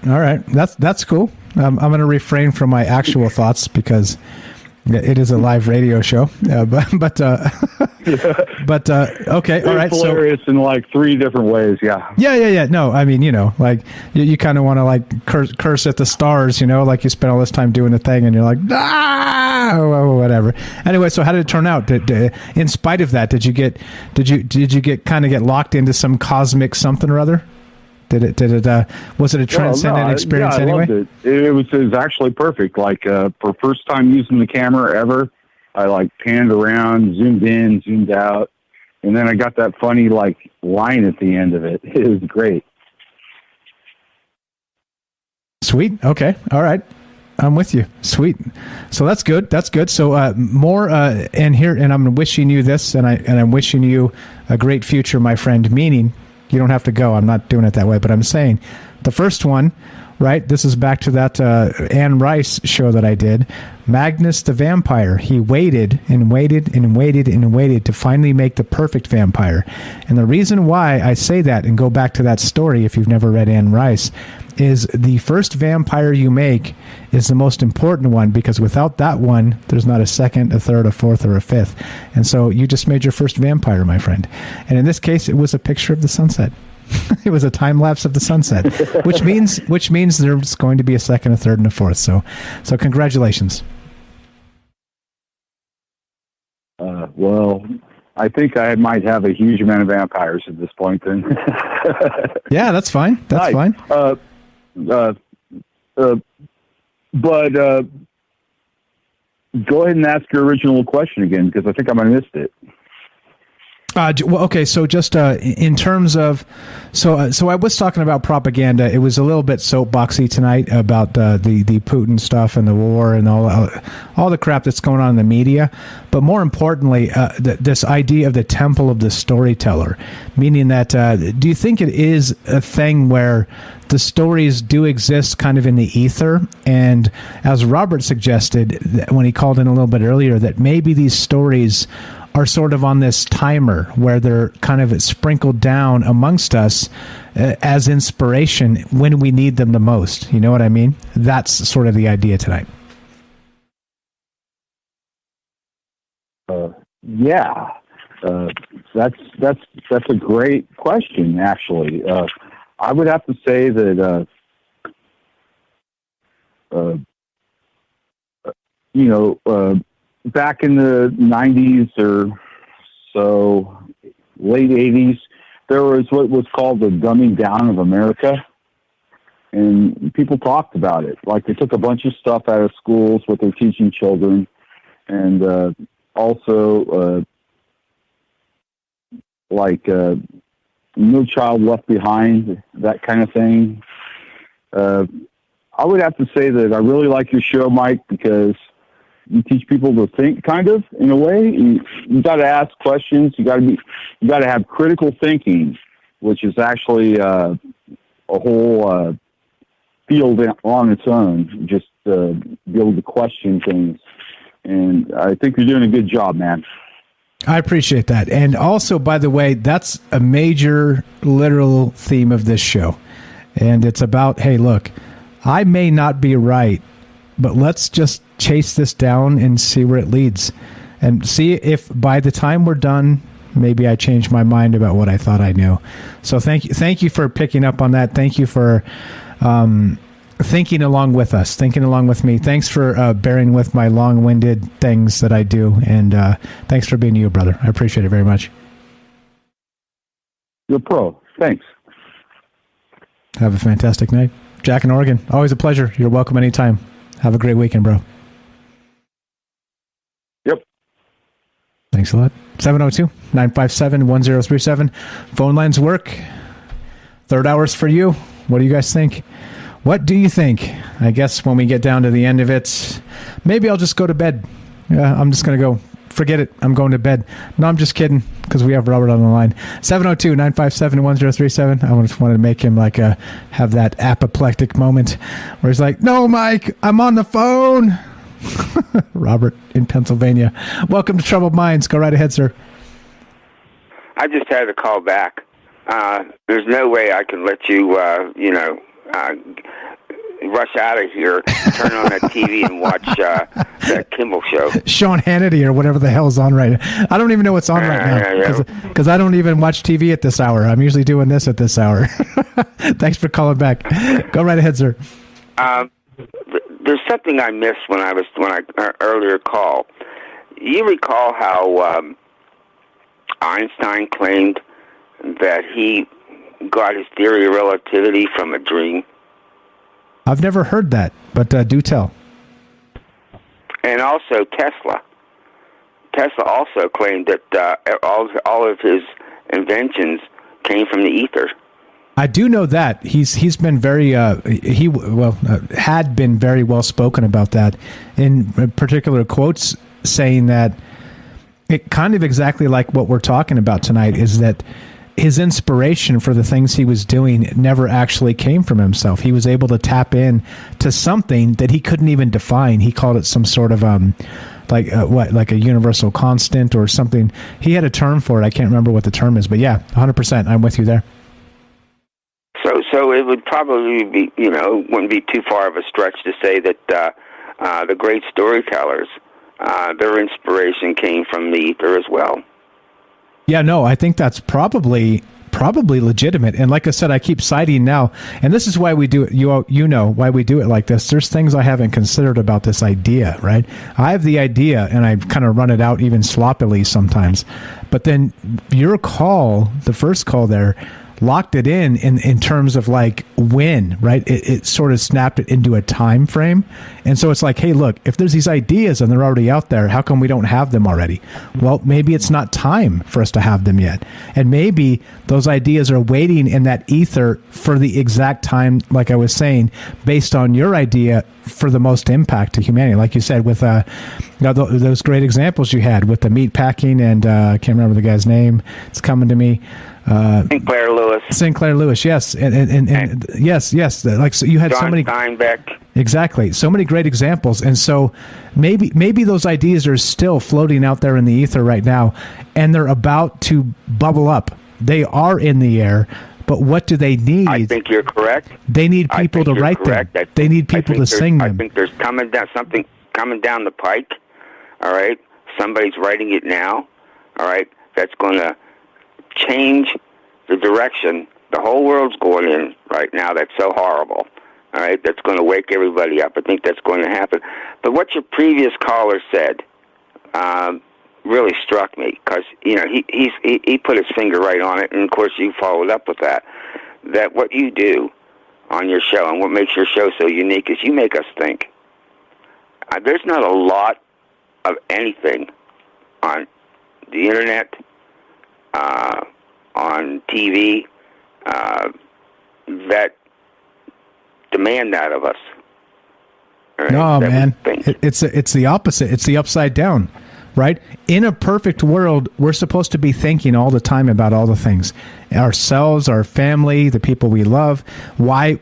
All right. That's cool. I'm going to refrain from my actual thoughts because it is a live radio show. But okay. All right. It's hilarious in like 3 different ways. Yeah. Yeah. No, I mean, like you kind of want to like curse at the stars, like you spent all this time doing the thing and you're like, or whatever. Anyway, so how did it turn out? In spite of that, did you get locked into some cosmic something or other? Was it a transcendent experience anyway? I loved it. It was actually perfect. Like for first time using the camera ever, I like panned around, zoomed in, zoomed out, and then I got that funny like line at the end of it. It was great. Sweet. Okay. All right. I'm with you. Sweet. So that's good. So more and I'm wishing you this, and I'm wishing you a great future, my friend. Meaning, you don't have to go. I'm not doing it that way, but I'm saying the first one, right? This is back to that Anne Rice show that I did. Magnus the vampire. He waited and waited and waited and waited to finally make the perfect vampire. And the reason why I say that and go back to that story, if you've never read Anne Rice, is the first vampire you make is the most important one, because without that one, there's not a second, a third, a fourth, or a fifth. And so you just made your first vampire, my friend. And in this case, it was a picture of the sunset. It was a time lapse of the sunset, which means there's going to be a second, a third, and a fourth. So congratulations. Well, I think I might have a huge amount of vampires at this point. Then. Yeah, that's fine. That's fine. But go ahead and ask your original question again, because I think I might have missed it. Okay, so just in terms of, so I was talking about propaganda. It was a little bit soapboxy tonight about the Putin stuff and the war and all the crap that's going on in the media. But more importantly, this idea of the temple of the storyteller, meaning that do you think it is a thing where the stories do exist kind of in the ether? And as Robert suggested when he called in a little bit earlier, that maybe these stories are sort of on this timer where they're kind of sprinkled down amongst us as inspiration when we need them the most. You know what I mean? That's sort of the idea tonight. Yeah, that's a great question. Actually, I would have to say that back in the 90s or so, late 80s, there was what was called the dumbing down of America. And people talked about it. Like they took a bunch of stuff out of schools, what they're teaching children. And also, No Child Left Behind, that kind of thing. I would have to say that I really like your show, Mike, because you teach people to think, kind of, in a way. You got to ask questions. You got to have critical thinking, which is actually a whole field on its own. Just be able to question things, and I think you're doing a good job, man. I appreciate that. And also, by the way, that's a major literal theme of this show, and it's about, hey, look, I may not be right, but let's just chase this down and see where it leads, and see if by the time we're done, maybe I change my mind about what I thought I knew. So thank you for picking up on that. Thank you for thinking along with us, thinking along with me. Thanks for bearing with my long-winded things that I do, and thanks for being you, brother. I appreciate it very much. You're a pro. Thanks. Have a fantastic night. Jack in Oregon, always a pleasure. You're welcome anytime. Have a great weekend, bro. Yep. Thanks a lot. 702-957-1037. Phone lines work. Third hour's for you. What do you guys think? What do you think? I guess when we get down to the end of it, maybe I'll just go to bed. I'm just going to go. Forget it. I'm going to bed. No, I'm just kidding, because we have Robert on the line. 702-957-1037. I just wanted to make him have that apoplectic moment where he's like, no, Mike, I'm on the phone. Robert in Pennsylvania. Welcome to Troubled Minds. Go right ahead, sir. I just had to call back. There's no way I can let you, rush out of here, turn on that TV and watch that Kimmel show. Sean Hannity or whatever the hell's on right now. I don't even know what's on right now, because I don't even watch TV at this hour. I'm usually doing this at this hour. Thanks for calling back. Go right ahead, sir. There's something I missed when I earlier call. You recall how Einstein claimed that he got his theory of relativity from a dream? I've never heard that, but do tell. And also Tesla. Tesla also claimed that all of his inventions came from the ether. I do know that he's been very had been very well spoken about that, in particular quotes saying that it kind of exactly like what we're talking about tonight is that his inspiration for the things he was doing never actually came from himself. He was able to tap in to something that he couldn't even define. He called it some sort of like a universal constant or something. He had a term for it. I can't remember what the term is, but yeah, 100%. I'm with you there. So it would probably be, wouldn't be too far of a stretch to say that the great storytellers, their inspiration came from the ether as well. Yeah, no, I think that's probably legitimate. And like I said, I keep citing now, and this is why we do it. You know why we do it like this. There's things I haven't considered about this idea, right? I have the idea, and I kind of run it out even sloppily sometimes. But then your call, the first call there, locked it in terms of like when, right? It sort of snapped it into a time frame. And so it's like, hey, look, if there's these ideas and they're already out there, how come we don't have them already? Well, maybe it's not time for us to have them yet. And maybe those ideas are waiting in that ether for the exact time, like I was saying, based on your idea for the most impact to humanity. Like you said, with those great examples you had with the meat packing and I can't remember the guy's name. It's coming to me. Sinclair Lewis, yes, and yes. Like so you had John so many. Steinbeck. Exactly, so many great examples, and so maybe those ideas are still floating out there in the ether right now, and they're about to bubble up. They are in the air, but what do they need? I think you're correct. They need people to write them. They need people to sing them. I think there's something coming down the pike. All right, somebody's writing it now. All right, that's going to change the direction the whole world's going in right now. That's so horrible. All right, that's going to wake everybody up. I think that's going to happen. But what your previous caller said really struck me because he put his finger right on it, and of course you followed up with that. That what you do on your show and what makes your show so unique is you make us think. There's not a lot of anything on the internet, on TV, that demand that of us. Right? No, man, it's the opposite. It's the upside down, right? In a perfect world, we're supposed to be thinking all the time about all the things, ourselves, our family, the people we love, why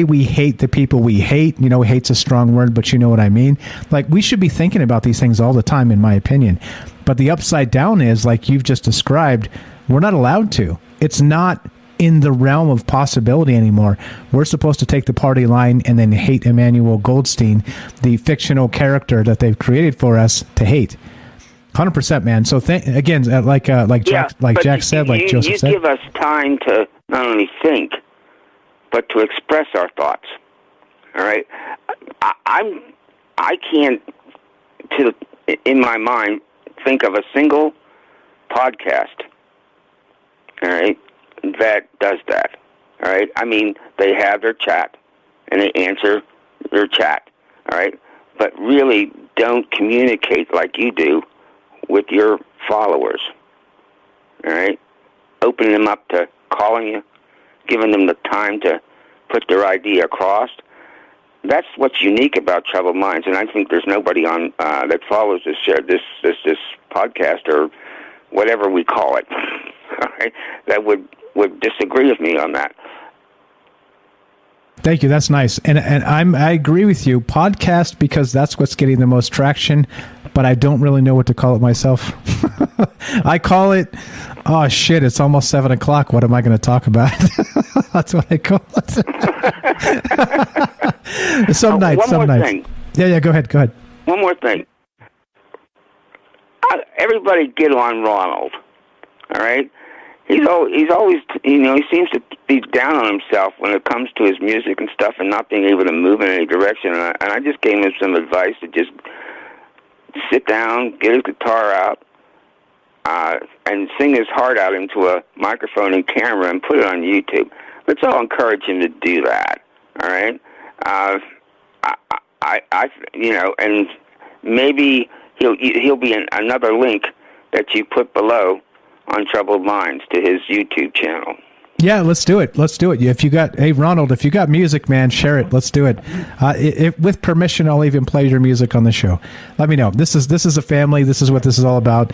we hate the people we hate. Hate's a strong word, but you know what I mean. Like, we should be thinking about these things all the time, in my opinion. But the upside down is, like you've just described, we're not allowed to. It's not in the realm of possibility anymore. We're supposed to take the party line and then hate Emmanuel Goldstein, the fictional character that they've created for us to hate. 100%, man. So again, like Jack said, like Joseph said, you give us time to not only think, but to express our thoughts. All right, I can't, in my mind, think of a single podcast. All right, that does that. All right, I mean, they have their chat and they answer their chat. All right, but really don't communicate like you do with your followers. All right, opening them up to calling you, giving them the time to put their idea across. that's what's unique about Troubled Minds, and I think there's nobody on that follows this podcast or whatever we call it, right, that would disagree with me on that. Thank you. That's nice, and I agree with you. Podcast, because that's what's getting the most traction, but I don't really know what to call it myself. I call it, oh shit, it's almost 7 o'clock. What am I going to talk about? That's what I call it. Some nights. Thing. Yeah. Go ahead. One more thing. Everybody get on Ronald. All right. He's always, he seems to be down on himself when it comes to his music and stuff, and not being able to move in any direction. And I just gave him some advice to just sit down, get his guitar out, and sing his heart out into a microphone and camera and put it on YouTube. Let's all encourage him to do that. All right. And maybe he'll be another link that you put below on Troubled Minds to his YouTube channel. Yeah, let's do it. Hey, Ronald, if you got music, man, share it. Let's do it. With permission, I'll even play your music on the show. Let me know. This is a family. This is what this is all about.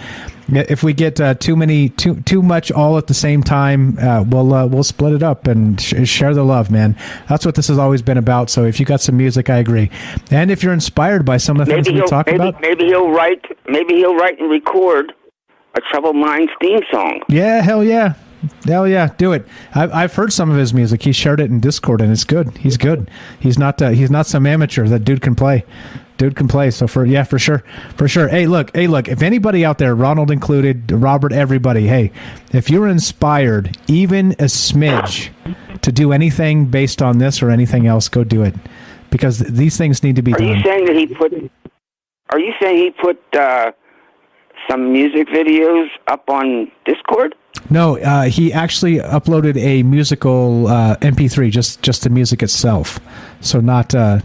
If we get too much all at the same time, we'll split it up and share the love, man. That's what this has always been about. So if you got some music, I agree. And if you're inspired by some of the things we talk about, maybe he'll write and record a Troubled Minds theme song. Yeah, hell yeah. Do it. I've heard some of his music. He shared it in Discord, and it's good. He's good. He's not some amateur. That dude can play. So for sure. Hey, look. If anybody out there, Ronald included, Robert, everybody. Hey, if you're inspired, even a smidge, to do anything based on this or anything else, go do it, because these things need to be done. Are you saying he put some music videos up on Discord? No, he actually uploaded a musical MP3, just the music itself. So not a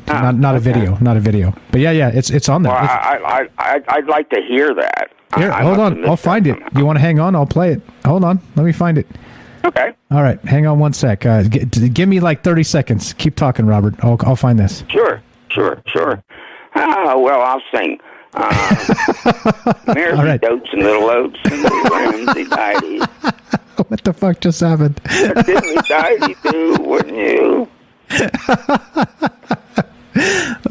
video, not a video. But yeah, it's on there. Well, I'd like to hear that. Here, hold on, I'll find it. You want to hang on? I'll play it. Hold on, let me find it. Okay. All right, hang on one sec. Give me like 30 seconds. Keep talking, Robert. I'll find this. Sure. Well, I'll sing. Mares All right. Dotes and Little Oats and Ramsey Diety. What the fuck just happened? Didn't we Diety too, wouldn't you?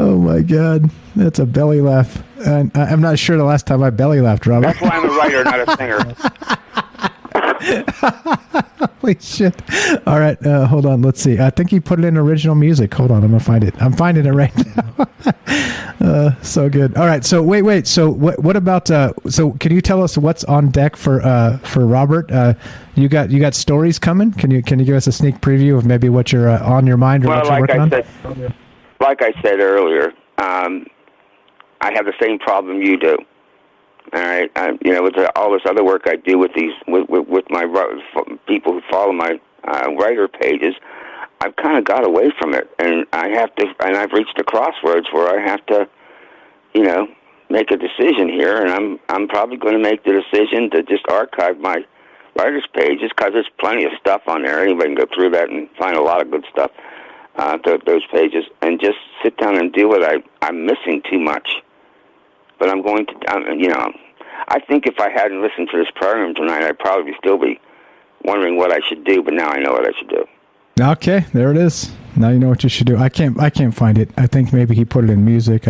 Oh my God, that's a belly laugh. And I'm not sure the last time I belly laughed, Robert. That's why I'm a writer, not a singer. Holy shit. All right, hold on. Let's see. I think he put it in original music. Hold on, I'm going to find it. I'm finding it right now. So good. All right, so wait. So what about, so can you tell us what's on deck for Robert? You got stories coming? Can you give us a sneak preview of maybe what you're on your mind or what you're working on? Like I said earlier, I have the same problem you do. All right, with all this other work I do with my people who follow my writer pages, I've kind of got away from it, and I've reached a crossroads where I have to, make a decision here, and I'm probably going to make the decision to just archive my writers pages, because there's plenty of stuff on there. Anybody can go through that and find a lot of good stuff those pages, and just sit down and do what I'm missing too much. But I'm going to, I think if I hadn't listened to this program tonight, I'd probably still be wondering what I should do, but now I know what I should do. Okay, there it is. Now you know what you should do. I can't find it. I think maybe he put it in music.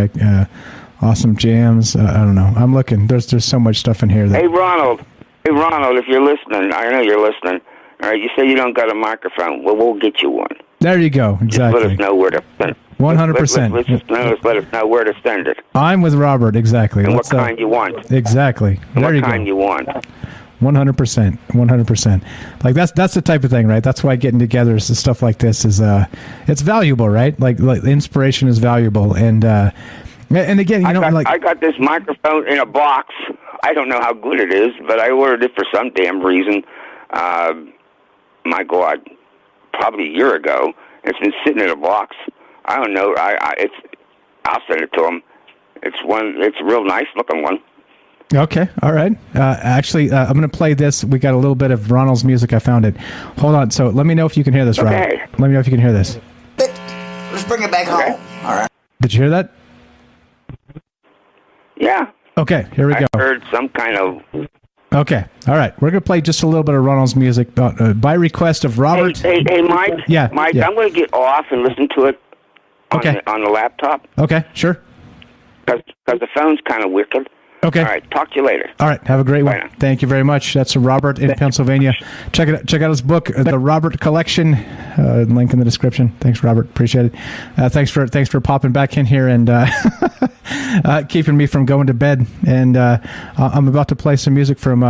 Awesome jams. I don't know. I'm looking. There's so much stuff in here. Hey, Ronald, if you're listening, I know you're listening. All right, you say you don't got a microphone. Well, we'll get you one. There you go. Exactly. Just let us know where to send it. 100%. Let us know where to send it. I'm with Robert. Exactly. And what kind you want. Exactly. And there what kind you want. 100%. Like that's the type of thing, right? That's why getting together is stuff like this is it's valuable, right? Like inspiration is valuable, and again, I got this microphone in a box. I don't know how good it is, but I ordered it for some damn reason. My God, probably a year ago. It's been sitting in a box. I don't know. I'll send it to him. It's a real nice looking one. Okay, all right. Actually, I'm going to play this. We got a little bit of Ronald's music. I found it. Hold on. So let me know if you can hear this, Robert. Let me know if you can hear this. Let's bring it back home. All right. Did you hear that? Yeah. Okay, here we go. I heard some kind of... Okay, all right. We're going to play just a little bit of Ronald's music by request of Robert. Hey, Mike. Yeah. Mike, yeah. I'm going to get off and listen to it on the laptop. Okay, sure. Because the phone's kind of wicked. Okay. All right, talk to you later. All right, have a great one. Bye now. Thank you very much. That's Robert in Pennsylvania. Check out his book, The Robert Collection. Link in the description. Thanks, Robert. Appreciate it. Thanks for popping back in here and keeping me from going to bed. And I'm about to play some music from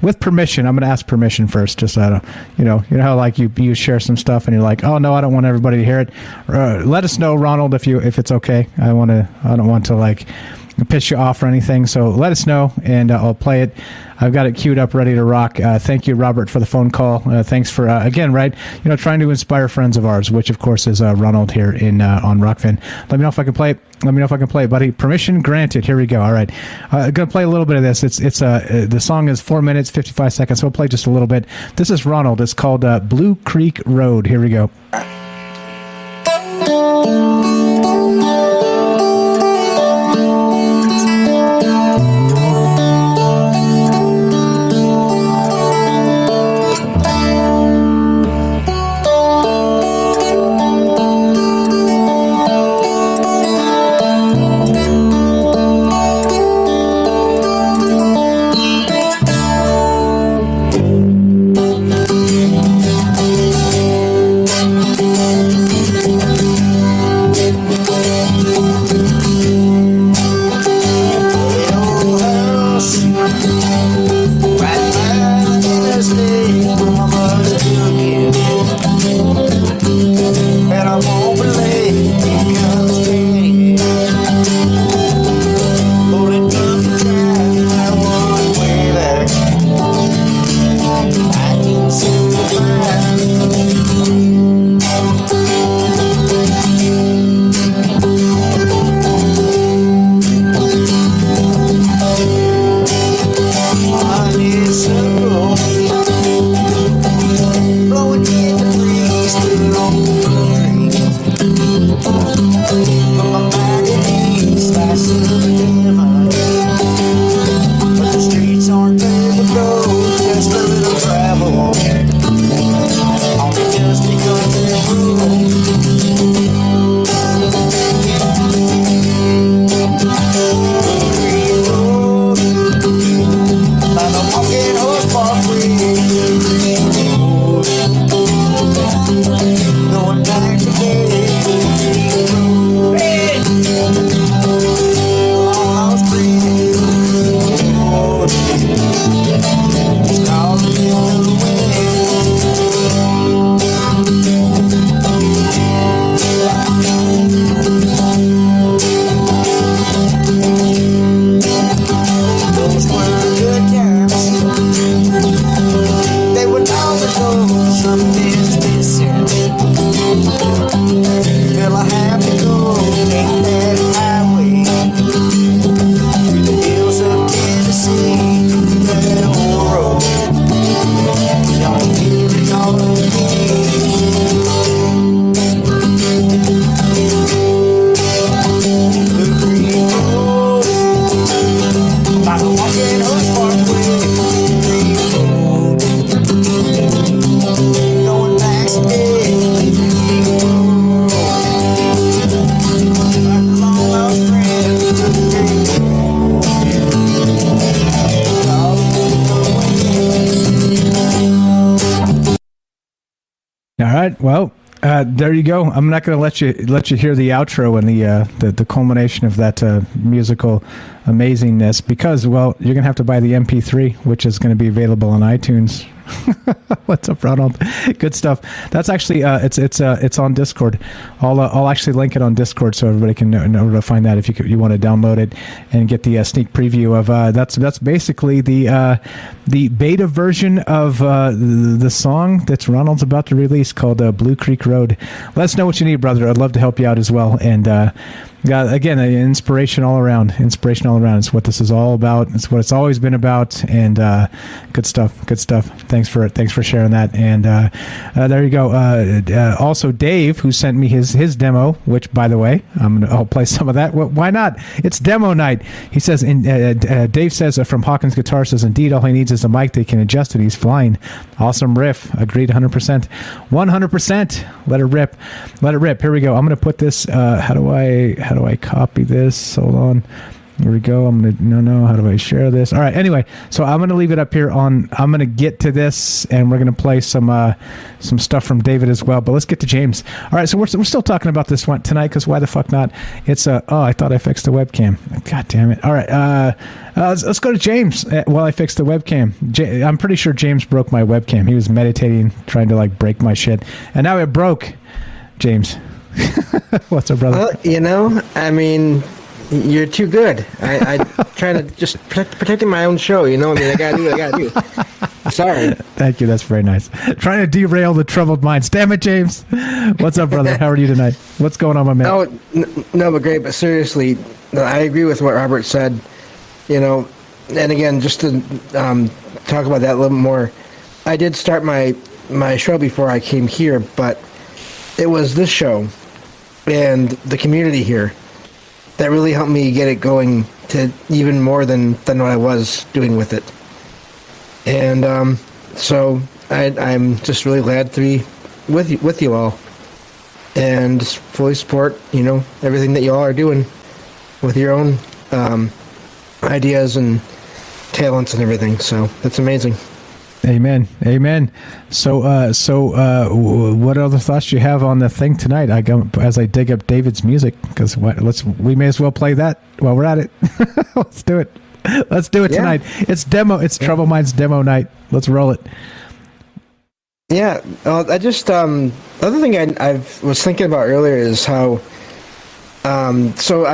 with permission. I'm going to ask permission first, just so I don't, you know how like you share some stuff and you're like, oh no, I don't want everybody to hear it. Let us know, Ronald, if it's okay. I don't want to like piss you off or anything, so let us know and I'll play it. I've got it queued up, ready to rock. Thank you, Robert, for the phone call. Thanks for again, right? Trying to inspire friends of ours, which of course is Ronald here in on Rockfin. Let me know if I can play it. Let me know if I can play it, buddy. Permission granted. Here we go. All right, I'm gonna play a little bit of this. It's the song is 4 minutes 55 seconds. So we'll play just a little bit. This is Ronald. It's called Blue Creek Road. Here we go. Well, there you go. I'm not going to let you hear the outro and the culmination of that musical amazingness because, well, you're going to have to buy the MP3, which is going to be available on iTunes. What's up, Ronald? Good stuff. That's actually it's on Discord. I'll actually link it on Discord so everybody can know where to find that if you want to download it and get the sneak preview of that's basically the beta version of the song that Ronald's about to release called Blue Creek Road. Let us know what you need, brother. I'd love to help you out as well. And Again, inspiration all around. Inspiration all around. It's what this is all about. It's what it's always been about. And good stuff. Good stuff. Thanks for sharing that. And there you go. Also, Dave, who sent me his demo, which, by the way, I'll play some of that. Well, why not? It's demo night. He says. Dave says from Hawkins Guitar says, indeed, all he needs is a mic. They can adjust it. He's flying. Awesome riff. Agreed. 100%. 100%. Let it rip. Let it rip. Here we go. I'm going to put this. How do I copy this? Hold on. Here we go. How do I share this? All right. Anyway, so I'm going to leave it up here I'm going to get to this, and we're going to play some stuff from David as well. But let's get to James. All right. So we're still talking about this one tonight, because why the fuck not? It's I thought I fixed the webcam. God damn it. All right. Let's go to James while I fix the webcam. I'm pretty sure James broke my webcam. He was meditating, trying to break my shit, and now it broke. James. What's up, brother? Well, you're too good. I try to just protecting my own show. I gotta do what I gotta do. Sorry. Thank you. That's very nice. Trying to derail the troubled minds. Damn it, James. What's up, brother? How are you tonight? What's going on, my man? Oh, no, but great. But seriously, I agree with what Robert said. And again, just to talk about that a little more, I did start my show before I came here, but it was this show and the community here that really helped me get it going to even more than what I was doing with it. And so I'm just really glad to be with you all, and fully support everything that you all are doing with your own ideas and talents and everything. So that's amazing. Amen. So what other thoughts do you have on the thing tonight? As I dig up David's music, because we may as well play that while we're at it. Let's do it. Tonight. It's Trouble Minds demo night. Let's roll it. Yeah. I just the other thing I was thinking about earlier is how so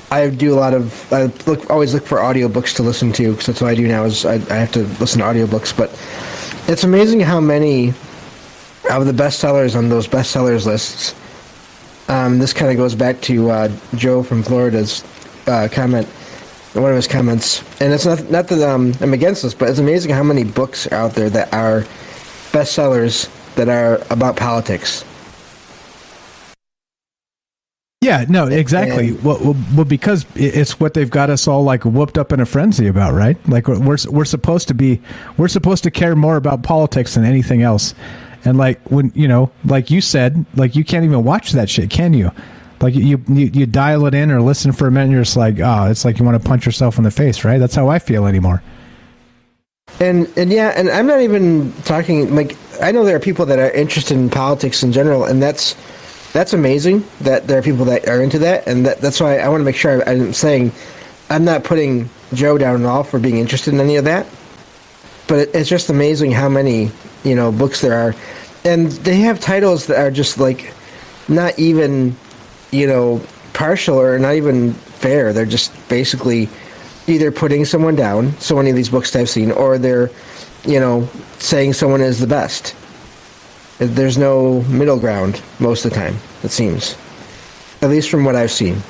I do a lot of always look for audiobooks to listen to, because that's what I do now is I have to listen to audiobooks. But it's amazing how many of the bestsellers on those bestsellers lists, this kind of goes back to Joe from Florida's comment, one of his comments, and it's not that I'm against this, but it's amazing how many books out there that are bestsellers that are about politics. Yeah, no, exactly. Well, because it's what they've got us all whooped up in a frenzy about, right? We're supposed to care more about politics than anything else. And when like you said, you can't even watch that shit, can you? You dial it in or listen for a minute, and you're just it's like you want to punch yourself in the face, right? That's how I feel anymore. And I'm not even talking I know there are people that are interested in politics in general, and that's amazing that there are people that are into that, and that's why I want to make sure I'm saying I'm not putting Joe down at all for being interested in any of that. But it's just amazing how many books there are, and they have titles that are just not even partial or not even fair. They're just basically either putting someone down, so many of these books that I've seen, or they're saying someone is the best. There's no middle ground most of the time, it seems. At least from what I've seen.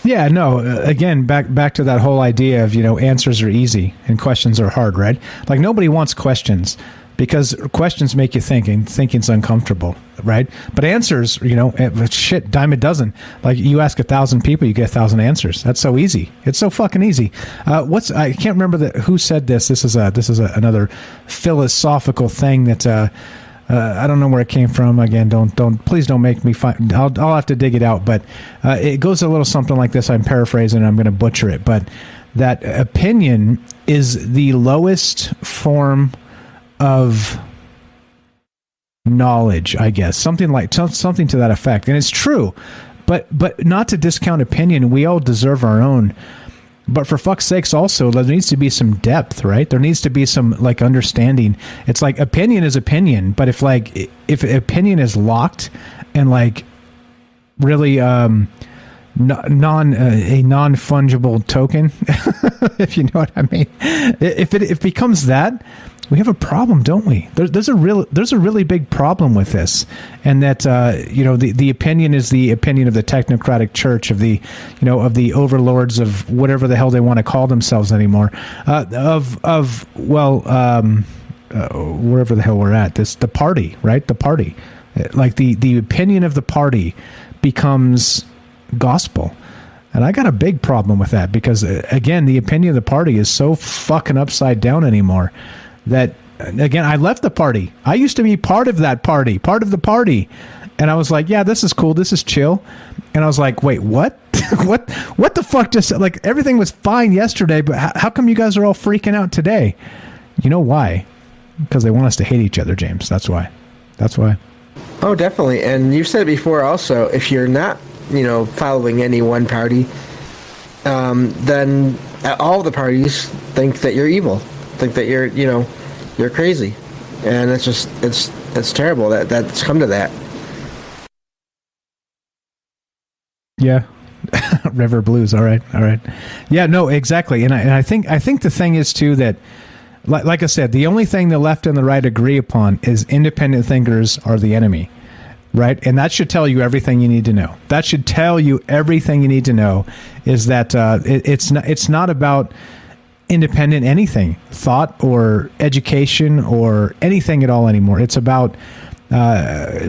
Yeah, no, again, back to that whole idea of, answers are easy and questions are hard, right? Nobody wants questions, because questions make you think, and thinking's uncomfortable, right? But answers, shit, dime a dozen. You ask 1,000 people, you get 1,000 answers. That's so easy. It's so fucking easy. I can't remember who said this. This is another philosophical thing that I don't know where it came from. Again, please don't make me find. I'll have to dig it out. But it goes a little something like this. I'm paraphrasing, and I'm going to butcher it. But that opinion is the lowest form of knowledge, I guess. Something to that effect. And it's true. But not to discount opinion. We all deserve our own. But for fuck's sakes, also, there needs to be some depth, right? There needs to be some understanding. It's opinion is opinion, but if opinion is locked and really a non-fungible token, if you know what I mean, if it becomes that, we have a problem, don't we? There's a really big problem with this, and that the opinion is the opinion of the technocratic church, of the of the overlords of whatever the hell they want to call themselves anymore, wherever the hell we're at. The party, right? The party, like the opinion of the party becomes gospel. And I got a big problem with that because, again, the opinion of the party is so fucking upside down anymore that, again, I left the party. I used to be part of that party, part of the party. And I was like, yeah, this is cool. This is chill. And I was like, wait, what? what the fuck just, like, everything was fine yesterday, but how come you guys are all freaking out today? You know why? Because they want us to hate each other, James. That's why. Oh, definitely. And you've said it before also, if you're not following any one party, then all the parties think that you're evil, think that you're crazy, and it's terrible that's come to that. Yeah, River Blues. All right. Yeah, no, exactly. And I think the thing is too that, like I said, the only thing the left and the right agree upon is independent thinkers are the enemy. Right, and that should tell you everything you need to know. That should tell you everything you need to know. Is that it's not about independent anything, thought or education or anything at all anymore. It's about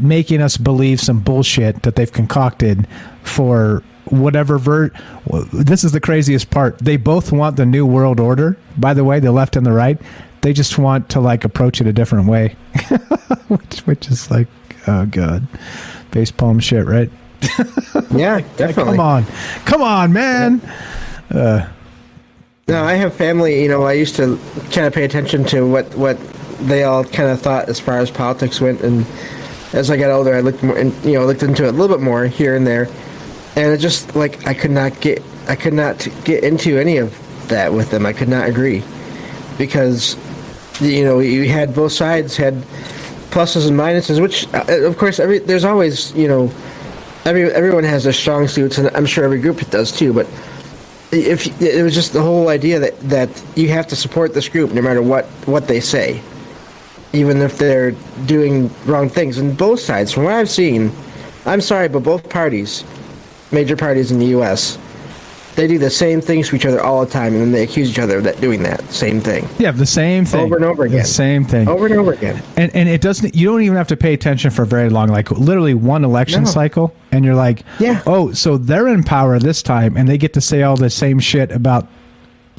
making us believe some bullshit that they've concocted for whatever. This is the craziest part. They both want the new world order. By the way, the left and the right, they just want to approach it a different way, which is like. Oh, God. Facepalm shit, right? Yeah, definitely. Come on, man. No, I have family, I used to kind of pay attention to what they all kind of thought as far as politics went, and as I got older, I looked more, looked into it a little bit more here and there, and it just, I could not get into any of that with them. I could not agree, because, you had both sides had pluses and minuses, which, of course, there's always, everyone has their strong suits, and I'm sure every group does too, but if it was just the whole idea that you have to support this group no matter what they say, even if they're doing wrong things. And both sides, from what I've seen, I'm sorry, but both parties, major parties in the U.S., they do the same things to each other all the time, and then they accuse each other of doing that same thing. Yeah, the same thing. Over and over again. The same thing. Over and over again. And it doesn't, you don't even have to pay attention for very long, literally one election cycle, and you're like, yeah. Oh, so they're in power this time, and they get to say all the same shit about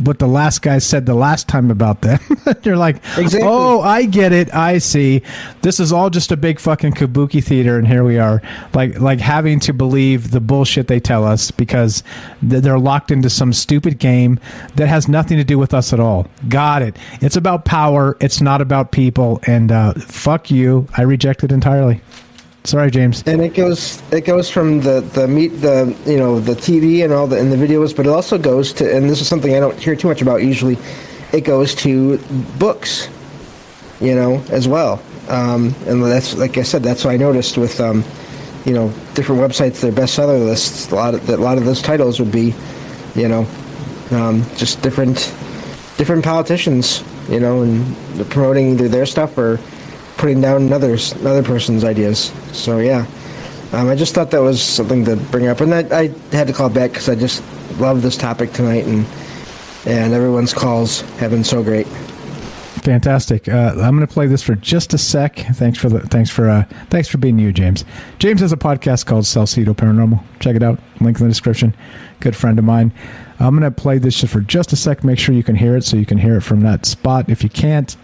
what the last guy said the last time about them. You're like, exactly. Oh, I get it. I see. This is all just a big fucking kabuki theater, and here we are, like having to believe the bullshit they tell us because they're locked into some stupid game that has nothing to do with us at all. Got it. It's about power. It's not about people. And fuck you. I reject it entirely. Sorry, James. And it goes from the TV and all the videos, but it also goes to, and this is something I don't hear too much about usually, it goes to books, as well. And that's, like I said, that's what I noticed with different websites, their bestseller lists. A lot of those titles would be, just different politicians, and promoting either their stuff or putting down another person's ideas. So yeah, I just thought that was something to bring up, and I had to call back because I just love this topic tonight, and everyone's calls have been so great. Fantastic. I'm going to play this for just a sec. Thanks for being you, James. James has a podcast called Salcedo Paranormal. Check it out. Link in the description. Good friend of mine. I'm going to play this just for just a sec. Make sure you can hear it, so you can hear it from that spot. If you can't,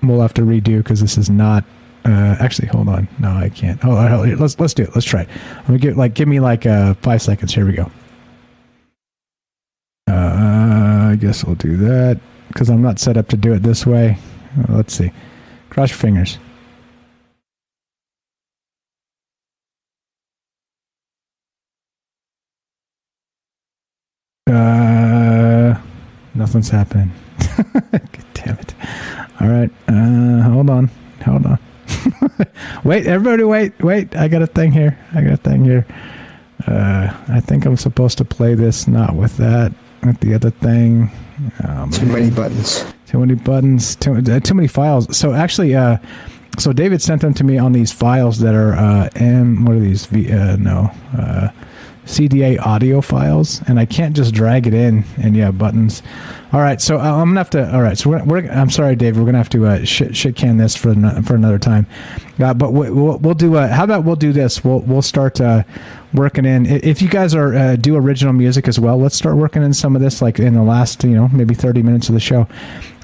we'll have to redo because this is not. Actually, hold on. No, I can't. Let's do it. Let's try it. I'm gonna give me 5 seconds. Here we go. I guess I'll do that because I'm not set up to do it this way. Let's see. Cross your fingers. Nothing's happening. Damn it. All right. Hold on. Wait, everybody, wait. I got a thing here. I think I'm supposed to play this, not with that. at the other thing. Too many buttons. Too many buttons. Too many files. So actually, so David sent them to me on these files that are what are these? CDA audio files, and I can't just drag it in. And buttons. All right, so I'm gonna have to. All right, so we're I'm sorry, Dave. We're gonna have to shit can this for another time. But we'll do. How about we'll do this? We'll start working in. If you guys are do original music as well, let's start working in some of this, like in the last maybe 30 minutes of the show.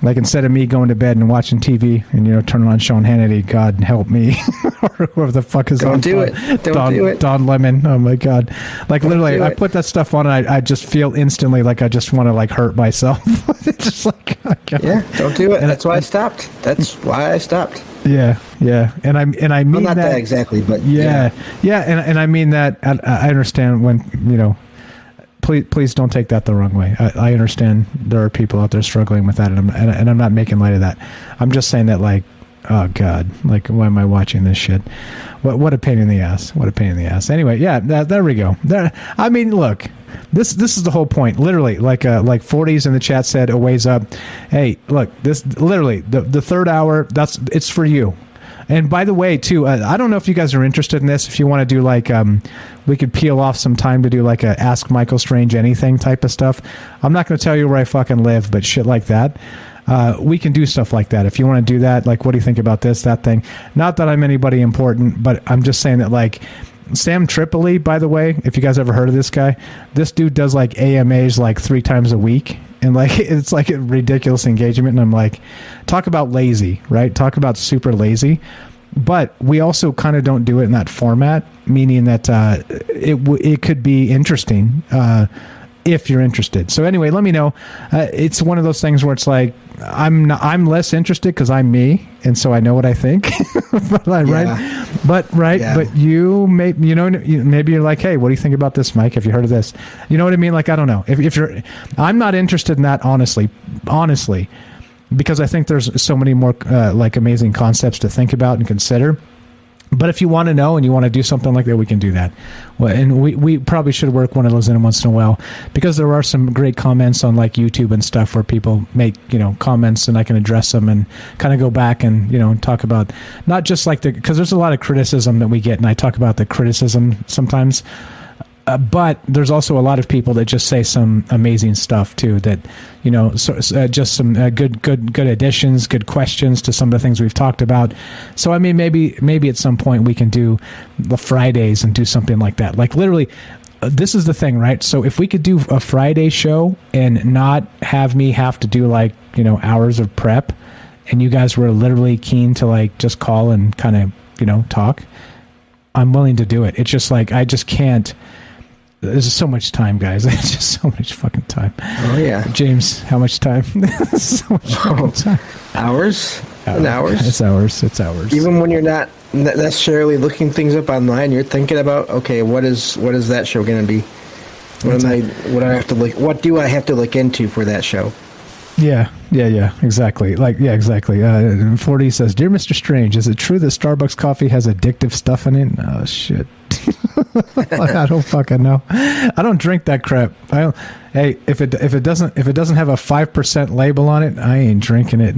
Like instead of me going to bed and watching TV and turning on Sean Hannity, God help me, or whoever the fuck is on. Don't do it. Don't do it. Don Lemon. Oh my God! Like literally, I put that stuff on and I just feel instantly like I just want to like hurt myself. It's just like yeah, don't do it. And that's why I stopped. That's why I stopped. Yeah, and I mean well, not that exactly, but yeah, and I mean that. I understand when Please don't take that the wrong way. I understand there are people out there struggling with that, and I'm not making light of that. I'm just saying that, like, oh God, like, why am I watching this shit? What a pain in the ass. What a pain in the ass. Anyway, yeah, there we go. There. I mean, look, this is the whole point. Literally, like 40s in the chat said, a ways up. Hey, look, this literally the third hour. It's for you. And by the way, too, I don't know if you guys are interested in this. If you want to do like, we could peel off some time to do like a Ask Michael Strange Anything type of stuff. I'm not going to tell you where I fucking live, but shit like that. We can do stuff like that. If you want to do that, like, what do you think about this, that thing? Not that I'm anybody important, but I'm just saying that, like, Sam Tripoli, by the way, if you guys ever heard of this guy, this dude does like AMAs like 3 times a week. And like, it's like a ridiculous engagement. And I'm like, talk about lazy, right? Talk about super lazy. But we also kind of don't do it in that format, meaning that it could be interesting if you're interested. So anyway, let me know. It's one of those things where it's like, I'm less interested because I'm me, and so I know what I think. Right? But you maybe you're like, hey, what do you think about this, Mike? Have you heard of this? You know what I mean? Like, I don't know. If you're, I'm not interested in that, honestly, because I think there's so many more like amazing concepts to think about and consider. But if you want to know and you want to do something like that, we can do that. Well, and we probably should work one of those in once in a while, because there are some great comments on like YouTube and stuff where people make, comments, and I can address them and kind of go back and, talk about not just like because there's a lot of criticism that we get, and I talk about the criticism sometimes. But there's also a lot of people that just say some amazing stuff too. That just some good additions, good questions to some of the things we've talked about. So I mean, maybe at some point we can do the Fridays and do something like that. Like literally, this is the thing, right? So if we could do a Friday show and not have me have to do like hours of prep, and you guys were literally keen to like just call and kind of talk, I'm willing to do it. It's just like I just can't. There's so much time, guys. It's just so much fucking time. Oh, yeah. James, how much time? So much fucking time. Hours? And hours? It's hours. It's hours. Even when you're not necessarily looking things up online, you're thinking about, okay, what is that show going to be? What do I have to look into for that show? Yeah, exactly. Exactly. 40 says, "Dear Mr. Strange, is it true that Starbucks coffee has addictive stuff in it?" Oh shit. I don't fucking know. I don't drink that crap. Hey, if it doesn't have a 5% label on it, I ain't drinking it.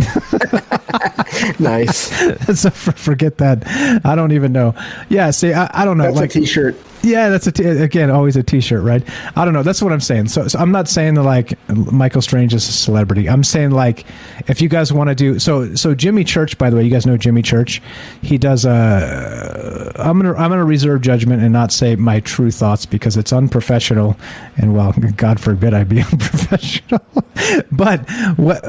Nice. So forget that. I don't even know. Yeah, see, I don't know. That's like a t-shirt. Yeah, that's again always a t-shirt, right? I don't know. That's what I'm saying. So I'm not saying that like Michael Strange is a celebrity. I'm saying like if you guys want to do so Jimmy Church, by the way, you guys know Jimmy Church. He does I'm gonna reserve judgment and not say my true thoughts because it's unprofessional, and well, God forbid I be unprofessional. But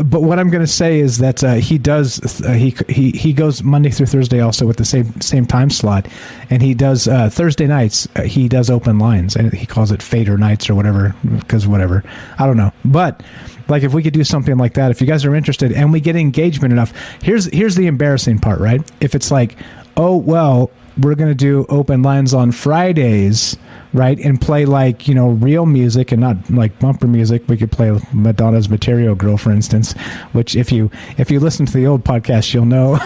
what I'm gonna say is that he does he goes Monday through Thursday also with the same time slot, and he does Thursday nights. He does open lines, and he calls it Fader Nights or whatever, because whatever, I don't know. But like if we could do something like that, if you guys are interested and we get engagement enough, here's the embarrassing part, right? If it's like, oh well, we're going to do open lines on Fridays, right? And play like, real music and not like bumper music. We could play Madonna's Material Girl, for instance, which if you listen to the old podcast, you'll know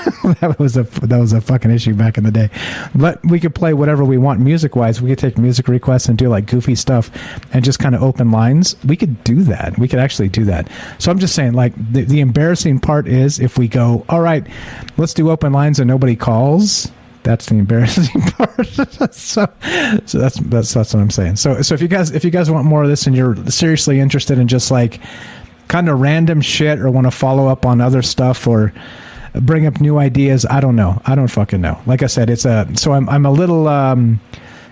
that was a fucking issue back in the day. But we could play whatever we want music wise. We could take music requests and do like goofy stuff and just kind of open lines. We could do that. We could actually do that. So I'm just saying, like, the embarrassing part is if we go, all right, let's do open lines and nobody calls. That's the embarrassing part. so that's what I'm saying. So if you guys want more of this and you're seriously interested in just like kind of random shit or want to follow up on other stuff or bring up new ideas, I don't know. I don't fucking know. Like I said, I'm a little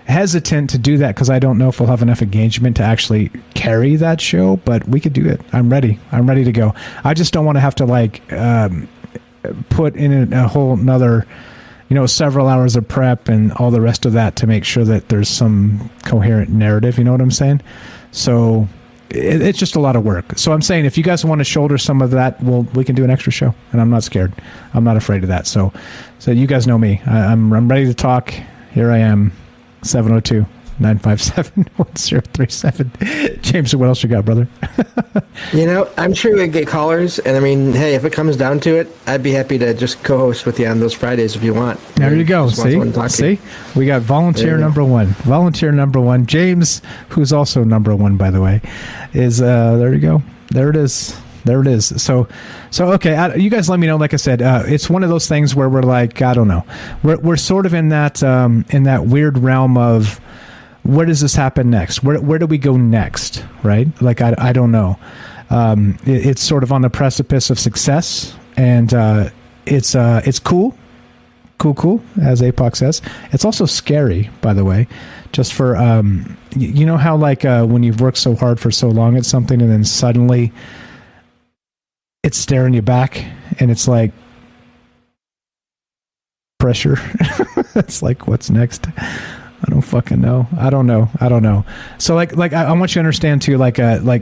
hesitant to do that because I don't know if we'll have enough engagement to actually carry that show, but we could do it. I'm ready to go. I just don't want to have to like put in a whole nother several hours of prep and all the rest of that to make sure that there's some coherent narrative. You know what I'm saying? So it's just a lot of work. So I'm saying if you guys want to shoulder some of that, we can do an extra show, and I'm not scared. I'm not afraid of that. So you guys know me. I'm ready to talk. Here I am, 702-957-1037. James, what else you got, brother? I'm sure we get callers, and I mean, hey, if it comes down to it, I'd be happy to just co-host with you on those Fridays if you want. There you go. See, we got volunteer number one. Volunteer number one. James, who's also number one, by the way, is there you go. There it is. There it is. So okay. You guys let me know. Like I said, it's one of those things where we're like, I don't know. We're sort of in that weird realm of where does this happen next? Where do we go next? Right? Like I don't know. It's sort of on the precipice of success, and it's cool, as APOC says. It's also scary, by the way. Just for you know how like when you've worked so hard for so long at something, and then suddenly it's staring you back, and it's like pressure. It's like, what's next? I don't fucking know. I don't know. So like I want you to understand too, like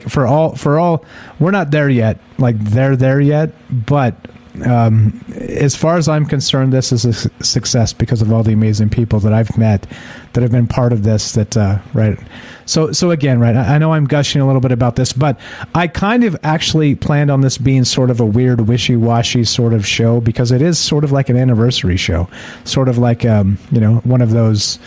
for all, we're not there yet. Like they're there yet, but as far as I'm concerned, this is a success because of all the amazing people that I've met that have been part of this. That right. So again, right. I know I'm gushing a little bit about this, but I kind of actually planned on this being sort of a weird, wishy-washy sort of show because it is sort of like an anniversary show, sort of like one of those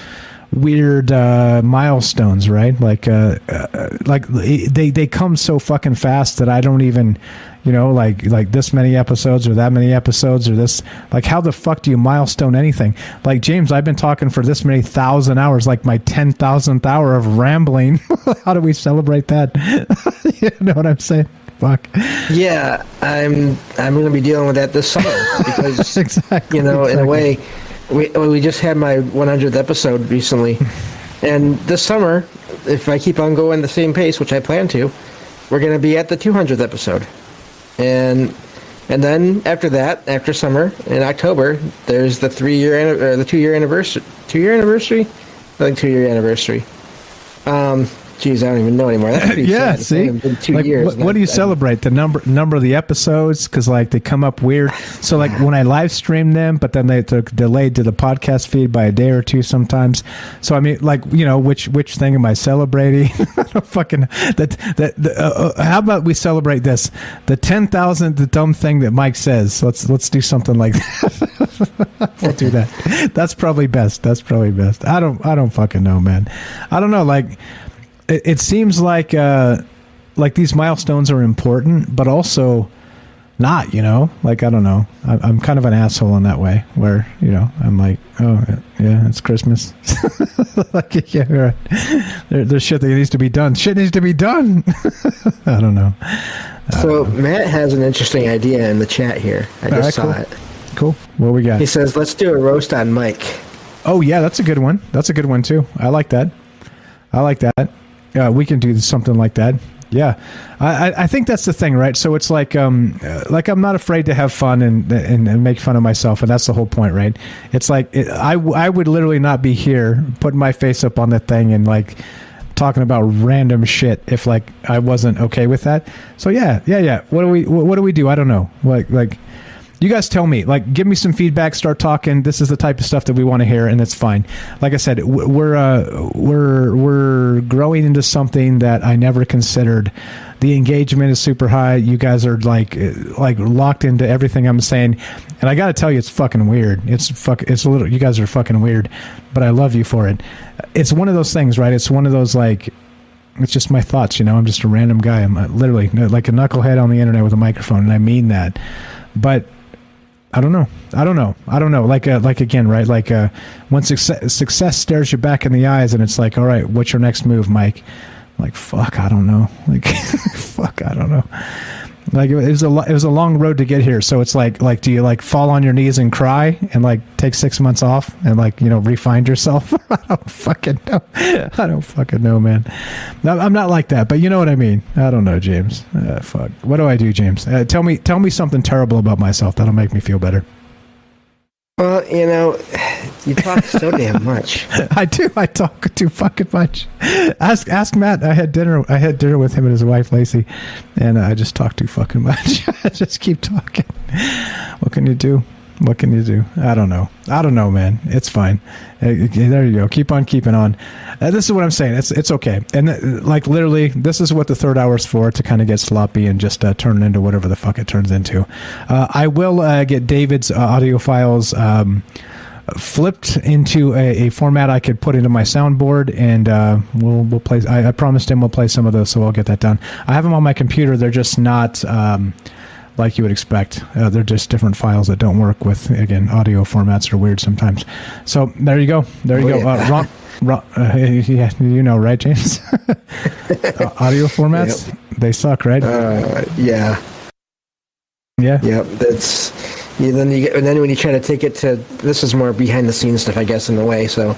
weird milestones, right? Like they come so fucking fast that I don't even, like this many episodes or that many episodes or this, like how the fuck do you milestone anything? Like James, I've been talking for this many 1,000 hours, like my 10,000th hour of rambling. How do we celebrate that? You know what I'm saying? Fuck. Yeah, I'm going to be dealing with that this summer because exactly, in a way. We just had my 100th episode recently, and this summer, if I keep on going the same pace, which I plan to, we're going to be at the 200th episode, and then after that, after summer in October, there's the 2-year anniversary. 2-year anniversary, I think 2-year anniversary. Geez, I don't even know anymore. That's pretty sad. See, it's been 2 like, years. What do you celebrate? The number of the episodes? Because like they come up weird. So like when I live stream them, but then they're delayed to the podcast feed by a day or two sometimes. So I mean, like which thing am I celebrating? Fucking how about we celebrate this? The 10,000th, the dumb thing that Mike says. Let's do something like that. We'll do that. That's probably best. I don't fucking know, man. I don't know. Like. It seems like these milestones are important, but also not, like, I don't know. I'm kind of an asshole in that way where, I'm like, oh, yeah, it's Christmas. Like, yeah, right. There's shit that needs to be done. Shit needs to be done. I don't know. So Matt has an interesting idea in the chat here. I just saw it. Cool. What we got? He says, let's do a roast on Mike. Oh, yeah, that's a good one. That's a good one, too. I like that. We can do something like that. Yeah, I think that's the thing, right? So it's like I'm not afraid to have fun and make fun of myself, and that's the whole point, right? It's like I would literally not be here putting my face up on the thing and like talking about random shit if like I wasn't okay with that. So yeah. What do we do? I don't know. Like You guys tell me, like, give me some feedback, start talking. This is the type of stuff that we want to hear, and it's fine. Like I said, we're growing into something that I never considered. The engagement is super high. You guys are like locked into everything I'm saying, and I got to tell you, it's fucking weird. It's a little. You guys are fucking weird, but I love you for it. It's one of those things, right? It's one of those like. It's just my thoughts, you know. I'm just a random guy. I'm literally like a knucklehead on the internet with a microphone, and I mean that. But I don't know. Like again, right? Like when success stares you back in the eyes, and it's like, all right, what's your next move, Mike? I'm like, fuck, I don't know. Like, fuck, I don't know. Like it was a long road to get here. So it's like do you like fall on your knees and cry and like take 6 months off and like, you know, re-find yourself? I don't fucking know, man. No, I'm not like that, but you know what I mean. I don't know, James. Fuck. What do I do, James? Tell me something terrible about myself that'll make me feel better. Well, you know, you talk so damn much. I do. I talk too fucking much. Ask Matt. I had dinner with him and his wife Lacey, and I just talk too fucking much. I just keep talking. What can you do? I don't know, man. It's fine. There you go. Keep on keeping on. This is what I'm saying. It's okay. And like literally, this is what the third hour is for, to kind of get sloppy and just turn it into whatever the fuck it turns into. I will get David's audio files flipped into a format I could put into my soundboard, and we'll play. I promised him we'll play some of those, so I'll get that done. I have them on my computer. They're just not. Like you would expect. They're just different files that don't work with, again, audio formats are weird sometimes. So there you go. Yeah. Yeah, you know, right, James? Audio formats, yep. They suck, right? Yeah. Yeah. Yep. That's. Yeah, and then when you try to take it to, this is more behind the scenes stuff, I guess, in a way. So,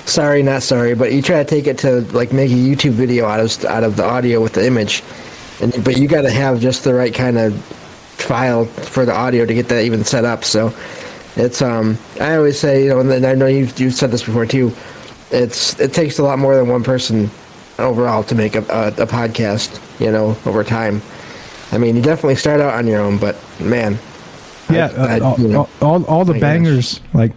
sorry, not sorry, but you try to take it to like make a YouTube video out of the audio with the image, but you got to have just the right kind of file for the audio to get that even set up. So it's I always say, you know, and I know you've said this before too, it takes a lot more than one person overall to make a podcast, you know, over time. I mean, you definitely start out on your own, but man, yeah, all the bangers, like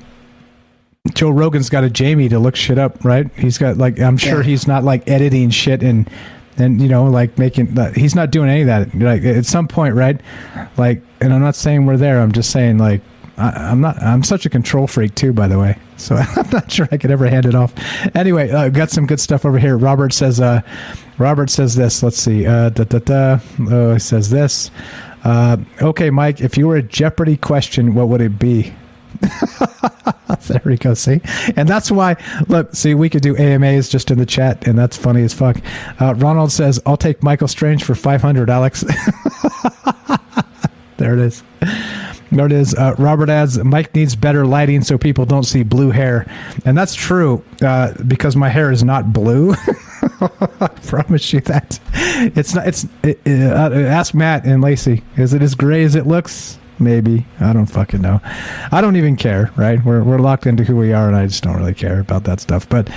Joe Rogan's got a Jamie to look shit up, right? He's got like, I'm sure he's not like editing shit and you know, like making that, he's not doing any of that. Like at some point, right? Like, and I'm not saying we're there. I'm just saying, like, I'm such a control freak too, by the way. So I'm not sure I could ever hand it off. Anyway, got some good stuff over here. Robert says this. Let's see. He says this. Okay, Mike, if you were a Jeopardy question, what would it be? There we go. See, and that's why. Look, see, we could do AMAs just in the chat, and that's funny as fuck. Ronald says, "I'll take Michael Strange for 500." Alex, there it is. There it is. Robert adds, Mike needs better lighting so people don't see blue hair, and that's true because my hair is not blue. I promise you that. It's not. Ask Matt and Lacey. Is it as gray as it looks? Maybe. I don't fucking know. I don't even care, right? We're locked into who we are, and I just don't really care about that stuff. But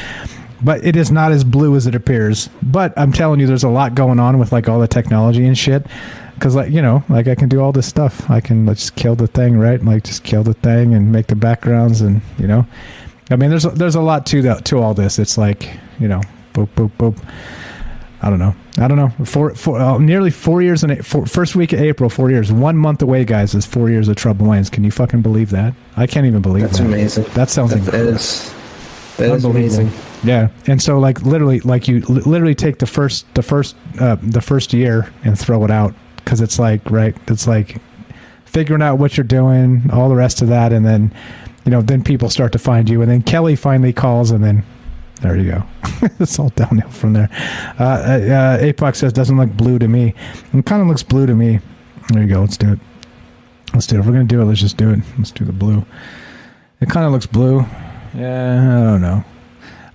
it is not as blue as it appears. But I'm telling you, there's a lot going on with like all the technology and shit. Because like, you know, like I can do all this stuff. I can just kill the thing, right? Like just kill the thing and make the backgrounds, and you know, I mean, there's a lot to all this. It's like, you know, boop boop boop. I don't know. Nearly 4 years first week of April, 4 years. 1 month away, guys, is 4 years of Trouble Minds. Can you fucking believe that? I can't even believe That's that. Amazing. That sounds incredible. That is amazing. Yeah, and so like literally, like you literally take the first year and throw it out, because it's like, right, it's like figuring out what you're doing, all the rest of that, and then, you know, then people start to find you, and then Kelly finally calls, and then there you go. It's all downhill from there. Apoc says, doesn't look blue to me. It kind of looks blue to me. There you go. Let's do it. If we're going to do it, let's just do it. Let's do the blue. It kind of looks blue. Yeah, I don't know.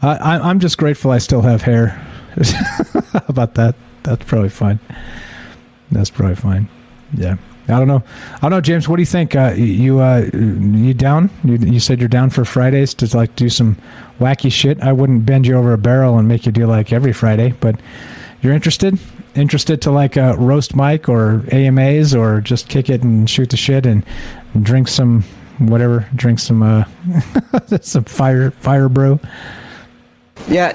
I'm just grateful I still have hair. How about that? That's probably fine. Yeah. I don't know, James. What do you think? You down? You said you're down for Fridays to like do some wacky shit. I wouldn't bend you over a barrel and make you do like every Friday, but you're interested? interested to like roast Mike or AMAs or just kick it and shoot the shit and drink some whatever, some fire brew. Yeah,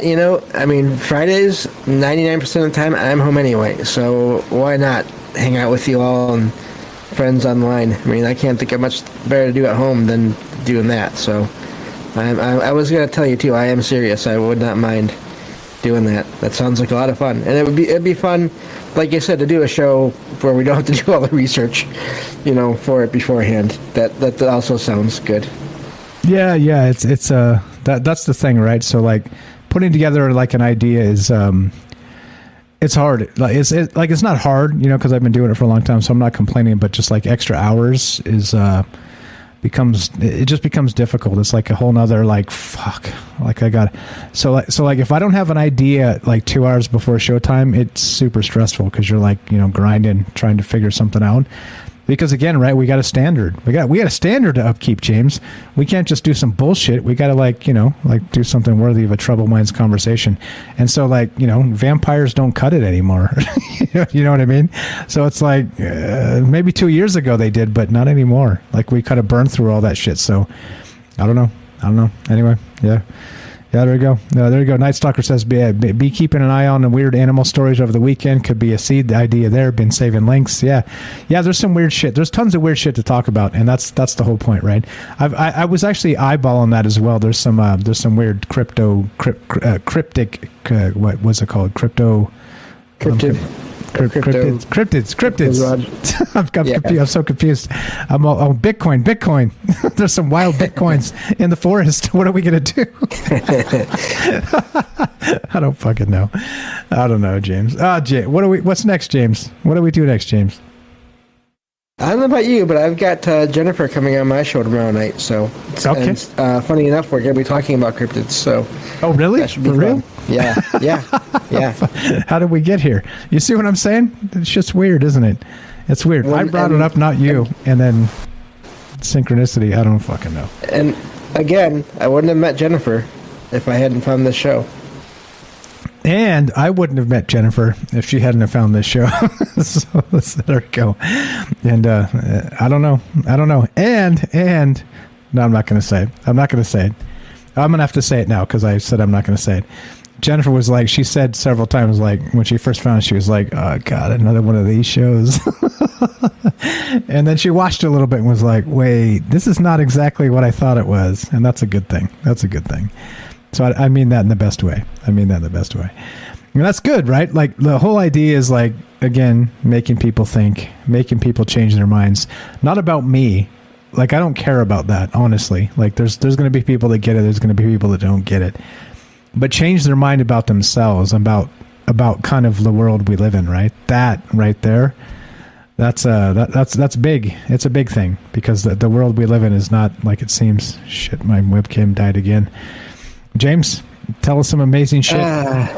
I mean, Fridays, 99% of the time, I'm home anyway, so why not hang out with you all and friends online? I mean, I can't think of much better to do at home than doing that, so I was going to tell you, too, I am serious. I would not mind doing that. That sounds like a lot of fun, and it'd be fun, like you said, to do a show where we don't have to do all the research, for it beforehand. That also sounds good. Yeah, it's that's the thing, right? So like putting together like an idea is it's hard. Like it's not hard, because I've been doing it for a long time, so I'm not complaining. But just like extra hours is becomes difficult. It's like a whole nother like fuck. Like I got so like if I don't have an idea like 2 hours before showtime, it's super stressful because you're like grinding trying to figure something out. Because again, right, we got a standard. We got a standard to upkeep, James. We can't just do some bullshit. We got to do something worthy of a Troubled Minds conversation. And so vampires don't cut it anymore. You know what I mean? So it's like maybe 2 years ago they did, but not anymore. Like we kind of burned through all that shit. So I don't know. Anyway, yeah. Yeah, there we go. There you go. Night Stalker says, be keeping an eye on the weird animal stories over the weekend. Could be a seed idea there. Been saving links. Yeah. There's some weird shit. There's tons of weird shit to talk about, and that's the whole point, right? I was actually eyeballing that as well. There's some weird cryptic. What was it called? Cryptid. Cryptids. I'm confused. I'm so confused. I'm Bitcoin. There's some wild Bitcoins in the forest. What are we gonna do? I don't fucking know. I don't know, James. What's next, James? What do we do next, James? I don't know about you, but I've got Jennifer coming on my show tomorrow night. So, okay. And, funny enough, we're going to be talking about cryptids. So, oh really? That should be For real? Yeah. How did we get here? You see what I'm saying? It's just weird, isn't it? It's weird. I brought it up, not you, and then synchronicity. I don't fucking know. And again, I wouldn't have met Jennifer if I hadn't found this show. And I wouldn't have met Jennifer if she hadn't have found this show. So there we go. And I don't know. And no, I'm not going to say it. I'm going to have to say it now because I said I'm not going to say it. Jennifer was like, she said several times, like when she first found it, she was like, oh God, another one of these shows. And then she watched it a little bit and was like, wait, this is not exactly what I thought it was. And that's a good thing. So I mean that in the best way. And that's good, right? Like the whole idea is like, again, making people think, making people change their minds. Not about me. Like I don't care about that, honestly. Like there's going to be people that get it. There's going to be people that don't get it. But change their mind about themselves, about kind of the world we live in, right? That right there. That's big. It's a big thing because the world we live in is not like it seems. Shit, my webcam died again. James, tell us some amazing shit.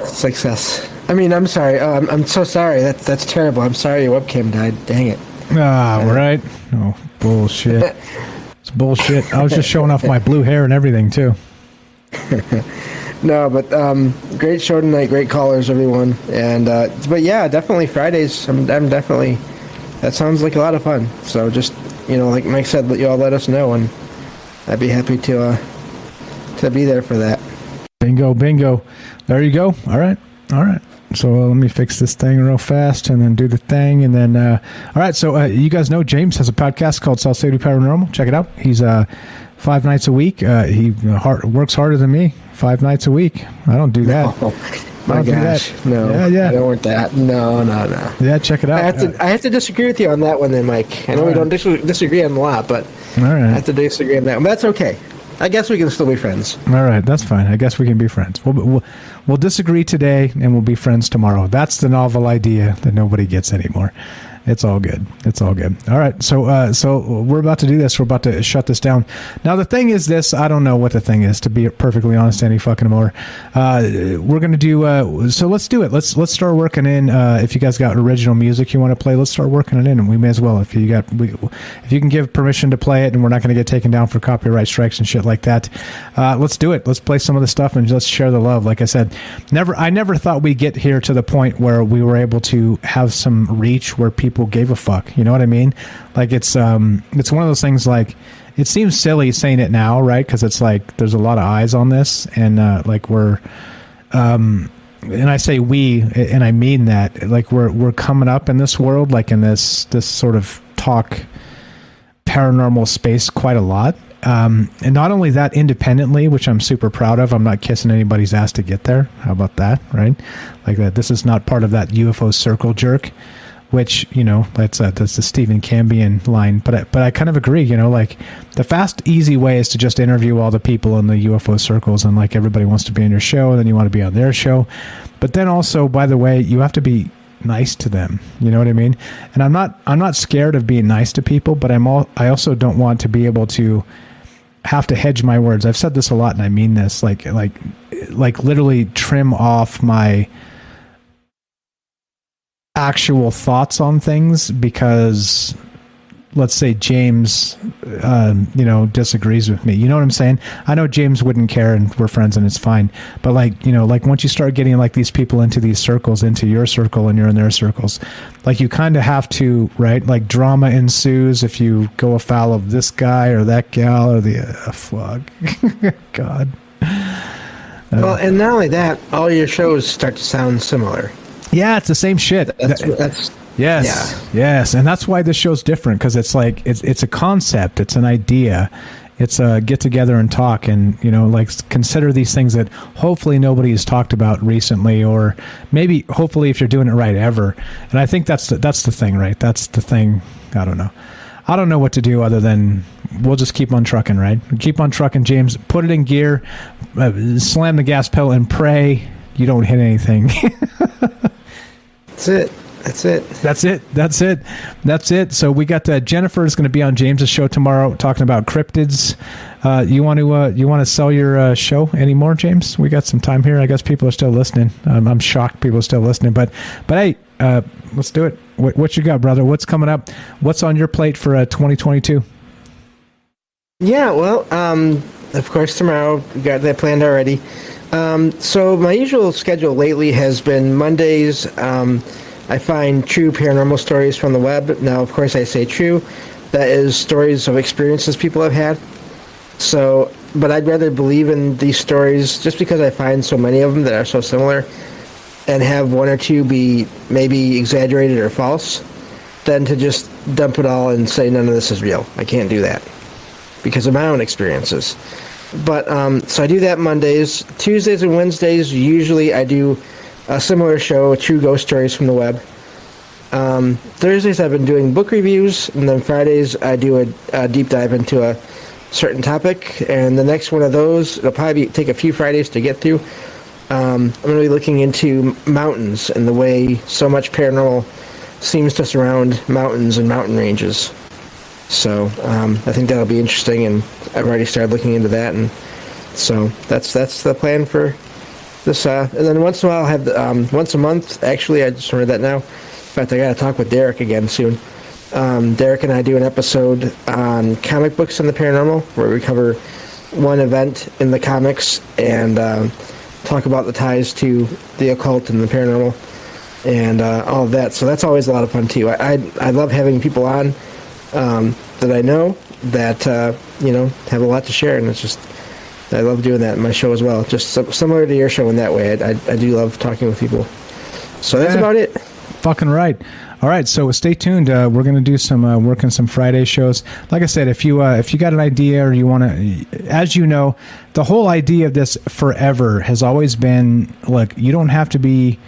Success. I mean, I'm sorry. I'm so sorry. That's terrible. I'm sorry your webcam died. Dang it. Right. Oh, bullshit. It's bullshit. I was just showing off my blue hair and everything, too. No, but great show tonight. Great callers, everyone. And but yeah, definitely Fridays. I'm definitely. That sounds like a lot of fun. So just like Mike said, you all let us know, and I'd be happy to be there for that. Bingo. There you go. All right. So let me fix this thing real fast and then do the thing. And then, all right. So you guys know James has a podcast called South City Paranormal. Check it out. He's 5 nights a week. He works harder than me 5 nights a week. I don't do that. Oh, my gosh. No. Yeah. I don't want that. No. Yeah, check it out. I have to disagree with you on that one then, Mike. I know we don't disagree on a lot, but all right. I have to disagree on that one. But that's okay. I guess we can still be friends. All right, that's fine. I guess we can be friends. We'll disagree today, and we'll be friends tomorrow. That's the novel idea that nobody gets anymore. It's all good. It's all good. All right. So we're about to do this. We're about to shut this down. Now, the thing is this. I don't know what the thing is, to be perfectly honest, any fucking more. We're going to do, so let's do it. Let's start working in, if you guys got original music you want to play, let's start working it in, and we may as well. If you can give permission to play it and we're not going to get taken down for copyright strikes and shit like that, let's do it. Let's play some of the stuff and just share the love. Like I said, I never thought we'd get here to the point where we were able to have some reach where people gave a fuck. You know what I mean? Like it's one of those things, like it seems silly saying it now, right? Because it's like there's a lot of eyes on this, and like we're and I say we, and I mean that, like we're coming up in this world, like in this sort of talk paranormal space quite a lot. And not only that, independently, which I'm super proud of. I'm not kissing anybody's ass to get there. How about that, right? Like that. This is not part of that UFO circle jerk, which, you know, that's the Stephen Cambian line. But I kind of agree. You know, like the fast, easy way is to just interview all the people in the UFO circles, and like everybody wants to be on your show, and then you want to be on their show. But then also, by the way, you have to be nice to them. You know what I mean? And I'm not scared of being nice to people, but I also don't want to be able to have to hedge my words. I've said this a lot, and I mean this, like literally trim off my actual thoughts on things because, let's say, James disagrees with me. You know what I'm saying? I know James wouldn't care, and we're friends and it's fine, but like, you know, like once you start getting like these people into these circles, into your circle, and you're in their circles, like you kind of have to, right? Like drama ensues if you go afoul of this guy or that gal or the fuck. God. Well, and not only that, all your shows start to sound similar. Yeah, it's the same shit. That's yes, yeah. Yes, and that's why this show's different, because it's like it's a concept, it's an idea, it's a get together and talk, and you know, like consider these things that hopefully nobody has talked about recently, or maybe hopefully if you're doing it right ever. And I think that's the thing, right? That's the thing. I don't know what to do other than we'll just keep on trucking, right? Keep on trucking, James. Put it in gear, slam the gas pedal, and pray you don't hit anything. That's it. So we got Jennifer is going to be on James's show tomorrow talking about cryptids. You want to sell your show anymore, James? We got some time here. I guess people are still listening. I'm shocked people are still listening, but hey, let's do it. What you got, brother? What's coming up? What's on your plate for 2022? Yeah, well, of course tomorrow we got that planned already. So my usual schedule lately has been Mondays. I find true paranormal stories from the web. Now, of course, I say true. That is stories of experiences people have had. So, but I'd rather believe in these stories just because I find so many of them that are so similar and have one or two be maybe exaggerated or false than to just dump it all and say none of this is real. I can't do that because of my own experiences. But so I do that Mondays. Tuesdays and Wednesdays, usually I do a similar show, True Ghost Stories from the Web. Thursdays I've been doing book reviews, and then Fridays I do a deep dive into a certain topic. And the next one of those, it'll probably take a few Fridays to get through. I'm going to be looking into mountains and the way so much paranormal seems to surround mountains and mountain ranges. So I think that'll be interesting, and I've already started looking into that, and so that's the plan for this. And then once in a while, I'll have once a month. Actually, I just remembered that now. In fact, I got to talk with Derek again soon. Derek and I do an episode on comic books and the paranormal, where we cover one event in the comics and talk about the ties to the occult and the paranormal and all of that. So that's always a lot of fun too. I love having people on that I know that have a lot to share, and it's just I love doing that in my show as well. Just similar to your show in that way. I do love talking with people. So that's about it. Fucking right. All right, so stay tuned. We're going to do some work on some Friday shows. Like I said, if you got an idea or you want to, as you know, the whole idea of this forever has always been, look, you don't have to be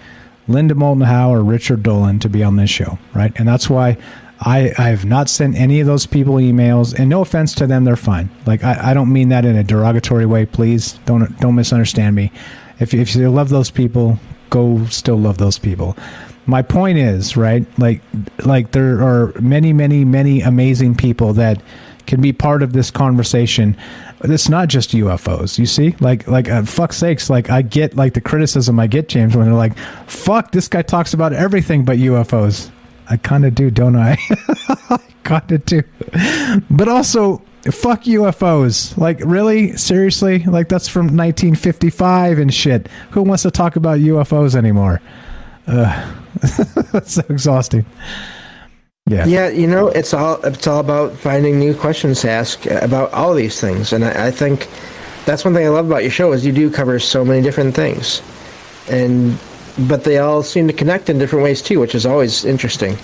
Linda Moulton Howe or Richard Dolan to be on this show, right? And that's why I've not sent any of those people emails, and no offense to them, they're fine. Like I don't mean that in a derogatory way. Please don't misunderstand me. If you love those people, go still love those people. My point is, right, like there are many, many, many amazing people that can be part of this conversation. It's not just UFOs, you see? Like fuck's sakes, like I get like the criticism I get, James, when they're like, fuck, this guy talks about everything but UFOs. I kind of do, don't I? I kind of do. But also, fuck UFOs. Like, really? Seriously? Like, that's from 1955 and shit. Who wants to talk about UFOs anymore? That's so exhausting. Yeah. Yeah, it's all about finding new questions to ask about all of these things, and I think that's one thing I love about your show is you do cover so many different things, but they all seem to connect in different ways too, which is always interesting.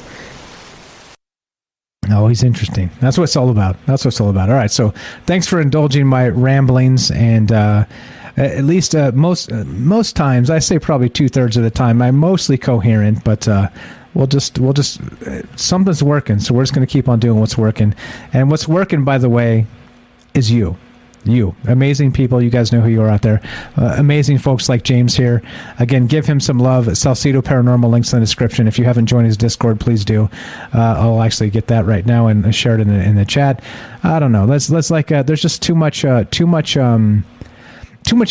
Always interesting. That's what it's all about. All right, so thanks for indulging my ramblings, and at least most times, I say probably 2/3 of the time, I'm mostly coherent, but we'll just something's working, so we're just going to keep on doing what's working. And what's working, by the way, is you amazing people. You guys know who you are out there. Amazing folks like James here. Again, give him some love. Salcedo Paranormal, links in the description. If you haven't joined his Discord, please do. I'll actually get that right now and share it in the chat. I don't know. Let's there's just too much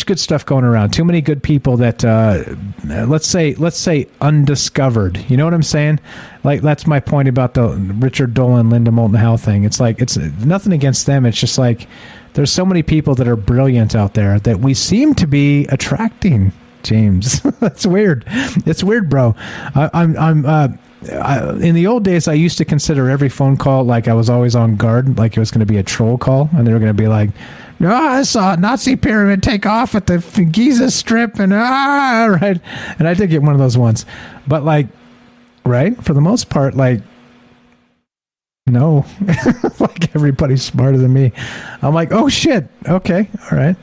good stuff going around. Too many good people that let's say undiscovered. You know what I'm saying? Like, that's my point about the Richard Dolan, Linda Moulton Howe thing. It's like, it's nothing against them. It's just like there's so many people that are brilliant out there that we seem to be attracting. James, that's weird. It's weird, bro. I'm in the old days, I used to consider every phone call like I was always on guard, like it was going to be a troll call, and they were going to be like, "No, I saw a Nazi pyramid take off at the Giza Strip," and right. And I did get one of those ones, but like, right, for the most part, like, no, like everybody's smarter than me. I'm like, oh shit, okay, all right.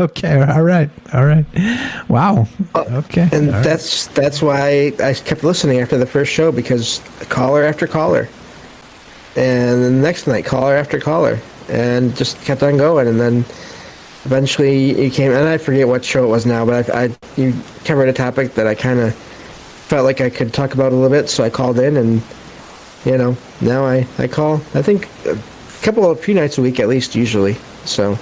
Okay, all right. Wow. Okay. And that's why I kept listening after the first show, because caller after caller, and the next night caller after caller, and just kept on going. And then eventually you came, and I forget what show it was now, but you covered a topic that I kind of felt like I could talk about a little bit, so I called in, and now I call, I think a few nights a week at least, usually. So.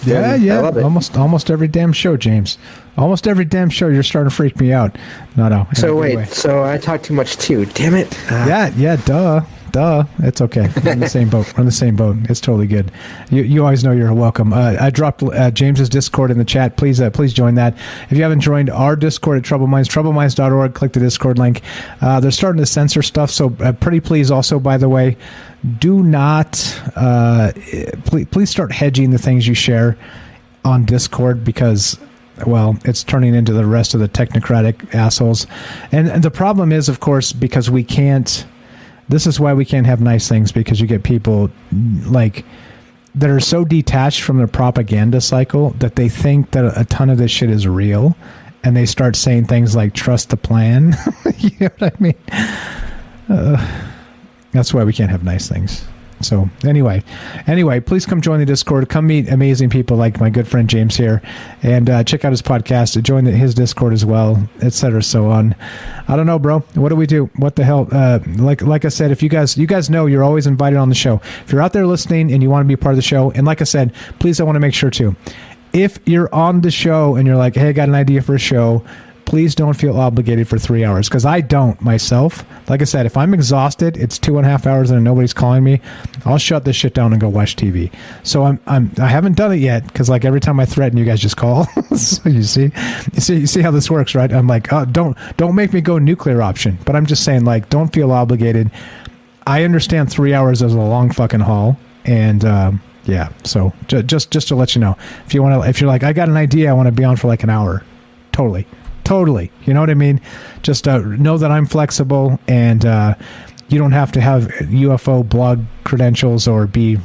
Yeah. I love it. Almost every damn show, James. Almost every damn show. You're starting to freak me out. No. So wait, so I talk too much too. Damn it. Yeah. Duh. It's okay. We're in the same boat. It's totally good. You always know you're welcome. I dropped James's Discord in the chat. Please join that. If you haven't joined our Discord at Trouble Minds, troubleminds.org, click the Discord link. They're starting to censor stuff, so pretty please also, by the way, do not please start hedging the things you share on Discord, because, well, it's turning into the rest of the technocratic assholes. And the problem is, of course, because we can't. This is why we can't have nice things, because you get people like that are so detached from the propaganda cycle that they think that a ton of this shit is real, and they start saying things like "trust the plan." You know what I mean? That's why we can't have nice things. So anyway, please come join the Discord. Come meet amazing people like my good friend James here, and check out his podcast. Join his Discord as well, etc. So on. I don't know, bro. What do we do? What the hell? Like I said, if you guys know, you're always invited on the show. If you're out there listening and you want to be a part of the show, and like I said, please, I want to make sure too. If you're on the show and you're like, hey, I got an idea for a show, please don't feel obligated for 3 hours, because I don't myself. Like I said, if I'm exhausted, it's 2.5 hours and nobody's calling me, I'll shut this shit down and go watch TV. So I haven't done it yet, because like every time I threaten, you guys just call. So you see how this works, right? I'm like, oh, don't make me go nuclear option. But I'm just saying, like, don't feel obligated. I understand 3 hours is a long fucking haul, and yeah. So just to let you know, if you're like, I got an idea, I want to be on for like an hour, totally. You know what I mean? Just know that I'm flexible, and you don't have to have UFO blog credentials or be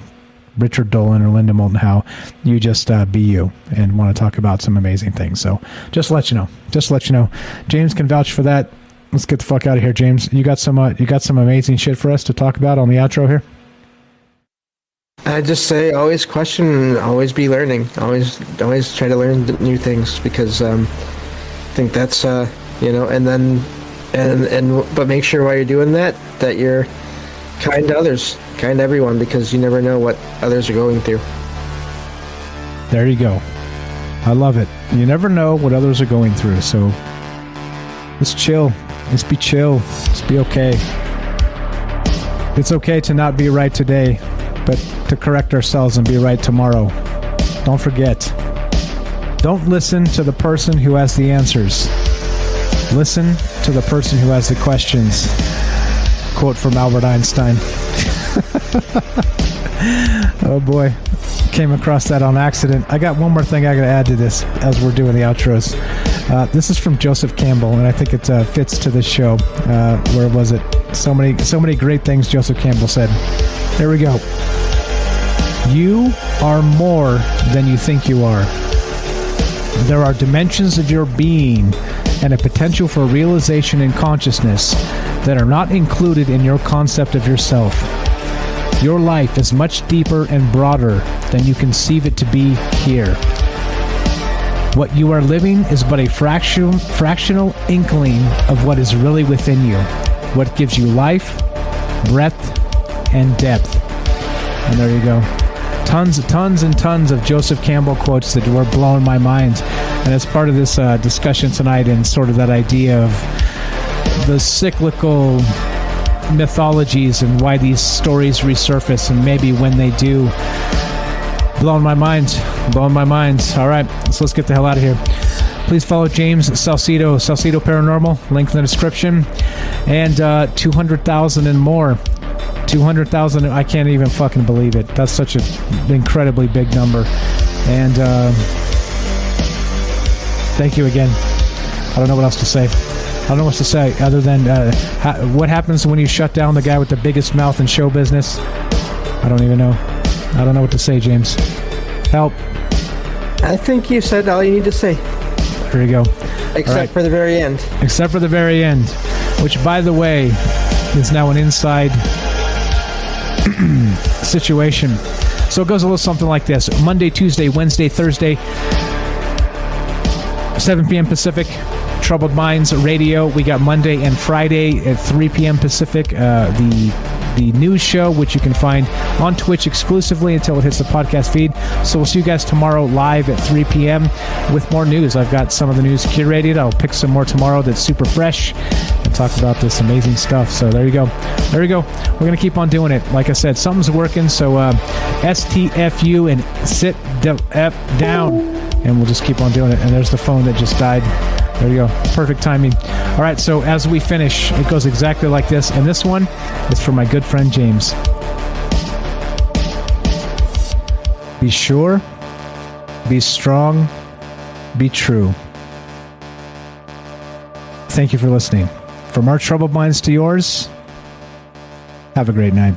Richard Dolan or Linda Moulton Howe. You just be you and want to talk about some amazing things. So just to let you know. James can vouch for that. Let's get the fuck out of here, James. You got some amazing shit for us to talk about on the outro here? I just say always question and always be learning. Always try to learn new things, because I think that's and then But make sure while you're doing that you're kind to others, kind to everyone, because you never know what others are going through. There you go. I love it. You never know what others are going through, so let's chill. Let's be chill. Let's be okay. It's okay to not be right today, but to correct ourselves and be right tomorrow. Don't forget. Don't listen to the person who has the answers. Listen to the person who has the questions. Quote from Albert Einstein. Oh boy. Came across that on accident. I got one more thing I got to add to this as we're doing the outros. This is from Joseph Campbell, and I think it fits to this show. Where was it? So many great things Joseph Campbell said. There we go. You are more than you think you are. There are dimensions of your being and a potential for realization and consciousness that are not included in your concept of yourself. Your life is much deeper and broader than you conceive it to be here. What you are living is but a fractional inkling of what is really within you, what gives you life, breadth, and depth. And there you go. Tons and tons of Joseph Campbell quotes that were blowing my mind. And as part of this discussion tonight, and sort of that idea of the cyclical mythologies and why these stories resurface, and maybe when they do, blowing my mind. All right, so let's get the hell out of here. Please follow James Salcedo Paranormal, link in the description, and 200,000 and more. 200,000, I can't even fucking believe it. That's such an incredibly big number. And thank you again. I don't know what else to say. I don't know what to say other than what happens when you shut down the guy with the biggest mouth in show business. I don't even know. I don't know what to say, James. Help. I think you said all you need to say. There you go. Except for the very end. Except for the very end, which, by the way, is now an inside situation. So it goes a little something like this. Monday, Tuesday, Wednesday, Thursday, 7 p.m. Pacific, Troubled Minds Radio. We got Monday and Friday at 3 p.m. Pacific, the news show, which you can find on Twitch exclusively until it hits the podcast feed. So we'll see you guys tomorrow live at 3 p.m. with more news. I've got some of the news curated. I'll pick some more tomorrow that's super fresh and talk about this amazing stuff. So there you go. We're going to keep on doing it. Like I said, something's working. So STFU and sit the F down. And we'll just keep on doing it. And there's the phone that just died. There you go. Perfect timing. All right, so as we finish, it goes exactly like this. And this one is for my good friend James. Be sure, be strong, be true. Thank you for listening. From our troubled minds to yours, have a great night.